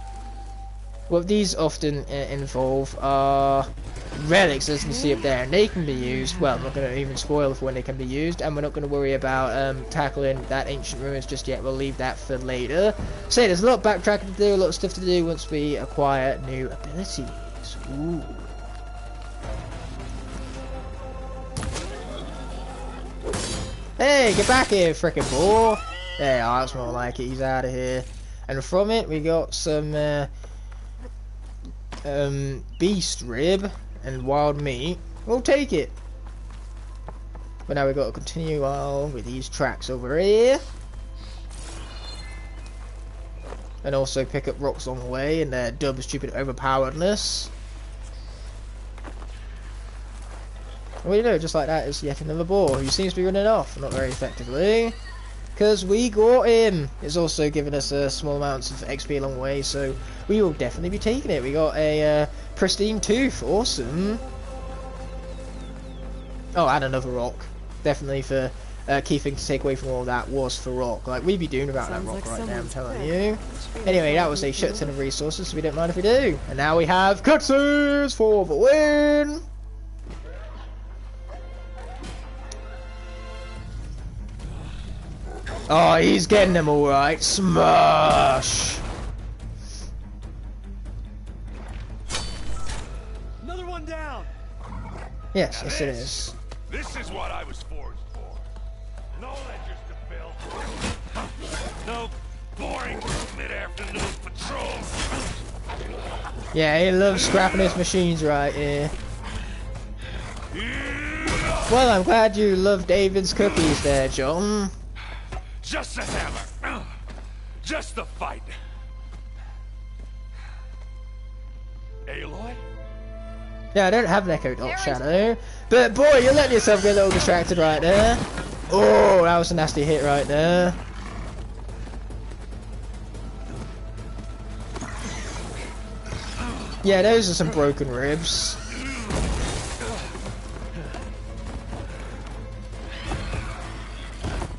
What these often involve are relics, as you can see up there, and they can be used. Well, I'm not going to even spoil for when they can be used, and we're not going to worry about tackling that ancient ruins just yet. We'll leave that for later. So there's a lot of backtracking to do, a lot of stuff to do once we acquire new abilities. Ooh. Hey, get back here, frickin' boar! There you are, that's more like it. He's out of here. And from it, we got some beast rib and wild meat. We'll take it. But now we've got to continue on with these tracks over here. and also pick up rocks on the way in their dumb, stupid overpoweredness. What do you know? Just like that is yet another boar who seems to be running off, not very effectively. Because we got him. It's also giving us small amounts of XP along the way, so we will definitely be taking it. We got a pristine tooth. Awesome. Oh, and another rock. Definitely for key thing to take away from all that was for rock. Like, we'd be doing without that rock right now, I'm telling you. Anyway, that was a shit ton of resources, so we don't mind if we do. And now we have cutscenes for the win. Oh, he's getting them all right. Smash! Another one down. Yes, yes it is. This is what I was forged for. No ledgers to fill. No boring mid-afternoon patrols. Yeah, he loves scrapping his machines right here. Well, I'm glad you love David's cookies there, John. Just a hammer. Just the fight. Aloy? Yeah, I don't have an Echo Dot Shadow. But boy, you're letting yourself get a little distracted right there. Oh, that was a nasty hit right there. Yeah, those are some broken ribs.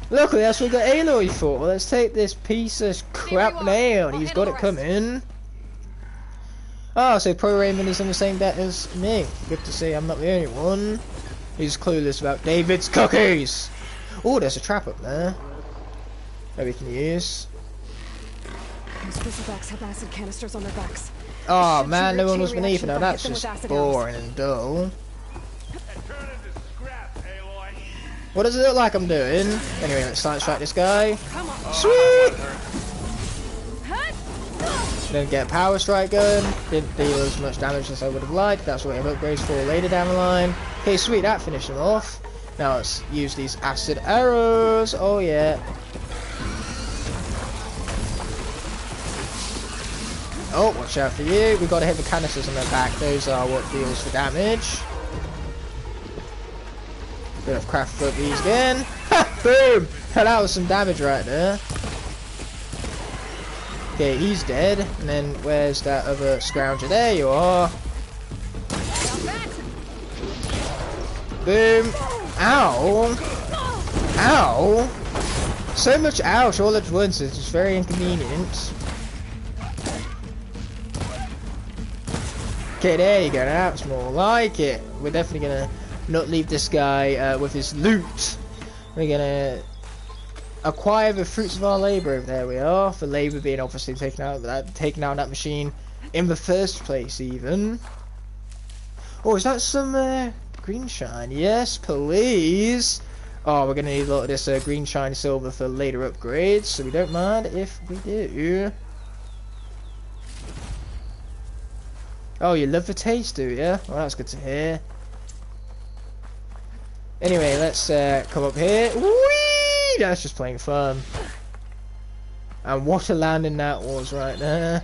Luckily, that's what we got Aloy for. Let's take this piece of crap nail. He's got it coming. Oh, so Pro Raymond is in the same bet as me. Good to see I'm not the only one who's clueless about David's cookies. Oh, there's a trap up there that we can use. Those bristlebacks have acid canisters on their backs. Oh man, no one was beneath it. Now that's just boring and dull. What does it look like I'm doing? Anyway, let's strike this guy. Sweet! Didn't get a power strike going. Didn't deal as much damage as I would have liked. That's what we have upgrades for later down the line. Okay, sweet, that finished him off. Now let's use these acid arrows. Oh yeah. Oh, watch out for you. We've got to hit the canisters on their back. Those are what deals the damage. Bit of craft flip these again. Ha! Boom! That was some damage right there. Okay, he's dead. And then where's that other scrounger? There you are. Boom! Ow! Ow! So much ouch all at once. It's just very inconvenient. Okay, there you go. That's more like it. We're definitely gonna not leave this guy with his loot. We're gonna acquire the fruits of our labor. There we are. For labor being obviously taking out that machine in the first place, even. Oh, is that some green shine? Yes, please. Oh, we're gonna need a lot of this green shine silver for later upgrades, so we don't mind if we do. Oh, you love the taste, do you? Well, that's good to hear. Anyway, let's come up here. Whee! That's just plain fun. And what a landing that was right there.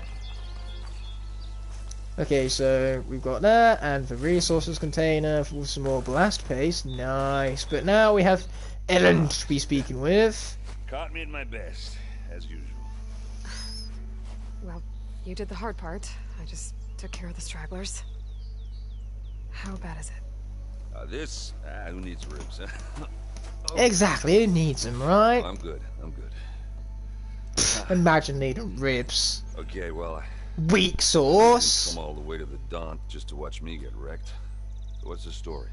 Okay, so we've got that, and the resources container for some more blast paste. Nice. But now we have Ellen to be speaking with. Caught me at my best, as usual. Well, you did the hard part. I just took care of the stragglers. How bad is it? Who needs ribs, huh? Exactly, who needs them, right? I'm good. Imagine needing ribs. Okay, well, weak sauce. Come all the way to the Daunt just to watch me get wrecked. What's the story?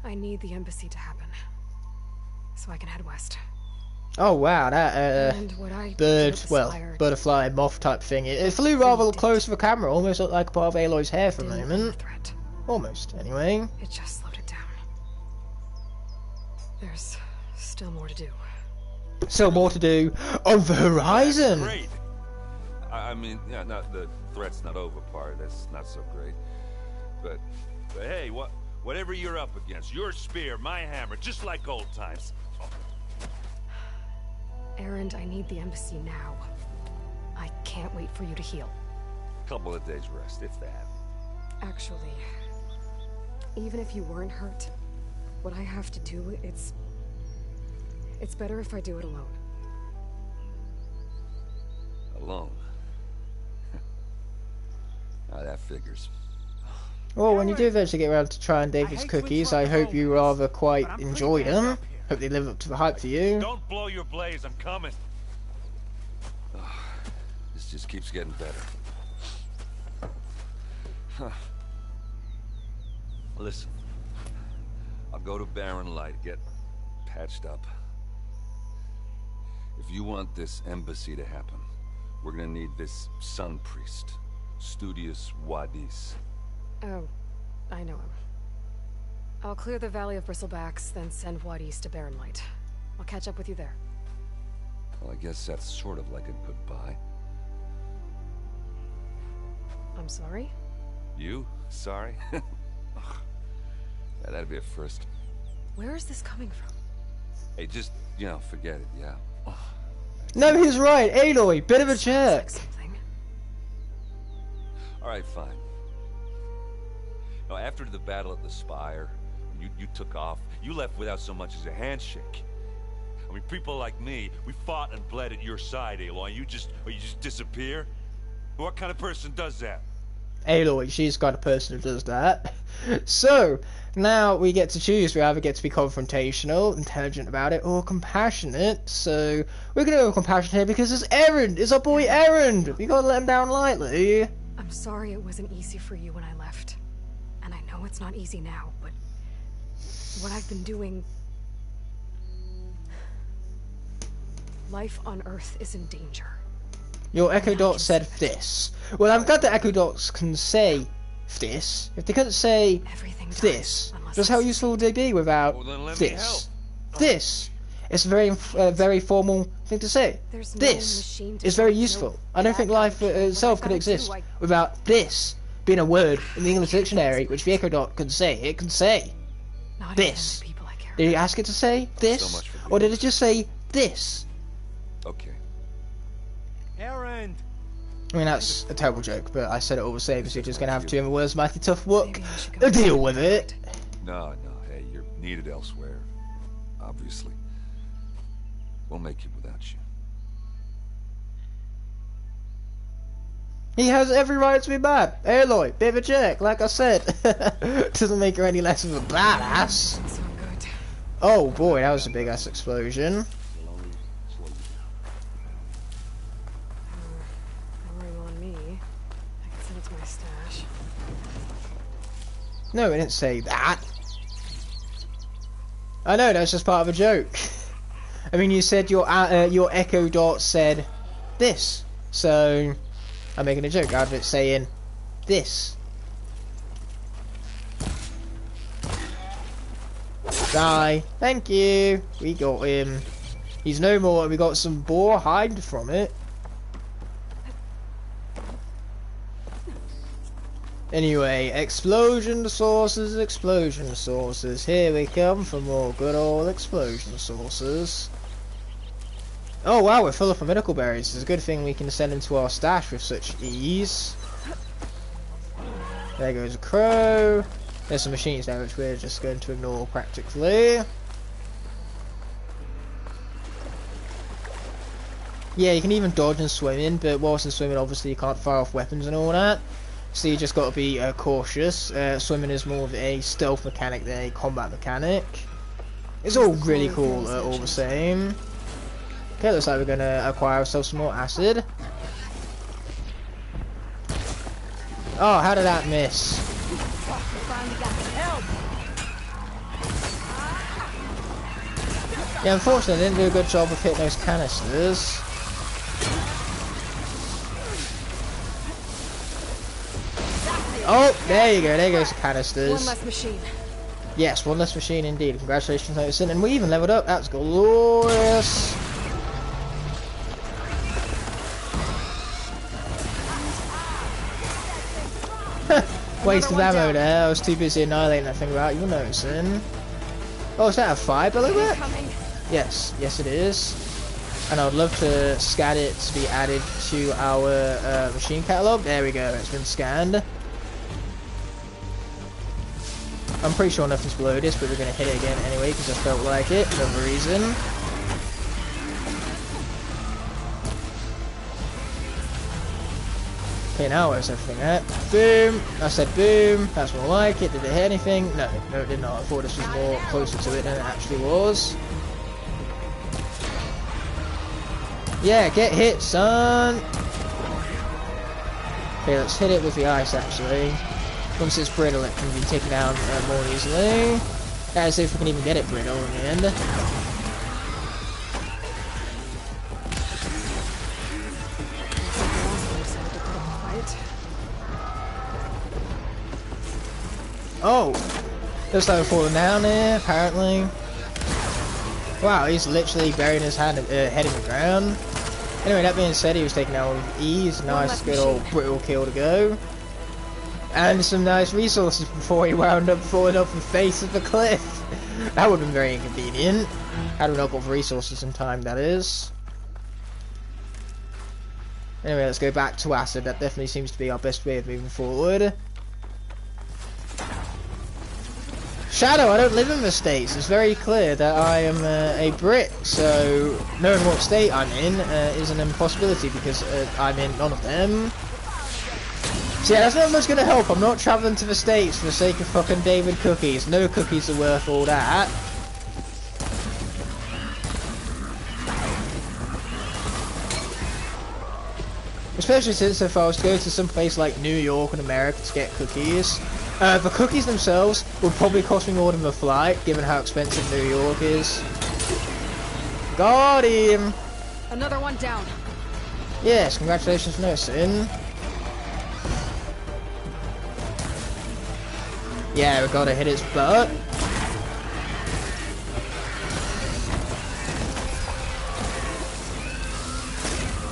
I need the embassy to happen, so I can head west. Oh wow, that butterfly moth type thing. It flew rather close to the camera, almost looked like a part of Aloy's hair for a moment. Almost, anyway. It just slowed it down. There's still more to do. Still more to do on the horizon. Great. I mean, yeah, not the threat's not over part. That's not so great. But hey, whatever you're up against, your spear, my hammer, just like old times. Erend, I need the embassy now. I can't can't wait for you to heal. Couple of days rest, if that. Actually, even if you weren't hurt, what I have to do, it's better if I do it alone. Alone? Now that figures. Well, when you do eventually get around to trying David's cookies, I hope you rather quite enjoy them. Hope they live up to the hype for you. Don't blow your blaze, I'm coming. Oh, this just keeps getting better. Huh. Listen, I'll go to Barren Light, get patched up. If you want this embassy to happen, we're gonna need this sun priest, Studius Wadis. Oh, I know him. I'll clear the Valley of Bristlebacks, then send Wadis to Barren Light. I'll catch up with you there. Well, I guess that's sort of like a goodbye. I'm sorry? You? Sorry? Yeah, that'd be a first. Where is this coming from? Hey, just, you know, forget it, yeah. No, he's right. Aloy, bit of a jerk. Alright, fine. Now, after the battle at the Spire, you took off. You left without so much as a handshake. I mean, people like me, we fought and bled at your side, Aloy. You just disappear? What kind of person does that? Aloy, she's got a person who does that. So, now we get to choose. We either get to be confrontational, intelligent about it, or compassionate. So, we're going to go compassionate here because it's Erend. It's our boy Erend. We got to let him down lightly. I'm sorry it wasn't easy for you when I left. And I know it's not easy now, but what I've been doing... Life on Earth is in danger. Your Echo Dot said this. Well, I'm glad that Echo Dots can say this. If they couldn't say this, just how useful would they be without this? This. It's a very formal thing to say. This is very useful. I don't think life itself could exist without this being a word in the English dictionary, which the Echo Dot can say. It can say this. Did you ask it to say this, or did it just say this? Okay. Erend. I mean, that's a terrible joke, but I said it all the same, so you're just gonna have to, in the words, mighty tough work. Deal with it. No, hey, you're needed elsewhere. Obviously. We'll make it without you. He has every right to be mad. Aloy, bit of a jerk, like I said. Doesn't make her any less of a badass. Oh boy, that was a big ass explosion. No, it didn't say that. I know, that's just part of a joke. I mean, you said your Echo Dot said this, so I'm making a joke out of it saying this. Die. Thank you. We got him. He's no more. We got some boar hide from it. Anyway, explosion sources. Here we come for more good old explosion sources. Oh wow, we're full of formidable berries. It's a good thing we can send into our stash with such ease. There goes a crow. There's some machines there which we're just going to ignore practically. Yeah, you can even dodge and swim in, but whilst in swimming obviously you can't fire off weapons and all that. So you just got to be cautious. Swimming is more of a stealth mechanic than a combat mechanic. It's all really cool all the same. Okay, looks like we're going to acquire ourselves some more acid. Oh, how did that miss? Yeah, unfortunately I didn't do a good job of hitting those canisters. Oh, there you go, there goes the canisters. One less machine. Yes, one less machine indeed. Congratulations, Noticing. And we even leveled up. That's glorious. Waste of ammo there. I was too busy annihilating that thing without you noticing. Oh, is that a fire below it? Yes, yes it is. And I would love to scan it to be added to our machine catalog. There we go, it's been scanned. I'm pretty sure nothing's below this, but we're going to hit it again anyway because I felt like it for no reason. Okay, now where's everything at? Boom! I said boom, that's more like it. Did it hit anything? No, no it did not. I thought this was more closer to it than it actually was. Yeah, get hit, son! Okay, let's hit it with the ice actually. Once it's brittle, it can be taken down more easily. As if we can even get it brittle in the end. Oh! Looks like we're falling down here, apparently. Wow, he's literally burying his head in the ground. Anyway, that being said, he was taken out with ease. Nice, good old brittle kill to go. And some nice resources before he wound up falling off the face of the cliff. That would have been very inconvenient. Had we not got resources in time, that is. Anyway, let's go back to acid. That definitely seems to be our best way of moving forward. Shadow, I don't live in the States. It's very clear that I am a Brit, so knowing what state I'm in is an impossibility because I'm in none of them. So yeah, that's not much going to help. I'm not travelling to the States for the sake of fucking David cookies. No cookies are worth all that. Especially since if I was to go to some place like New York in America to get cookies, the cookies themselves would probably cost me more than the flight, given how expensive New York is. Got him! Another one down. Yes, congratulations for noticing. Yeah, we gotta hit its butt.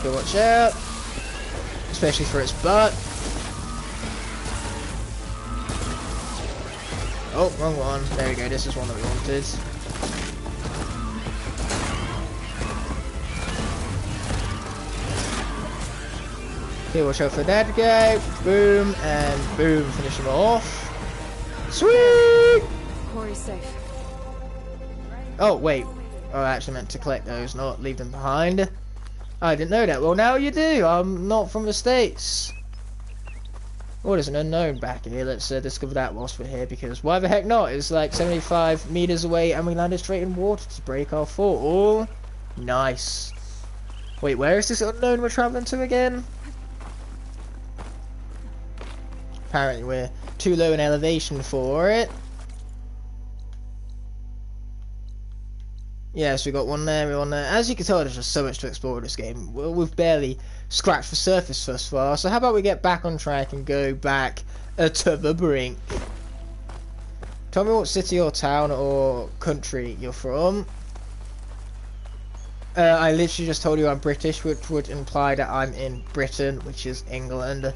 Go watch out. Especially for its butt. Oh, wrong one. There we go, this is one that we wanted. Okay, watch out for that guy. Boom, and boom, finish him off. Sweet! Quarry's safe. Oh, wait. Oh, I actually meant to collect those, not leave them behind. I didn't know that. Well, now you do. I'm not from the States. Oh, there's an unknown back here. Let's discover that whilst we're here, because why the heck not? It's like 75 meters away and we landed straight in water to break our fall. Nice. Wait, where is this unknown we're traveling to again? Apparently we're too low in elevation for it. Yes, we got one there, one there. As you can tell, there's just so much to explore in this game. Well, we've barely scratched the surface thus far, so how about we get back on track and go back to the brink. Tell me what city or town or country you're from. I literally just told you I'm British, which would imply that I'm in Britain, which is England.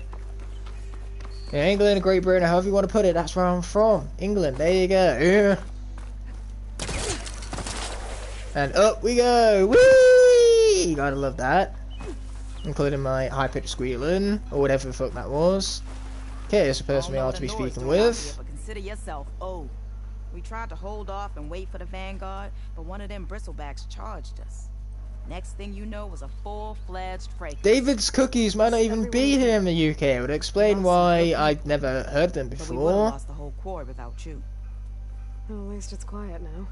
Yeah, England, Great Britain, however you want to put it, that's where I'm from. England, there you go. And up we go! Whee! Gotta love that. Including my high-pitched squealing, or whatever the fuck that was. Okay, it's the person we are to be speaking with. Consider yourself old. We tried to hold off and wait for the Vanguard, but one of them bristlebacks charged us. Next thing you know was a full-fledged break. David's cookies might not even be here in the UK. It would explain why I'd never heard them before. But we would have lost the whole quarry without you. Well, at least it's quiet now.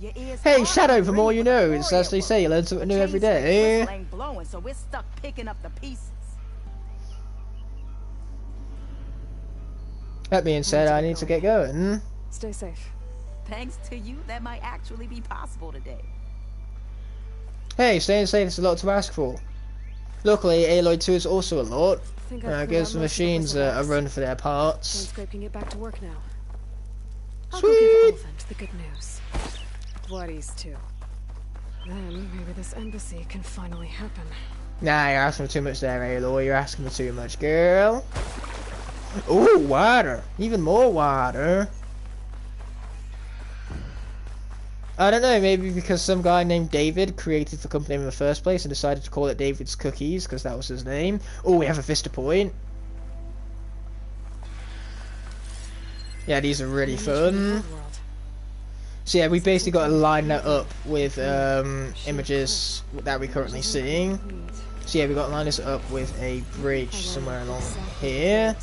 Hey, Shadow, the more you know. It's as they say, you learn something new every day. Ain't blowing, so we're stuck picking up the pieces. That being said, I need to get going. Stay safe. Thanks to you, that might actually be possible today. Hey, staying safe is a lot to ask for. Luckily, Aloy 2 is also a lot. Gives the machines a run for their parts. Scrape can get back to work now. I'll Sweet. go give Elephant the good news. Bloodies too. Then maybe this embassy can finally happen. Nah, you're asking for too much there, Aloy. You're asking for too much, girl. Ooh, water. Even more water. I don't know, maybe because some guy named David created the company in the first place and decided to call it David's Cookies because that was his name. Oh, we have a Vista Point. Yeah, these are really fun. So yeah, we basically got to line that up with images that we're currently seeing. So yeah, we got to line this up with a bridge somewhere along here.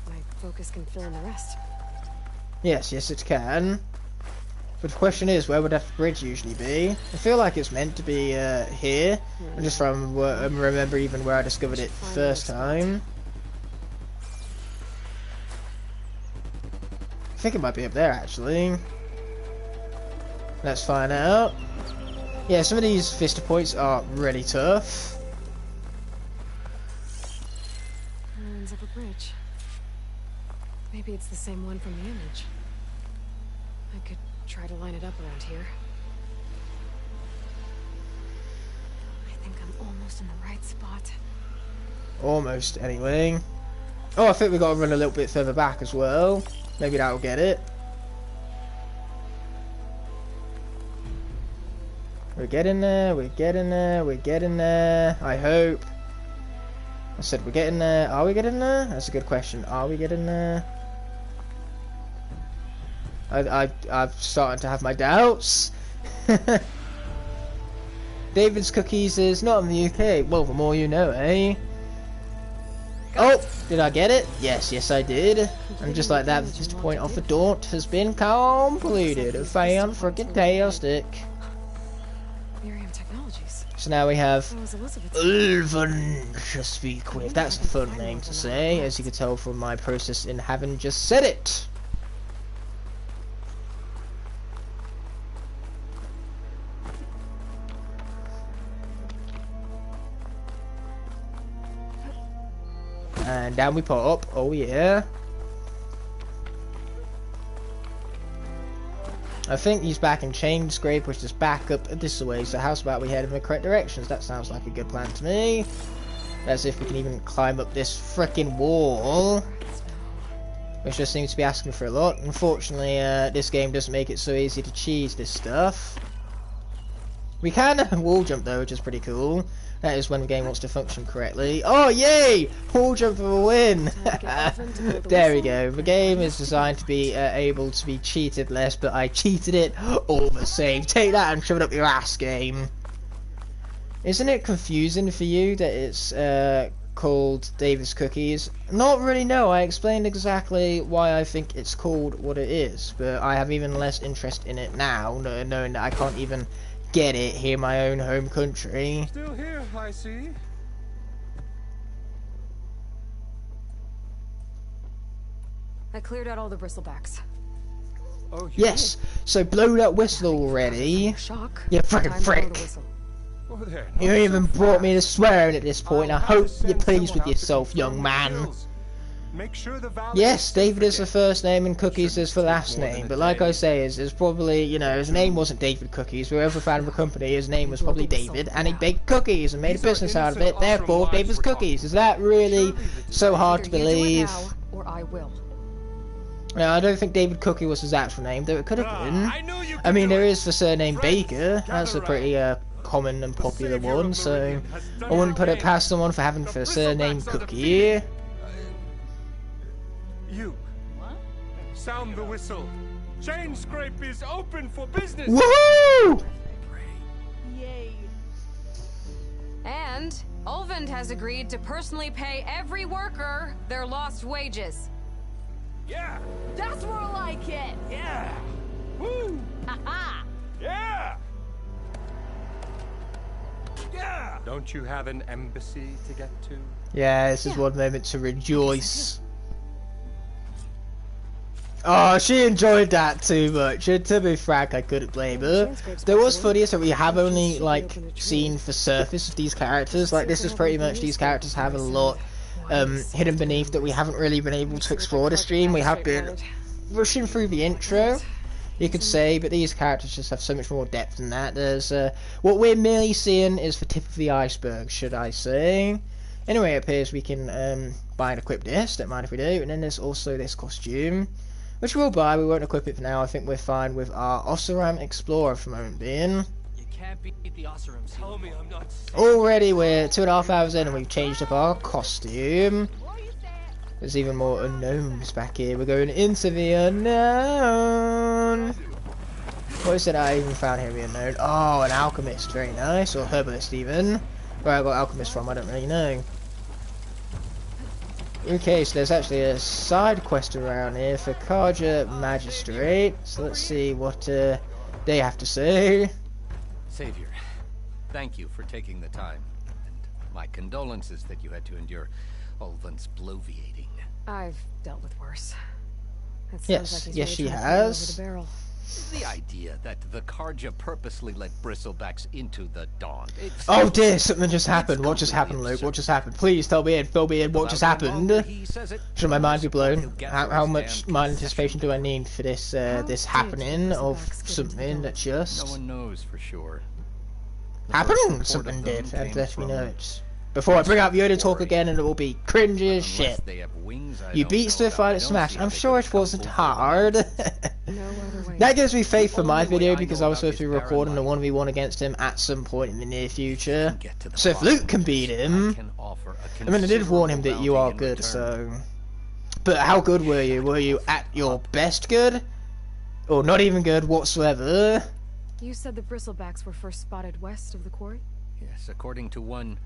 My focus can fill in the rest. Yes, it can. But the question is, where would that bridge usually be? I feel like it's meant to be here. I'm just trying to remember even where I discovered it the first time. I think it might be up there, actually. Let's find out. Yeah, some of these Vista Points are really tough. Ruins of a bridge. Maybe it's the same one from the image. I could try to line it up around here. I think I'm almost in the right spot. Almost, anyway. Oh, I think we got to run a little bit further back as well. Maybe that'll get it. We're getting there, we're getting there, we're getting there. I hope. I said we're getting there. Are we getting there? That's a good question. Are we getting there? I'm starting to have my doubts. David's Cookies is not in the UK. Well, the more you know, eh? Oh, did I get it? Yes, I did. And just like that, the Vista Point of the Daunt has been completed. Fan-freaking-tastic. So now we have Ulven to speak with. That's a fun name to say, as you can tell from my process in having just said it. And down we pop. Oh yeah. I think he's back in Chain Scrape, which is back up this way. So how's about we head in the correct directions? That sounds like a good plan to me. Let's see if we can even climb up this frickin' wall, which just seems to be asking for a lot. Unfortunately, this game doesn't make it so easy to cheese this stuff. We can wall jump though, which is pretty cool. That is when the game wants to function correctly. Oh yay! Wall jump for a win! There we go. The game is designed to be able to be cheated less, but I cheated it all the same. Take that and shove it up your ass, game. Isn't it confusing for you that it's called David's Cookies? Not really, no. I explained exactly why I think it's called what it is, but I have even less interest in it now, knowing that I can't even get it here in my own home country. Still here, I see. I cleared out all the bristlebacks. Oh, yes, so blow that whistle already. You frickin' frick. Oh, there. You even brought me to swearing at this point. I hope you're pleased with yourself, young man. Make sure the yes, David is the first name and Cookies is the last name, but like I say, is probably, you know, his name wasn't David Cookies. Whoever founded the company, his name was probably David, and he baked cookies and made a business out of it, therefore David's Cookies. Is that really so hard to believe? Or I will. No, I don't think David Cookie was his actual name, though it could have been. I mean, there is the surname Baker. That's a pretty common and popular one, so I wouldn't put it past someone for having the surname Cookie. You. What? Sound the whistle. Chain Scrape is open for business. Woohoo! Yay. And Ulvend has agreed to personally pay every worker their lost wages. Yeah. That's more like it. Yeah. Woo. Haha. Yeah. Yeah. Don't you have an embassy to get to? Yeah, this is one moment to rejoice. Oh, she enjoyed that too much, and to be frank, I couldn't blame her. There was funniest that we have only, like, seen the surface of these characters. Like, this is pretty much, these characters have a lot hidden beneath that we haven't really been able to explore the stream. We have been rushing through the intro, you could say, but these characters just have so much more depth than that. There's, what we're merely seeing is the tip of the iceberg, should I say. Anyway, it appears we can buy and equip this, don't mind if we do, and then there's also this costume. which we'll buy. We won't equip it for now. I think we're fine with our Osram Explorer for the moment being. You can't beat the Osrams. Tell me I'm not safe. Already we're 2.5 hours in and we've changed up our costume. There's even more unknowns back here. We're going into the unknown. What is it I even found here, the unknown? Oh, an alchemist. Very nice. Or herbalist even. Where I got alchemist from, I don't really know. Okay, so there's actually a side quest around here for Karja Magistrate. So let's see what they have to say. Savior, thank you for taking the time. And my condolences that you had to endure Ulvan's bloviating. I've dealt with worse. It sounds Yes, like he's yes really she trying to throw over has. the barrel. The idea that the Karja purposely let bristlebacks into the Dawn. Oh dear, something just happened. What just happened, Luke? What just happened? Please tell me in, fill me in. What just happened? Should my mind be blown? How much mind anticipation do I need for this this happening of something that just No one knows for sure. happened? Something did, and let me know it. Before I bring up Yoda talk again, and it will be cringy as shit. You beat Starfighter Smash. I'm sure it wasn't hard. That gives me faith for my video because I was supposed to be recording a 1v1 against him at some point in the near future. So if Luke can beat him, I mean, I did warn him that you are good, so. But how good were you? Were you at your best good, or not even good whatsoever? You said the bristlebacks were first spotted west of the quarry? Yes, according to one.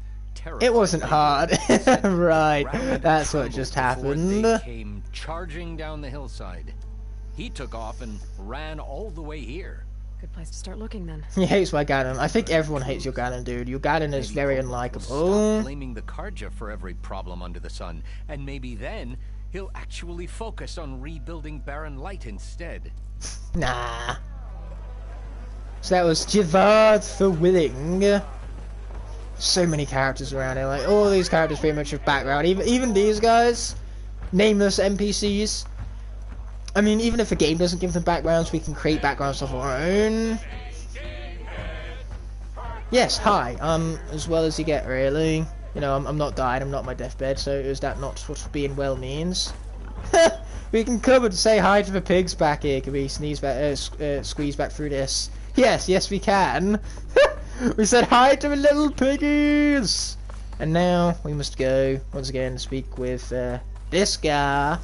It wasn't hard. Right, that's what just happened. They came charging down the hillside. He took off and ran all the way here. Good place to start looking then. He hates my Ganon. I think everyone hates your Ganon, dude. Your Ganon is very unlikable. Stop blaming the Karja for every problem under the sun, and maybe then he'll actually focus on rebuilding Barren Light instead. Nah. So that was Javad for Willing. So many characters around here, like all these characters pretty much have background. Even these guys, nameless NPCs. I mean, even if the game doesn't give them backgrounds, we can create backgrounds of our own. Yes, hi. As well as you get, really. You know, I'm not dying. I'm not on my deathbed. So is that not what being well means? We can come and say hi to the pigs back here. Can we squeeze back through this? Yes, we can. We said hi to the little piggies! And now we must go, once again, speak with this guy.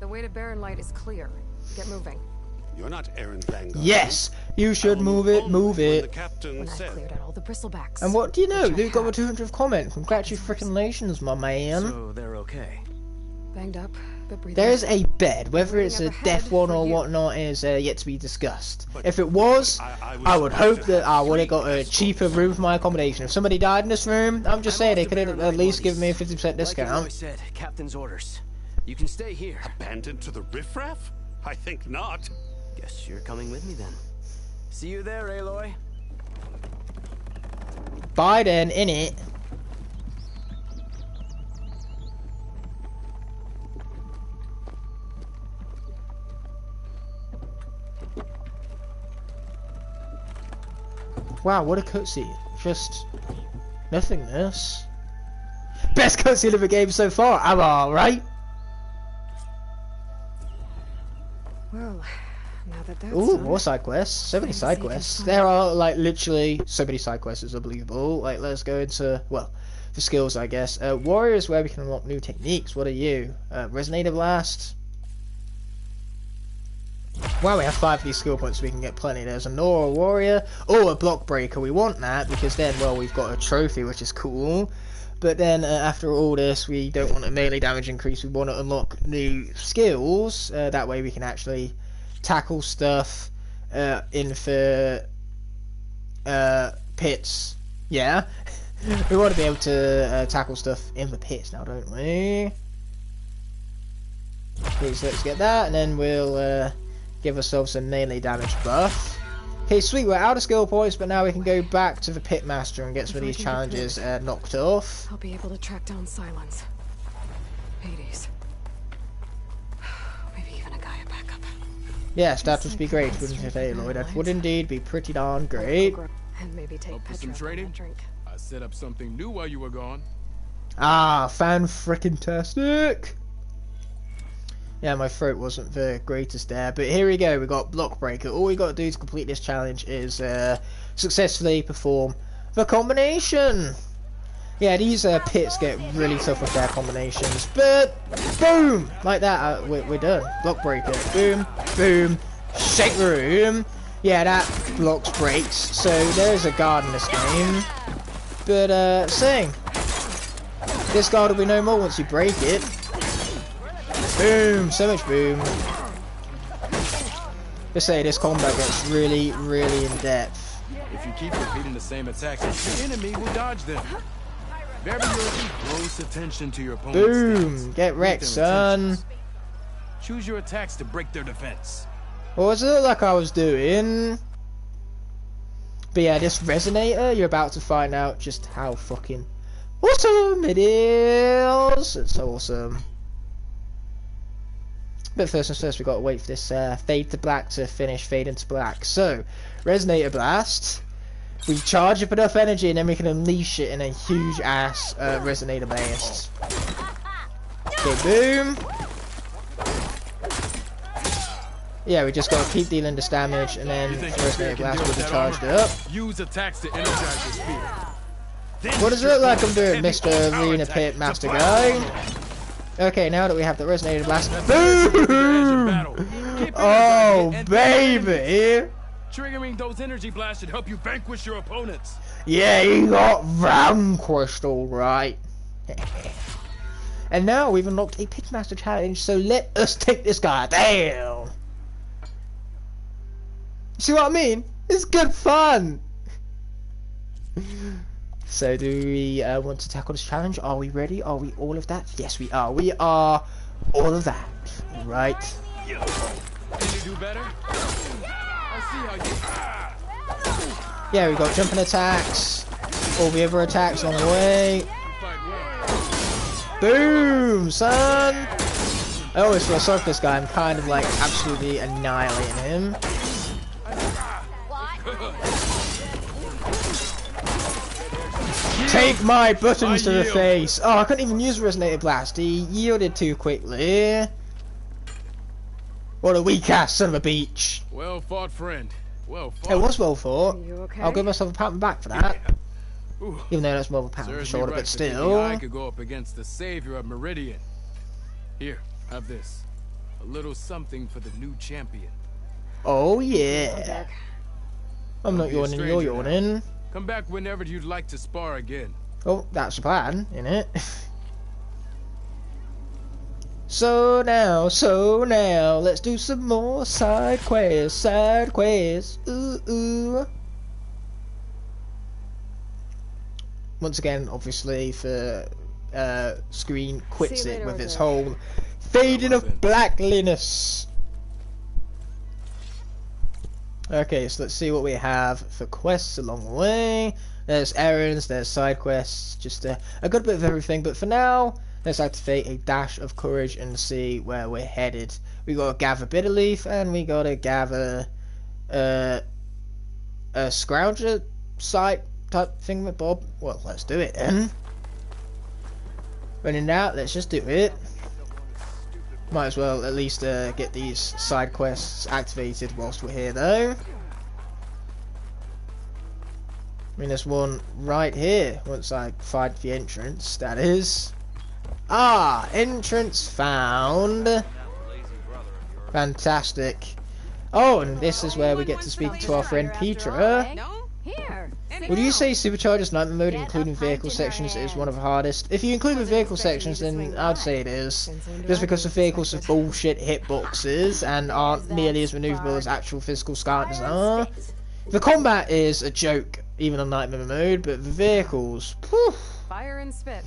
The way to Barren Light is clear. Get moving. You're not Aaron Vanguard. Yes! You should move it, move it. The captain When I cleared out all the bristlebacks. And what do you know? Luke got a 200th comment. Congratulations, my man. So they're okay. Banged up, but breathing. There's a bed. Whether it's a death one or whatnot is yet to be discussed. If it was, I would hope that I would have got a cheaper room for my accommodation. If somebody died in this room, I'm just saying they could have at least given me a 50% discount. Like I said, captain's orders. You can stay here. Abandoned to the riffraff? I think not. Guess you're coming with me then. See you there, Aloy. Biden in it. Wow, what a cutscene. Just nothingness. Best cutscene of the game so far, am I alright? Well, now that that's Ooh, done, more side quests. So many side quests. There are, like, literally so many side quests, it's unbelievable. Like, let's go into, well, the skills, I guess. Warrior is where we can unlock new techniques. What are you? Resonator Blast. Wow, we have 5 of these skill points, so we can get plenty. There's a Nora Warrior. Oh, a Block Breaker. We want that, because then, well, we've got a trophy, which is cool. But then, after all this, we don't want a melee damage increase. We want to unlock new skills. That way we can actually tackle stuff in the pits. Yeah. We want to be able to tackle stuff in the pits now, don't we? Okay, so let's get that, and then we'll give ourselves a melee damage buff. Okay, sweet, we're out of skill points, but now we can go back to the Pitmaster and get some of these challenges knocked off. I'll be able to track down Silence. Hades. Maybe even a Gaia backup. Yes, that would be great, wouldn't it, Aloy? That would indeed be pretty darn great. And maybe take Up for some training? I set up something new while you were gone. Ah, fan-frickin-tastic! Yeah, my throat wasn't the greatest there, but here we go. We got Block Breaker. All we got to do to complete this challenge is successfully perform the combination. Yeah, these pits get really tough with their combinations, but boom, like that, we're done. Block Breaker, boom, boom, shake the room. Yeah, that blocks breaks. So there is a guard in this game, but saying this guard will be no more once you break it. Boom! So much boom. Just say this combat gets really, really in depth. If you keep repeating the same attacks, the enemy will dodge them. Very early, close attention to your opponent's Boom! stance. Get wrecked, son. Choose your attacks to break their defense. What was it like I was doing? But yeah, this resonator, you're about to find out just how fucking awesome it is. It's so awesome. But first and first, we got to wait for this fade to black to finish fade into black. So, resonator blast. We charge up enough energy, and then we can unleash it in a huge ass resonator blast. Okay, boom. Yeah, we just got to keep dealing this damage, and then resonator blast will be charged up. Use attacks to energize your speed. What does it look like I'm doing, Mr. Arena Pit Master Guy? Okay, now that we have the resonator blast, boom! Oh, baby! Triggering those energy blasts should help you vanquish your opponents. Yeah, you got vanquished, alright. And now we've unlocked a Pitmaster challenge, so let us take this guy down. See what I mean? It's good fun. So do we want to tackle this challenge? Are we ready? Are we all of that? Yes, we are. We are all of that. Right. Can you do better? I see how you... Yeah, we got jumping attacks. All the other attacks on the way. Boom, son! I always feel sorry for this guy. I'm kind of like absolutely annihilating him. Take my buttons to the face! Oh, I couldn't even use Resonator Blast. He yielded too quickly. What a weak ass son of a beach. Well fought, friend. Well fought. It was well fought. You okay? I'll give myself a pat on the back for that. Yeah. Even though that's more of a pat on the shoulder, but still. I could go up against the savior of Meridian. Here, have this. A little something for the new champion. Oh yeah. I'm not yawning, you're yawning. Come back whenever you'd like to spar again. Oh, that's the plan, innit? So now, let's do some more side quests, ooh, ooh. Once again, obviously, the screen quits it with its whole fading of blackliness. Okay, so let's see what we have for quests along the way. There's errands, there's side quests, just a good bit of everything. But for now, let's activate a dash of courage and see where we're headed. We gotta gather bitter leaf, and we gotta gather a scrounger site type thing with Bob. Well, let's do it then. Running out, let's just do it. Might as well at least get these side quests activated whilst we're here, though. I mean, there's one right here. Once I find the entrance, that is. Ah, entrance found. Fantastic. Oh, and this is where we get to speak to our friend Petra. Would you say Supercharger's Nightmare Mode, including vehicle sections, is one of the hardest? If you include the vehicle sections, then I'd say it is. Just because the vehicles have bullshit hitboxes and aren't nearly as maneuverable as actual physical Skandas are. The combat is a joke, even on Nightmare Mode, but the vehicles... Whew. Fire and spit.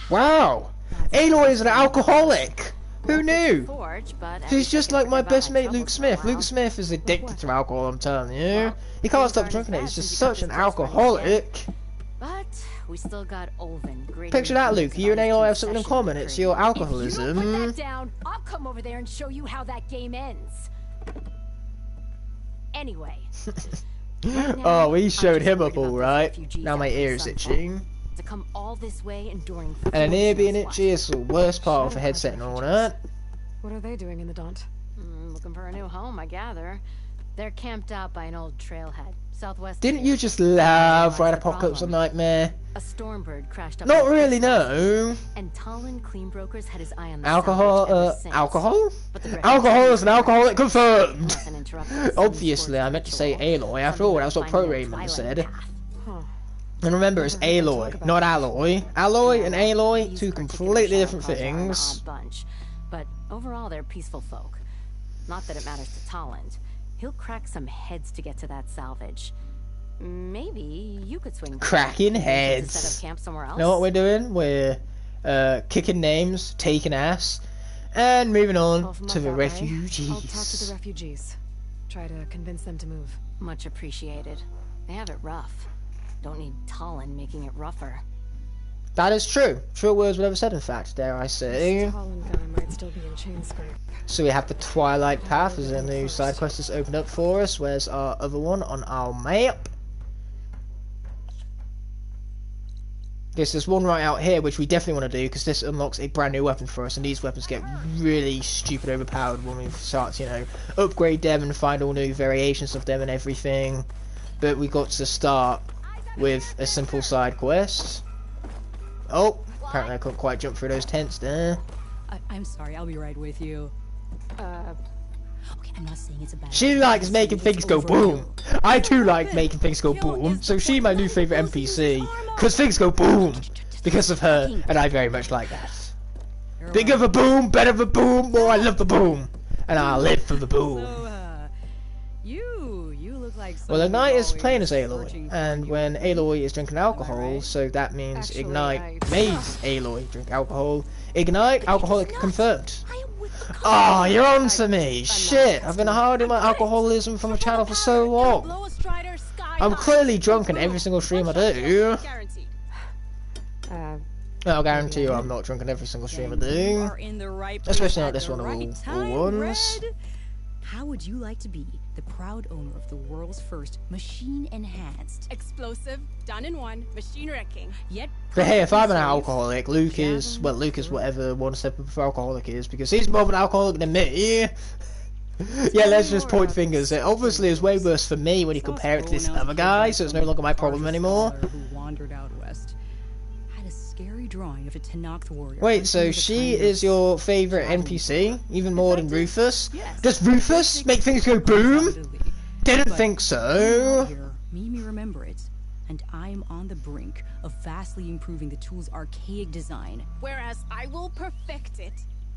Wow! Aloy is an alcoholic! Who knew? He's just like my best mate Luke Smith. Luke Smith is addicted to alcohol, I'm telling you. He can't stop drinking it, he's just such an alcoholic. But we still got Olvin. Picture that, Luke. You and Aloy have something in common. It's your alcoholism. If you don't put that down, I'll come over there and show you how that game ends. Anyway. Oh, we showed him up alright. Now my ear is itching. to come all this way enduring. And here being itchy is the worst part of a headset and all that. What are they doing in the Daunt? Looking for a new home, I gather. They're camped out by an old trailhead, southwest. Didn't you just love Ride Apocalypse or Nightmare? A Stormbird crashed up. Not really, no. And Talon Cleanbrokers had his eye on the alcohol. Alcohol? Alcohol is an alcoholic confirmed. Obviously, I meant to say Aloy. After all, that's what Pro Raymond said. And remember, it's Aloy, not Alloy. Alloy and Aloy, two completely different things. But overall, they're peaceful folk. Not that it matters to Talon. He'll crack some heads to get to that salvage. Maybe you could swing. Cracking heads. Set up camp somewhere else. Know what we're doing? We're kicking names, taking ass, and moving on to the refugees. I'll talk to the refugees. Try to convince them to move. Much appreciated. They have it rough. Don't need Talon making it rougher. That is true. True words were never said, in fact, dare I say. This Talon guy might still be in Chainscrape. So we have the Twilight Path as a new side quest that's opened up for us. Where's our other one on our map? Yes, there's one right out here which we definitely want to do because this unlocks a brand new weapon for us, and these weapons get really stupid overpowered when we start to, you know, upgrade them and find all new variations of them and everything. But we got to start with a simple side quest. Oh, apparently I couldn't quite jump through those tents there. I'm sorry, I'll be right with you. Okay, I'm not saying it's a bad. She likes making things go boom. I too like making things go boom, so she's my new favorite NPC. Cause things go boom because of her, and I very much like that. Bigger the boom, better the boom, more I love the boom, and I'll live for the boom. You look like. Well, Ignite is playing as Aloy, and when Aloy is drinking alcohol, so that means Ignite made Aloy drink alcohol. Ignite, alcoholic confirmed. Oh, you're on to me. Shit, I've been hiding my alcoholism from the channel for so long. I'm clearly drunk in every single stream I do. I'll guarantee you I'm not drunk in every single stream I do. Especially not this one of all ones. How would you like to be the proud owner of the world's first machine-enhanced, explosive, done in one, machine wrecking? Yet. But hey, if I'm an alcoholic, Luke is whatever one step above alcoholic is, because he's more of an alcoholic than me. Yeah, let's just point fingers. It obviously is way worse for me when you compare it to this other guy, so it's no longer my problem anymore. Who wandered out west had a scary drawing of a Tenakth warrior. Wait, so she is your favorite NPC, even more than Rufus? Does Rufus make things go boom? Didn't think so. Mimi remember it, and I'm on the brink of vastly improving the tool's archaic design. Whereas I will perfect it.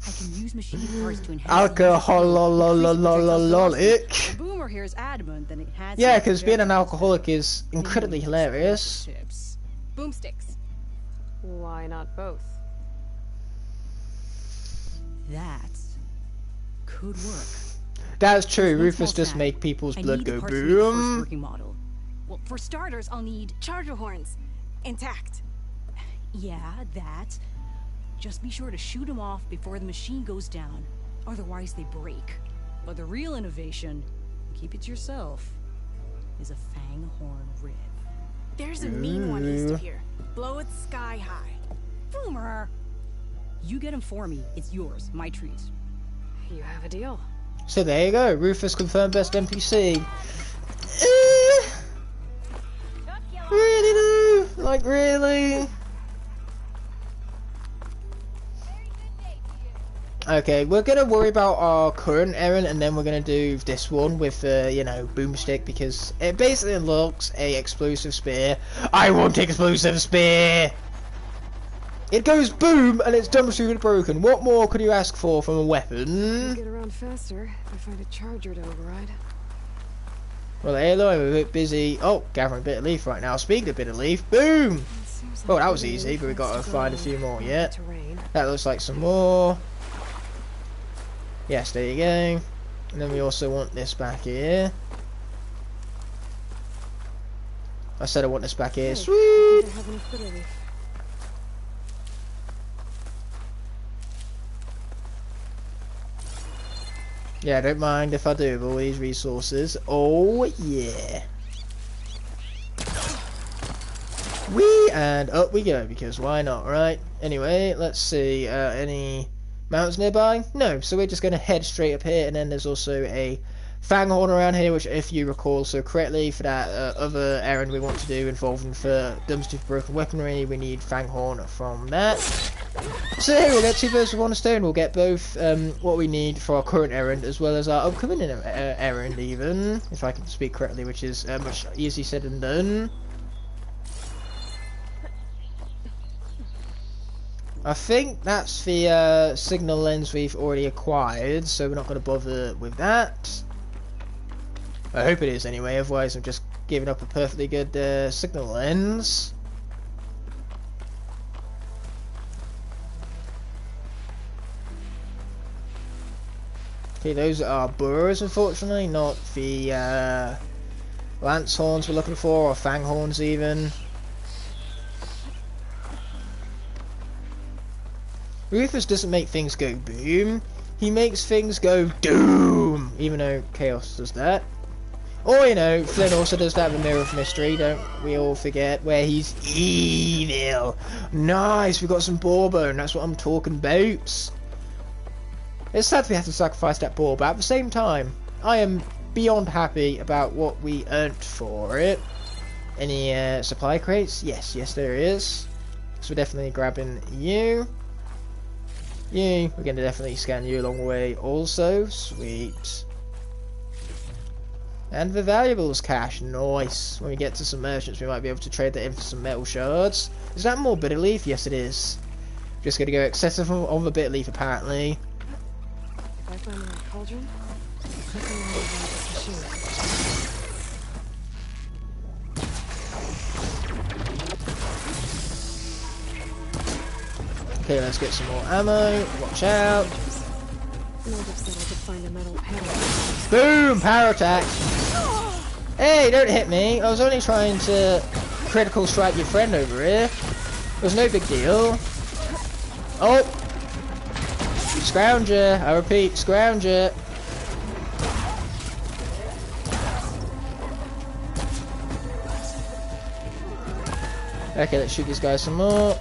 I can use machine parts to enhance alcoholic. Boomer here is adamant that it has. Yeah, because being an alcoholic is incredibly hilarious. Boomsticks. Why not both? That could work. That's true. Rufus does make people's blood go boom. Well, for starters, I'll need charger horns, intact. Yeah, that. Just be sure to shoot them off before the machine goes down, otherwise they break. But the real innovation, keep it to yourself, is a fang horn rib. There's a mean one east of here. Blow it sky high. Boomer! You get him for me. It's yours. My treat. You have a deal. So there you go. Rufus confirmed best NPC. Really though? Like really? Okay, we're gonna worry about our current errand, and then we're gonna do this one with, you know, boomstick, because it basically unlocks a explosive spear. I want explosive spear! It goes boom, and it's dumb stupid broken. What more could you ask for from a weapon? Get around faster if I find a charger to override. Well, Aloy, I'm a bit busy. Oh, gathering a bit of leaf right now. Speaking of bit of leaf, boom! Well, that was easy, but we gotta find a few more yet. That looks like some more. Yes, there you go. And then we also want this back here. I said I want this back here. Sweet! Yeah, don't mind if I do with all these resources. Oh, yeah. Whee! And up we go, because why not, right? Anyway, let's see, any mountains nearby? No, so we're just going to head straight up here, and then there's also a Fanghorn around here, which, if you recall so correctly, for that other errand we want to do involving for dumpster for broken weaponry, we need Fanghorn from that. So here we'll get 2 birds with 1 stone. We'll get both what we need for our current errand as well as our upcoming errand, even, if I can speak correctly, which is much easier said than done. I think that's the signal lens we've already acquired, so we're not going to bother with that. I hope it is anyway, otherwise I'm just giving up a perfectly good signal lens. Okay, those are burrs, unfortunately, not the lance horns we're looking for, or fang horns even. Rufus doesn't make things go boom, he makes things go doom, even though Chaos does that. Or, you know, Flynn also does that with Mirror of Mystery, don't we all forget, where he's evil. Nice, we got some boar bone, that's what I'm talking about. It's sad we have to sacrifice that boar, but at the same time, I am beyond happy about what we earned for it. Any supply crates? Yes, there is. So we're definitely grabbing you. You, we're going to definitely scan you along the way also. Sweet. And the valuables cache, nice. When we get to some merchants, we might be able to trade that in for some metal shards. Is that more bitter leaf? Yes, it is. Just going to go excessive on the bitter leaf, apparently. If I find the right cauldron, something will this machine. Okay, let's get some more ammo. Watch out. Native said I could find a metal panel. Boom! Power attack. Hey, don't hit me. I was only trying to critical strike your friend over here. It was no big deal. Oh! Scrounger. I repeat, scrounger. Okay, let's shoot these guys some more.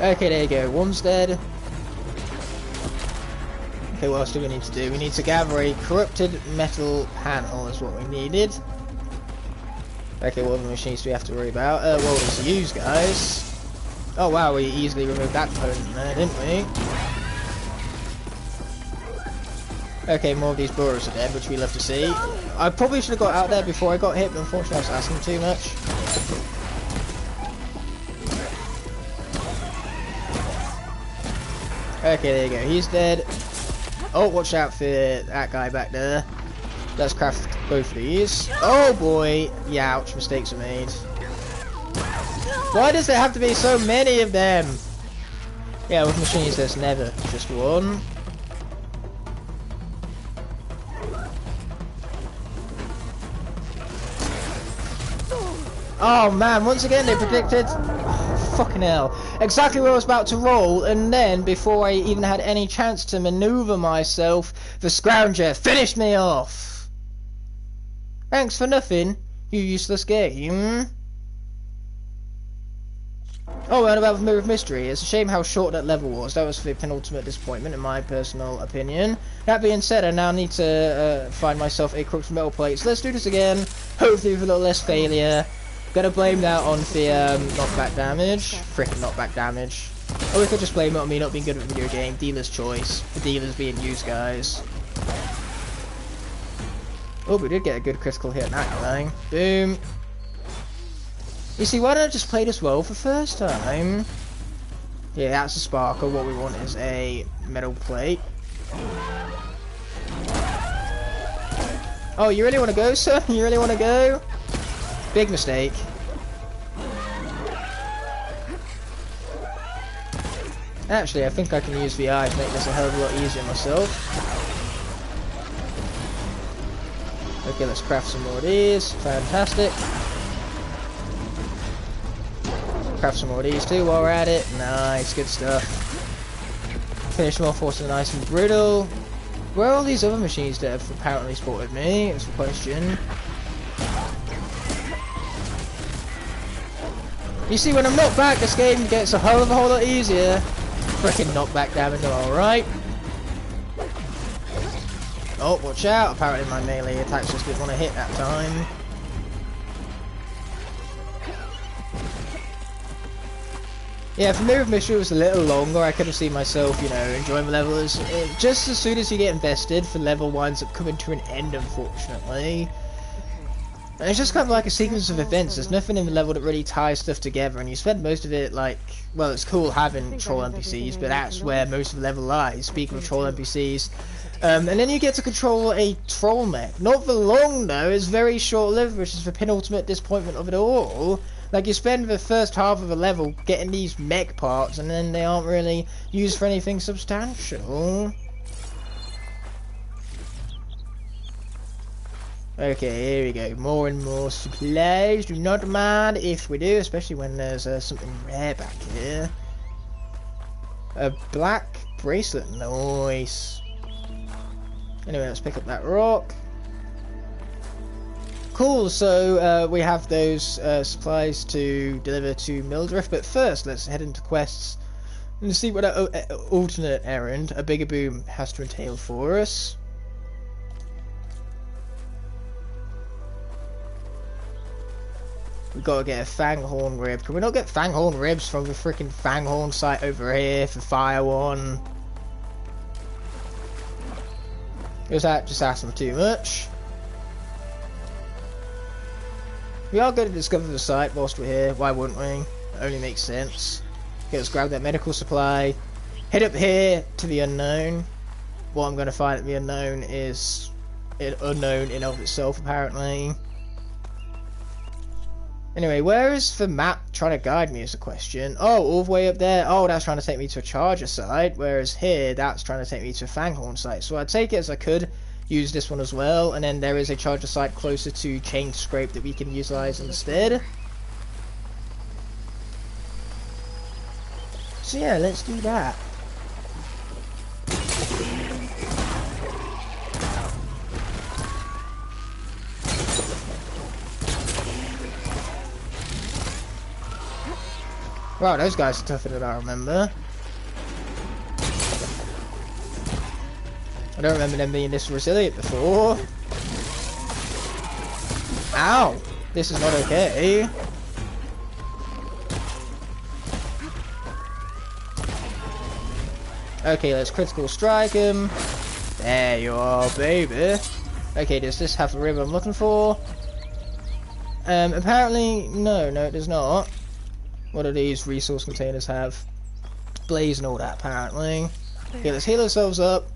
Okay, there you go. One's dead. Okay, what else do we need to do? We need to gather a corrupted metal panel is what we needed. Okay, what other machines do we have to worry about? Well, there's use, guys. Oh wow, we easily removed that component there, didn't we? Okay, more of these burrows are dead, which we love to see. I probably should have got out there before I got hit, but unfortunately I was asking too much. Okay, there you go, he's dead. Oh, watch out for that guy back there. Let's craft both of these. Oh boy! Yeah, ouch, mistakes are made. Why does there have to be so many of them? Yeah, with machines there's never just one. Oh man, once again they predicted... Oh, fucking hell. Exactly where I was about to roll, and then, before I even had any chance to maneuver myself, the Scrounger finished me off! Thanks for nothing, you useless game. Oh, and about the Mirror of Mystery, it's a shame how short that level was. That was the penultimate disappointment, in my personal opinion. That being said, I now need to find myself a crooked metal plate, so let's do this again, hopefully with a little less failure. Gonna blame that on the knockback damage. Frickin' knockback damage. Or we could just blame it on me not being good at the video game. Dealer's choice. The dealer's being used, guys. Oh, we did get a good critical hit on that guy. Boom. You see, why don't I just play this well for the first time? Yeah, that's a sparkle. What we want is a metal plate. Oh, you really want to go, sir? You really want to go? Big mistake. Actually, I think I can use the eye to make this a hell of a lot easier myself. Okay, let's craft some more of these. Fantastic. Craft some more of these too while we're at it. Nice, good stuff. Finish them off also nice and brittle. Where are all these other machines that have apparently spotted me? It's a question. You see, when I'm knocked back, this game gets a whole lot easier. Frickin' knockback damage, alright. Oh, watch out. Apparently my melee attacks just didn't want to hit that time. Yeah, for me with Mission it was a little longer. I could have seen myself, you know, enjoying the levels. Just as soon as you get invested, the level winds up coming to an end, unfortunately. And it's just kind of like a sequence of events. There's nothing in the level that really ties stuff together, and you spend most of it like, well, it's cool having troll NPCs, but that's where most of the level lies. Speaking of troll NPCs, and then you get to control a troll mech. Not for long though. It's very short-lived, which is the penultimate disappointment of it all. Like, you spend the first half of a level getting these mech parts, and then they aren't really used for anything substantial. Okay, here we go. More and more supplies. Do not mind if we do, especially when there's something rare back here. A black bracelet. Nice. Anyway, let's pick up that rock. Cool, so we have those supplies to deliver to Mildred, but first let's head into quests and see what our alternate errand, a bigger boom, has to entail for us. We gotta get a Fanghorn rib. Can we not get Fanghorn ribs from the freaking Fanghorn site over here for Fire One? Is that just asking too much? We are going to discover the site whilst we're here. Why wouldn't we? It only makes sense. Okay, let's grab that medical supply. Head up here to the unknown. What I'm going to find at the unknown is unknown in of itself, apparently. Anyway, where is the map trying to guide me is the question. Oh, all the way up there. Oh, that's trying to take me to a charger site. Whereas here, that's trying to take me to a Fanghorn site. So I'd take it as I could. Use this one as well, and then there is a charger site closer to Chain Scrape that we can utilize instead. So yeah, let's do that. Wow, those guys are tougher than I remember. I don't remember them being this resilient before. Ow! This is not okay. Okay, let's critical strike him. There you are, baby. Okay, does this have the rib I'm looking for? Apparently, no, it does not. What do these resource containers have? Blaze and all that, apparently. Okay, let's heal ourselves up.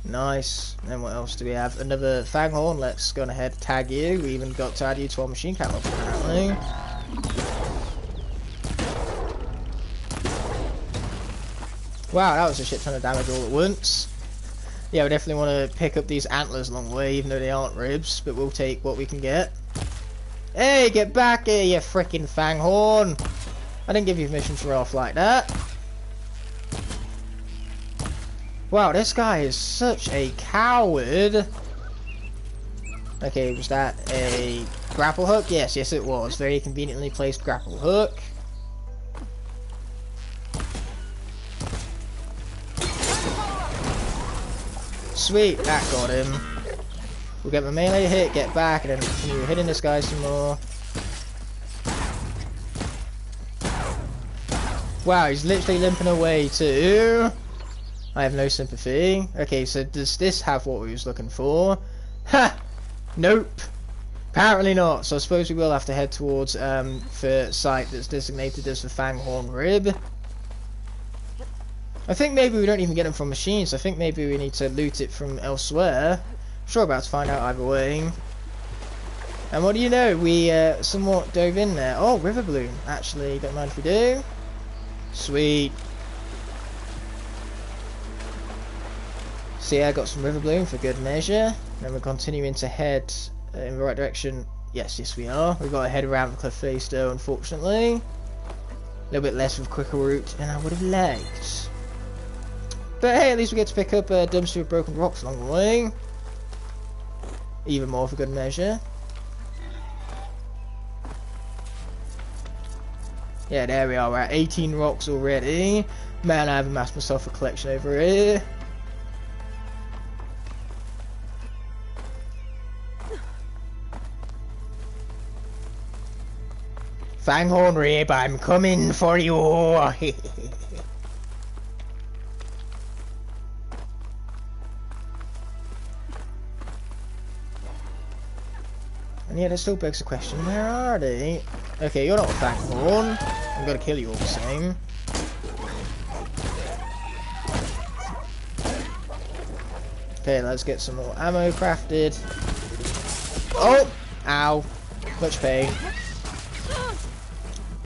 Nice. And what else do we have? Another Fanghorn. Let's go ahead and tag you. We even got to add you to our machine catalog, apparently. Wow, that was a shit ton of damage all at once. Yeah, we definitely want to pick up these antlers along the way, even though they aren't ribs, but we'll take what we can get. Hey, get back here, you frickin' Fanghorn! I didn't give you permission to run off like that. Wow, this guy is such a coward. Okay, was that a grapple hook? Yes, it was. Very conveniently placed grapple hook. Sweet, that got him. We'll get the melee hit, get back, and then continue hitting this guy some more. Wow, he's literally limping away too. I have no sympathy. Okay, so does this have what we was looking for? Ha! Nope. Apparently not. So I suppose we will have to head towards the site that's designated as the Fanghorn Rib. I think maybe we don't even get them from machines. I think maybe we need to loot it from elsewhere. I'm sure about to find out either way. And what do you know? We somewhat dove in there. Oh, River Bloom. Actually, don't mind if we do. Sweet. So yeah, I got some River Bloom for good measure. Then we're continuing to head in the right direction. Yes, we are. We've got to head around the cliff face though, unfortunately. A little bit less of a quicker route than I would have liked. But hey, at least we get to pick up a dumpster of broken rocks along the way. Even more for good measure. Yeah, there we are. We're at 18 rocks already. Man, I've amassed myself a collection over here. Fanghorn Rib, I'm coming for you. And yet it still begs the question, where are they? Okay, you're not a Fanghorn. I'm gonna kill you all the same. Okay, let's get some more ammo crafted. Oh! Ow. Much pain.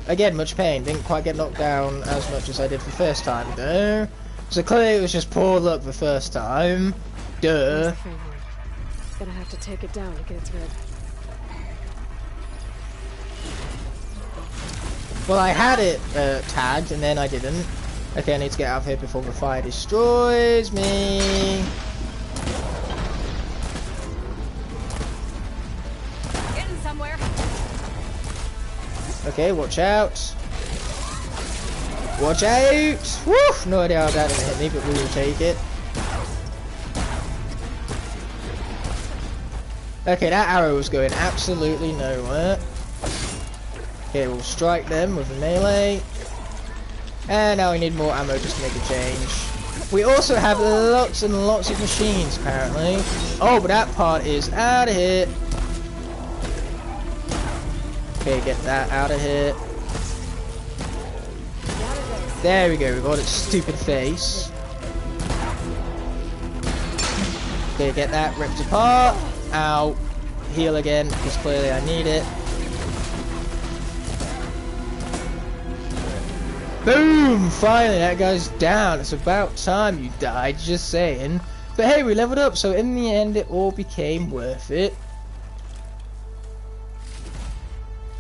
Again, much pain. Didn't quite get knocked down as much as I did the first time, though. So clearly it was just poor luck the first time. Duh. Gonna have to take it down to get its rid. Well, I had it tagged, and then I didn't. Okay, I need to get out of here before the fire destroys me. Getting somewhere. Okay, watch out. Watch out! Woo! No idea how that didn't hit me, but we will take it. Okay, that arrow was going absolutely nowhere. Okay, we'll strike them with a melee. And now we need more ammo just to make a change. We also have lots and lots of machines, apparently. Oh, but that part is out of here. Okay, get that out of here. There we go, we got its stupid face. Okay, get that ripped apart. Ow. Heal again, because clearly I need it. Boom! Finally, that guy's down. It's about time you died, just saying. But hey, we leveled up, so in the end, it all became worth it.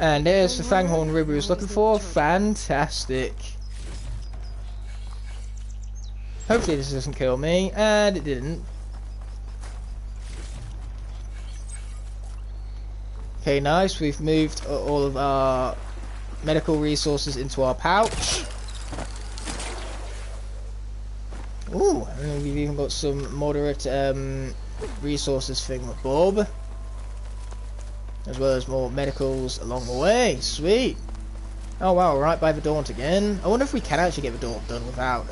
And there's the Fanghorn Rib we was looking for. Fantastic. Hopefully this doesn't kill me, and it didn't. Okay, nice. We've moved all of our medical resources into our pouch. Ooh, and we've even got some moderate resources thingamabob, as well as more medicals along the way. Sweet. Oh wow, we're right by the Daunt again. I wonder if we can actually get the Daunt done without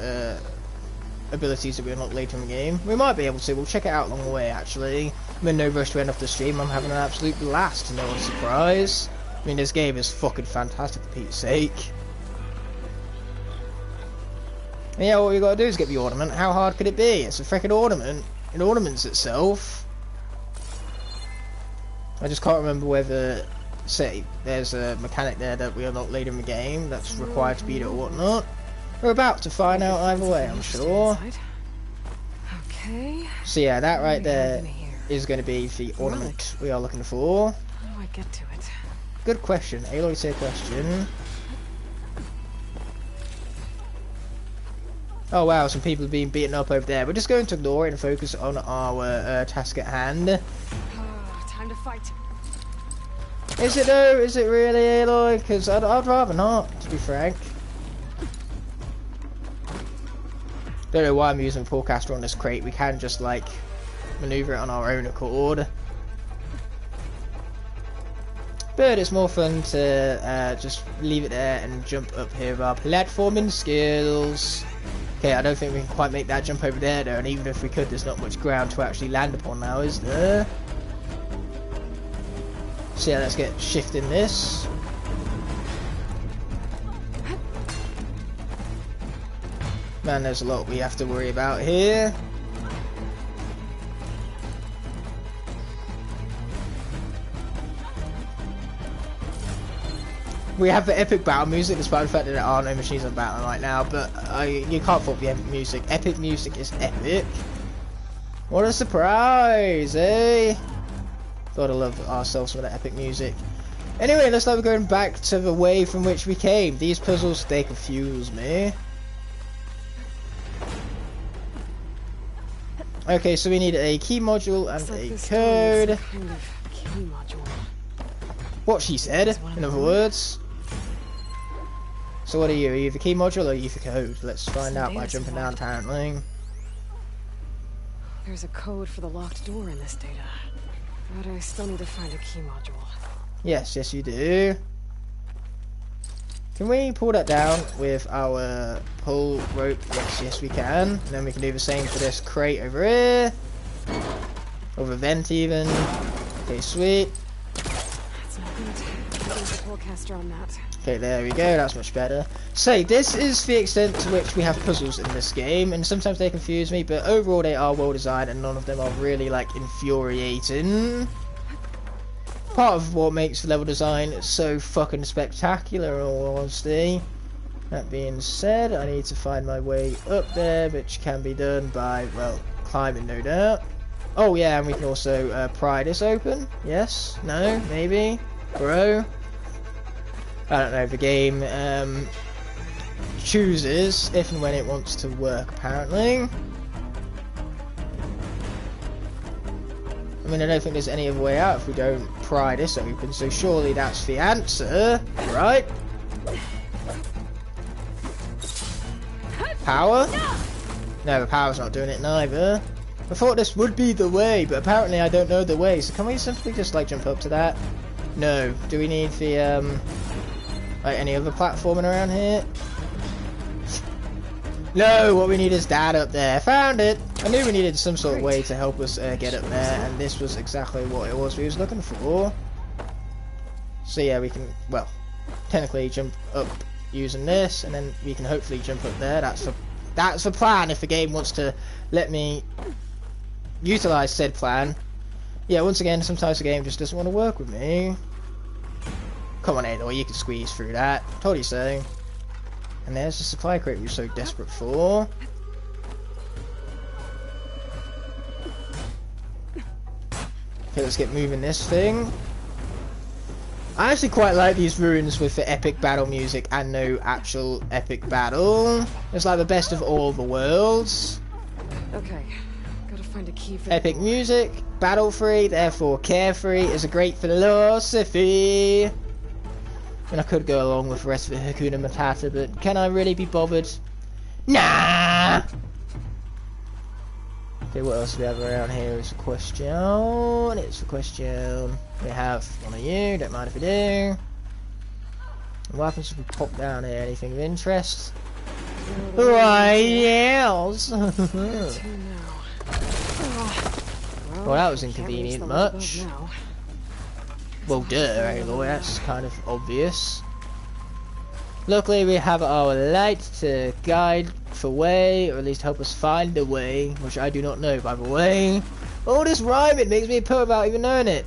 abilities that we unlock later in the game. We might be able to. We'll check it out along the way, actually. I'm in no rush to end off the stream. I'm having an absolute blast, to no one's surprise. I mean, this game is fucking fantastic, for Pete's sake. And yeah, what we gotta do is get the ornament. How hard could it be? It's a freaking ornament. It ornaments itself. I just can't remember whether, say, there's a mechanic there that we unlock later in the game that's required to beat it or whatnot. We're about to find out either way, I'm sure. Okay. So yeah, that right there is going to be the ornament we are looking for. How do I get to it? Good question. Aloy's a question. Oh wow, some people are being beaten up over there. We're just going to ignore it and focus on our task at hand. Time to fight. Is it though? Is it really, Aloy? Because I'd rather not, to be frank. Don't know why I'm using a forecaster on this crate. We can just like maneuver it on our own accord. But it's more fun to just leave it there and jump up here with our platforming skills. Okay, I don't think we can quite make that jump over there though, and even if we could, there's not much ground to actually land upon now, is there? So yeah, let's get shifting this. Man, there's a lot we have to worry about here. We have the epic battle music, despite the fact that there are no machines on battle right now, but you can't fault the epic music. Epic music is epic. What a surprise, eh? Gotta love ourselves some of that epic music. Anyway, looks like we're going back to the way from which we came. These puzzles, they confuse me. Okay, so we need a key module and Looks like a this door needs code. some kind of key module. What she said, in other words. So what are you? Are you the key module or are you the code? Let's find out by jumping down, apparently. There's a code for the locked door in this data. But I still need to find a key module. Yes, yes you do. Can we pull that down with our pull rope? Yes, yes we can. And then we can do the same for this crate over here. Or the vent even. Okay, sweet. That's not good. There's a pull caster on that. Okay, there we go, that's much better. So, this is the extent to which we have puzzles in this game, and sometimes they confuse me, but overall they are well designed, and none of them are really, like, infuriating. Part of what makes the level design so fucking spectacular, in all honesty. That being said, I need to find my way up there, which can be done by, well, climbing, no doubt. Oh yeah, and we can also pry this open. Yes? No? Maybe? Bro? I don't know, the game chooses if and when it wants to work, apparently. I mean, I don't think there's any other way out if we don't pry this open, so surely that's the answer, right? Power? No, the power's not doing it neither. I thought this would be the way, but apparently I don't know the way, so can we simply just, like, jump up to that? No. Do we need the, like any other platforming around here? No, what we need is that up there. Found it! I knew we needed some sort of way to help us get up there, and this was exactly what it was we was looking for. So yeah, we can, well, technically jump up using this, and then we can hopefully jump up there. That's the plan if the game wants to let me utilize said plan. Yeah, once again, sometimes the game just doesn't want to work with me. Come on, Aloy, you can squeeze through that. Told you so. And there's the supply crate we were so desperate for. Okay, let's get moving this thing. I actually quite like these ruins with the epic battle music and no actual epic battle. It's like the best of all the worlds. Okay, gotta find a key for epic music, battle free, therefore carefree is a great philosophy. And I could go along with the rest of the Hakuna Matata, but can I really be bothered? Nah! Okay, what else do we have around here is a question. It's a question. We have one of you, don't mind if we do. And what happens if we pop down here? Anything of interest? Right, yes! Well, that was inconvenient much. Well, duh, Aloy, that's kind of obvious. Luckily, we have our light to guide the way, or at least help us find the way, which I do not know, by the way. All this rhyming makes me a poet without even knowing it.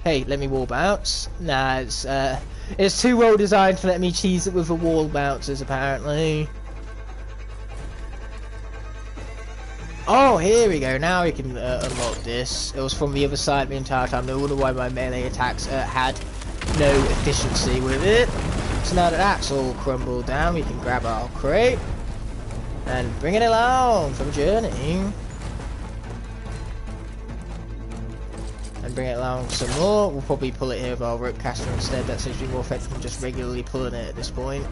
Hey, let me wall bounce. Nah, it's too well designed to let me cheese it with the wall bouncers, apparently. Oh, here we go. Now we can unlock this. It was from the other side the entire time. No wonder why my melee attacks had no efficiency with it. So now that that's all crumbled down, we can grab our crate and bring it along for the journey. And bring it along some more. We'll probably pull it here with our rope caster instead. That seems to be more effective than just regularly pulling it at this point.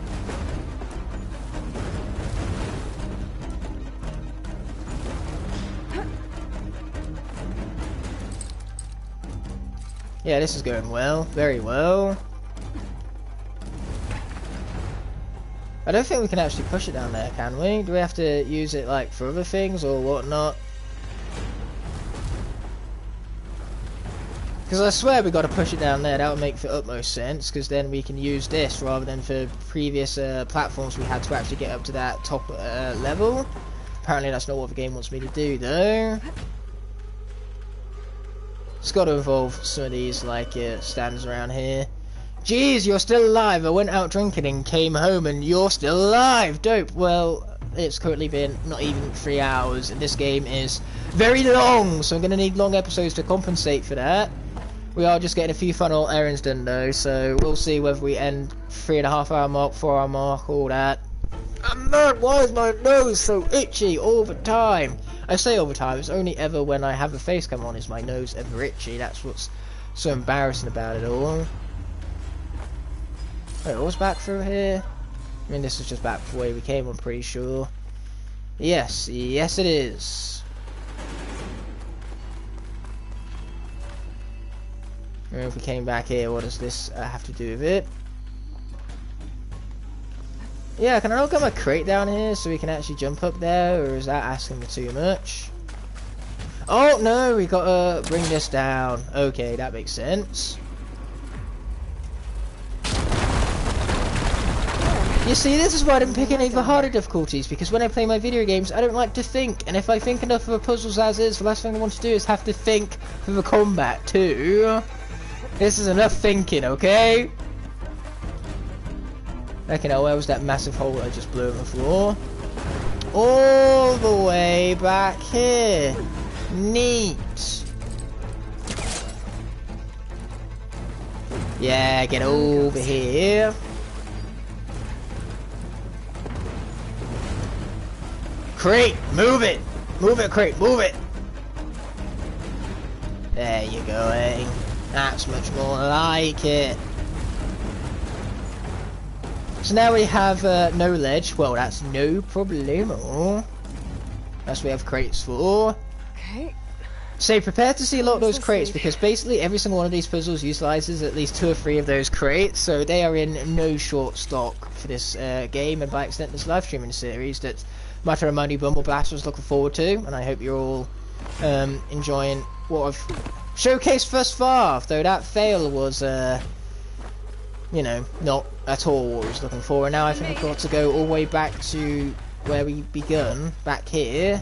Yeah, this is going well. Very well. I don't think we can actually push it down there, can we? Do we have to use it, like, for other things or whatnot? Because I swear we got to push it down there. That would make the utmost sense, because then we can use this rather than for previous platforms we had to actually get up to that top level. Apparently that's not what the game wants me to do, though. It's got to involve some of these, like, stands around here. Jeez, you're still alive. I went out drinking and came home and you're still alive. Dope. Well, it's currently been not even 3 hours and this game is very long, so I'm going to need long episodes to compensate for that. We are just getting a few fun little errands done though, so we'll see whether we end 3.5 hour mark, 4 hour mark, all that. And man, why is my nose so itchy all the time? I say all the time, it's only ever when I have a face cam on is my nose ever itchy. That's what's so embarrassing about it all. Wait, what's back through here? I mean, this is just back the way we came, I'm pretty sure. Yes, yes it is. And if we came back here, what does this have to do with it? Yeah, can I not get my crate down here so we can actually jump up there, or is that asking for too much? Oh no, we gotta bring this down. Okay, that makes sense. You see, this is why I didn't pick any of the harder difficulties, because when I play my video games, I don't like to think, and if I think enough of the puzzles as is, the last thing I want to do is have to think for the combat too. This is enough thinking, okay? Okay, now where was that massive hole that I just blew on the floor? All the way back here. Neat. Yeah, get over here. Crate, move it! Move it, crate, move it! There you go, eh? That's much more like it. So now we have no ledge. Well, that's no problemo. That's what we have crates for. Okay. So prepare to see a lot of those crates, because basically every single one of these puzzles utilizes at least 2 or 3 of those crates, so they are in no short stock for this game, and by extent this live streaming series that Matter of Money Bumble Blast was looking forward to, and I hope you're all enjoying what I've showcased thus far, though that fail was you know, not at all what I was looking for. And now I think I've got to go all the way back to where we begun, back here.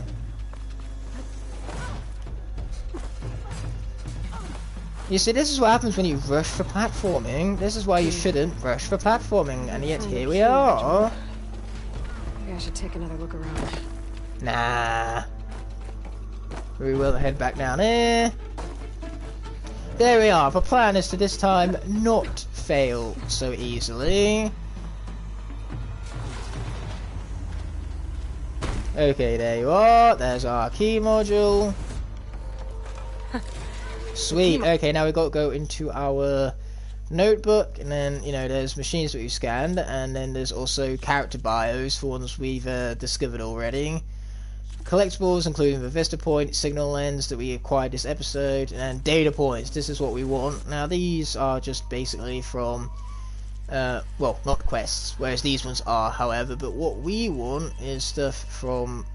You see, this is what happens when you rush for platforming. This is why you shouldn't rush for platforming, and yet here we are. Maybe I should take another look around. Nah. We will head back down here. There we are. The plan is to this time not fail so easily. Okay, there you are. There's our key module. Sweet. Okay, now we've got to go into our notebook, and then, you know, there's machines that we've scanned, and then there's also character bios for ones we've discovered already. Collectibles, including the Vista Point, signal lens that we acquired this episode, and data points. This is what we want. Now these are just basically from, well, not quests, whereas these ones are, however, but what we want is stuff from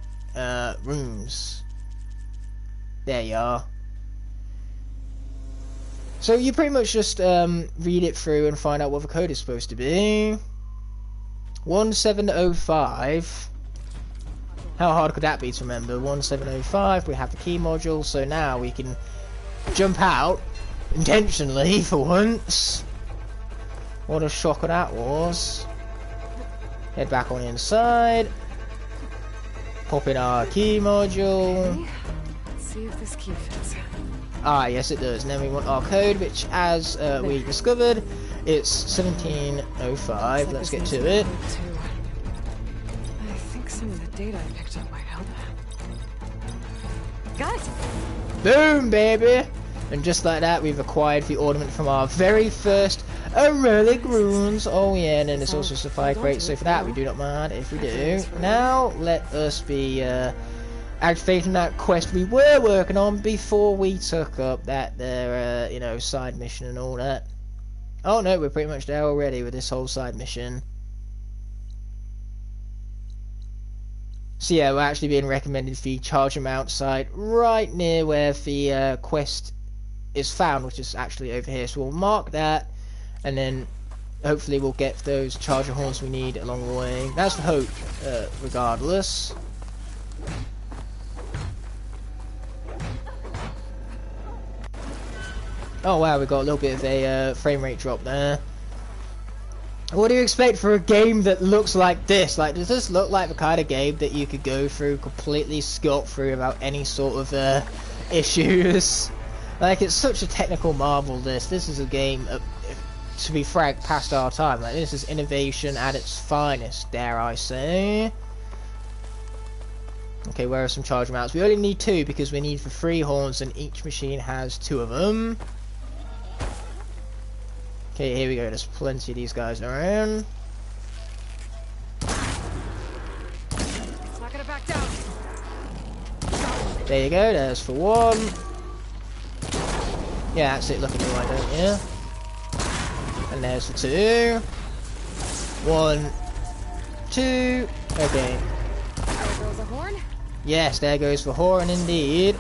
rooms. There you are. So you pretty much just read it through and find out what the code is supposed to be. 1705. How hard could that be to remember? 1705, we have the key module, so now we can jump out, intentionally for once. What a shocker that was. Head back on inside. Pop in our key module. Okay. Let's see if this key fits. Ah, yes it does. And then we want our code, which as we discovered, it's 1705. Let's get to it. Some of the data I picked up might help. Got it! Boom, baby! And just like that, we've acquired the ornament from our very first relic runes. Oh yeah, and then there's also supply crate, so for that we do not mind if we do. Now, let us be activating that quest we were working on before we took up that there, you know, side mission and all that. Oh no, we're pretty much there already with this whole side mission. So yeah, we're actually being recommended the charge amount site right near where the quest is found, which is actually over here. So we'll mark that, and then hopefully we'll get those charger horns we need along the way. That's the hope, regardless. Oh wow, we got a little bit of a frame rate drop there. What do you expect for a game that looks like this? Like, does this look like the kind of game that you could go through completely scot-free without any sort of issues? Like, it's such a technical marvel, this. This is a game, to be frank, past our time. Like, this is innovation at its finest, dare I say. Okay, where are some charge amounts? We only need 2 because we need for 3 horns and each machine has 2 of them. Okay, here we go. There's plenty of these guys around. It's not gonna back down. There you go. There's for 1. Yeah, that's it. Look at me, why don't you? And there's for 2. 1, 2. Okay. There goes a horn. Yes, there goes for horn indeed.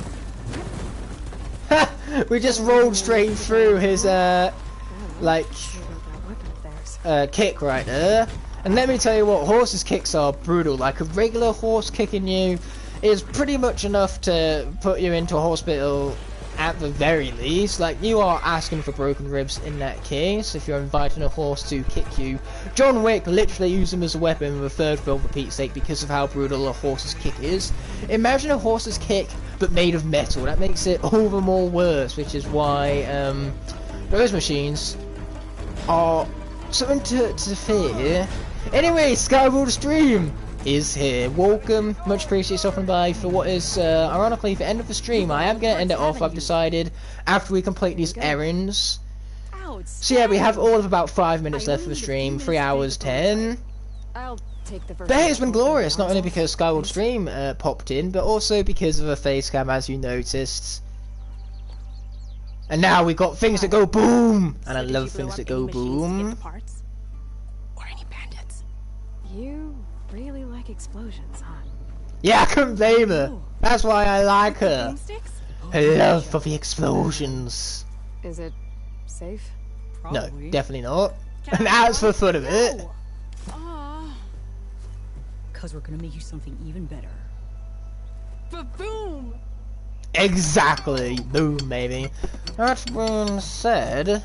Ha! We just rolled straight through his kick right there. And let me tell you what, horses' kicks are brutal. Like a regular horse kicking you is pretty much enough to put you into a hospital at the very least. Like, you are asking for broken ribs in that case if you're inviting a horse to kick you. John Wick literally used him as a weapon in the 3rd film for Pete's sake because of how brutal a horse's kick is. Imagine a horse's kick but made of metal. That makes it all the more worse, which is why those machines are something to fear. Anyway, Skyward Stream is here. Welcome, much appreciated stopping by for what is ironically the end of the stream. I am going to end it off, I've decided, after we complete these errands. So yeah, we have all of about 5 minutes left for the stream, 3 hours 10. I'll take the But hey, it's been glorious, not only because Skyward Stream popped in, but also because of a face cam, as you noticed. And now we've got things that go boom! And I love things that go boom. You really like explosions, huh? Yeah, I couldn't blame her. That's why I like her. Her love for the explosions. Is it safe? No, definitely not. And that's for the fun of it. Cause we're gonna make you something even better. Boom! Exactly. Boom, baby. That being said,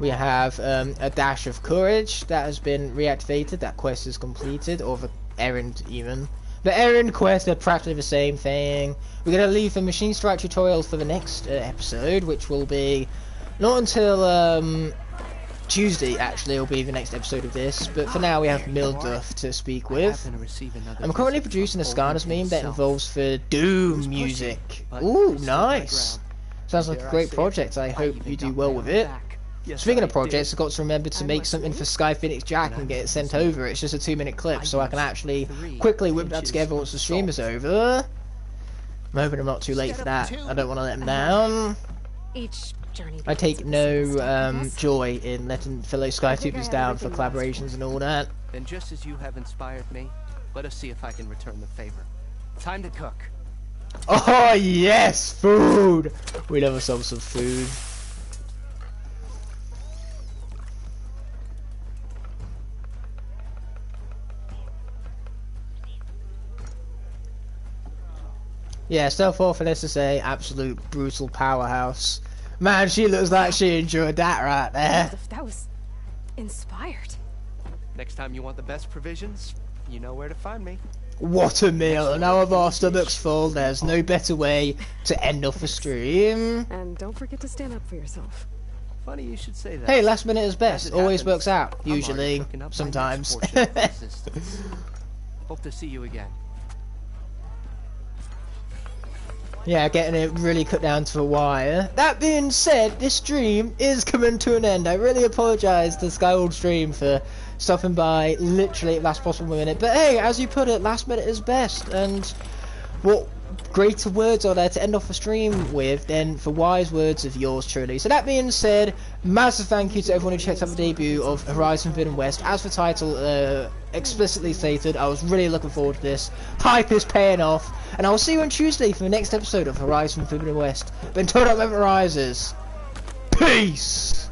we have a dash of courage that has been reactivated. That quest is completed, or the errand even. The errand quest are practically the same thing. We're going to leave the machine strike tutorial for the next episode, which will be not until Tuesday, actually, will be the next episode of this. But for now, we have Milduff to speak with. I'm currently producing a Skanda's meme that involves the Doom music. Ooh, nice. Sounds like a great project. I hope you do well with it. Speaking of projects, I've got to remember to make something for Sky Phoenix Jack and get it sent over. It's just a 2-minute clip, so I can actually quickly whip that together once the stream is over. I'm hoping I'm not too late for that. I don't want to let him down. I take no joy in letting fellow SkyTubers down for collaborations and all that. Then just as you have inspired me, let us see if I can return the favor. Time to cook. Oh yes, food! We love ourselves some food. Yeah, Stealth Orphan SSA, absolute brutal powerhouse. Man, she looks like she enjoyed that right there. That was inspired. Next time you want the best provisions, you know where to find me. What a meal! Now of our stomachs full, there's no better way to end off the stream. And don't forget to stand up for yourself. Funny you should say that. Hey, last minute is best. Always works out. Usually. Sometimes. Hope to see you again. Yeah, getting it really cut down to a wire. That being said, this stream is coming to an end. I really apologise to Skyward Stream for stopping by literally at last possible minute. But hey, as you put it, last minute is best. And what greater words are there to end off a stream with than for wise words of yours truly. So that being said, massive thank you to everyone who checked out the debut of Horizon Forbidden West. As the title explicitly stated, I was really looking forward to this. Hype is paying off. And I'll see you on Tuesday for the next episode of Horizon Forbidden West. But until that moment arises, peace!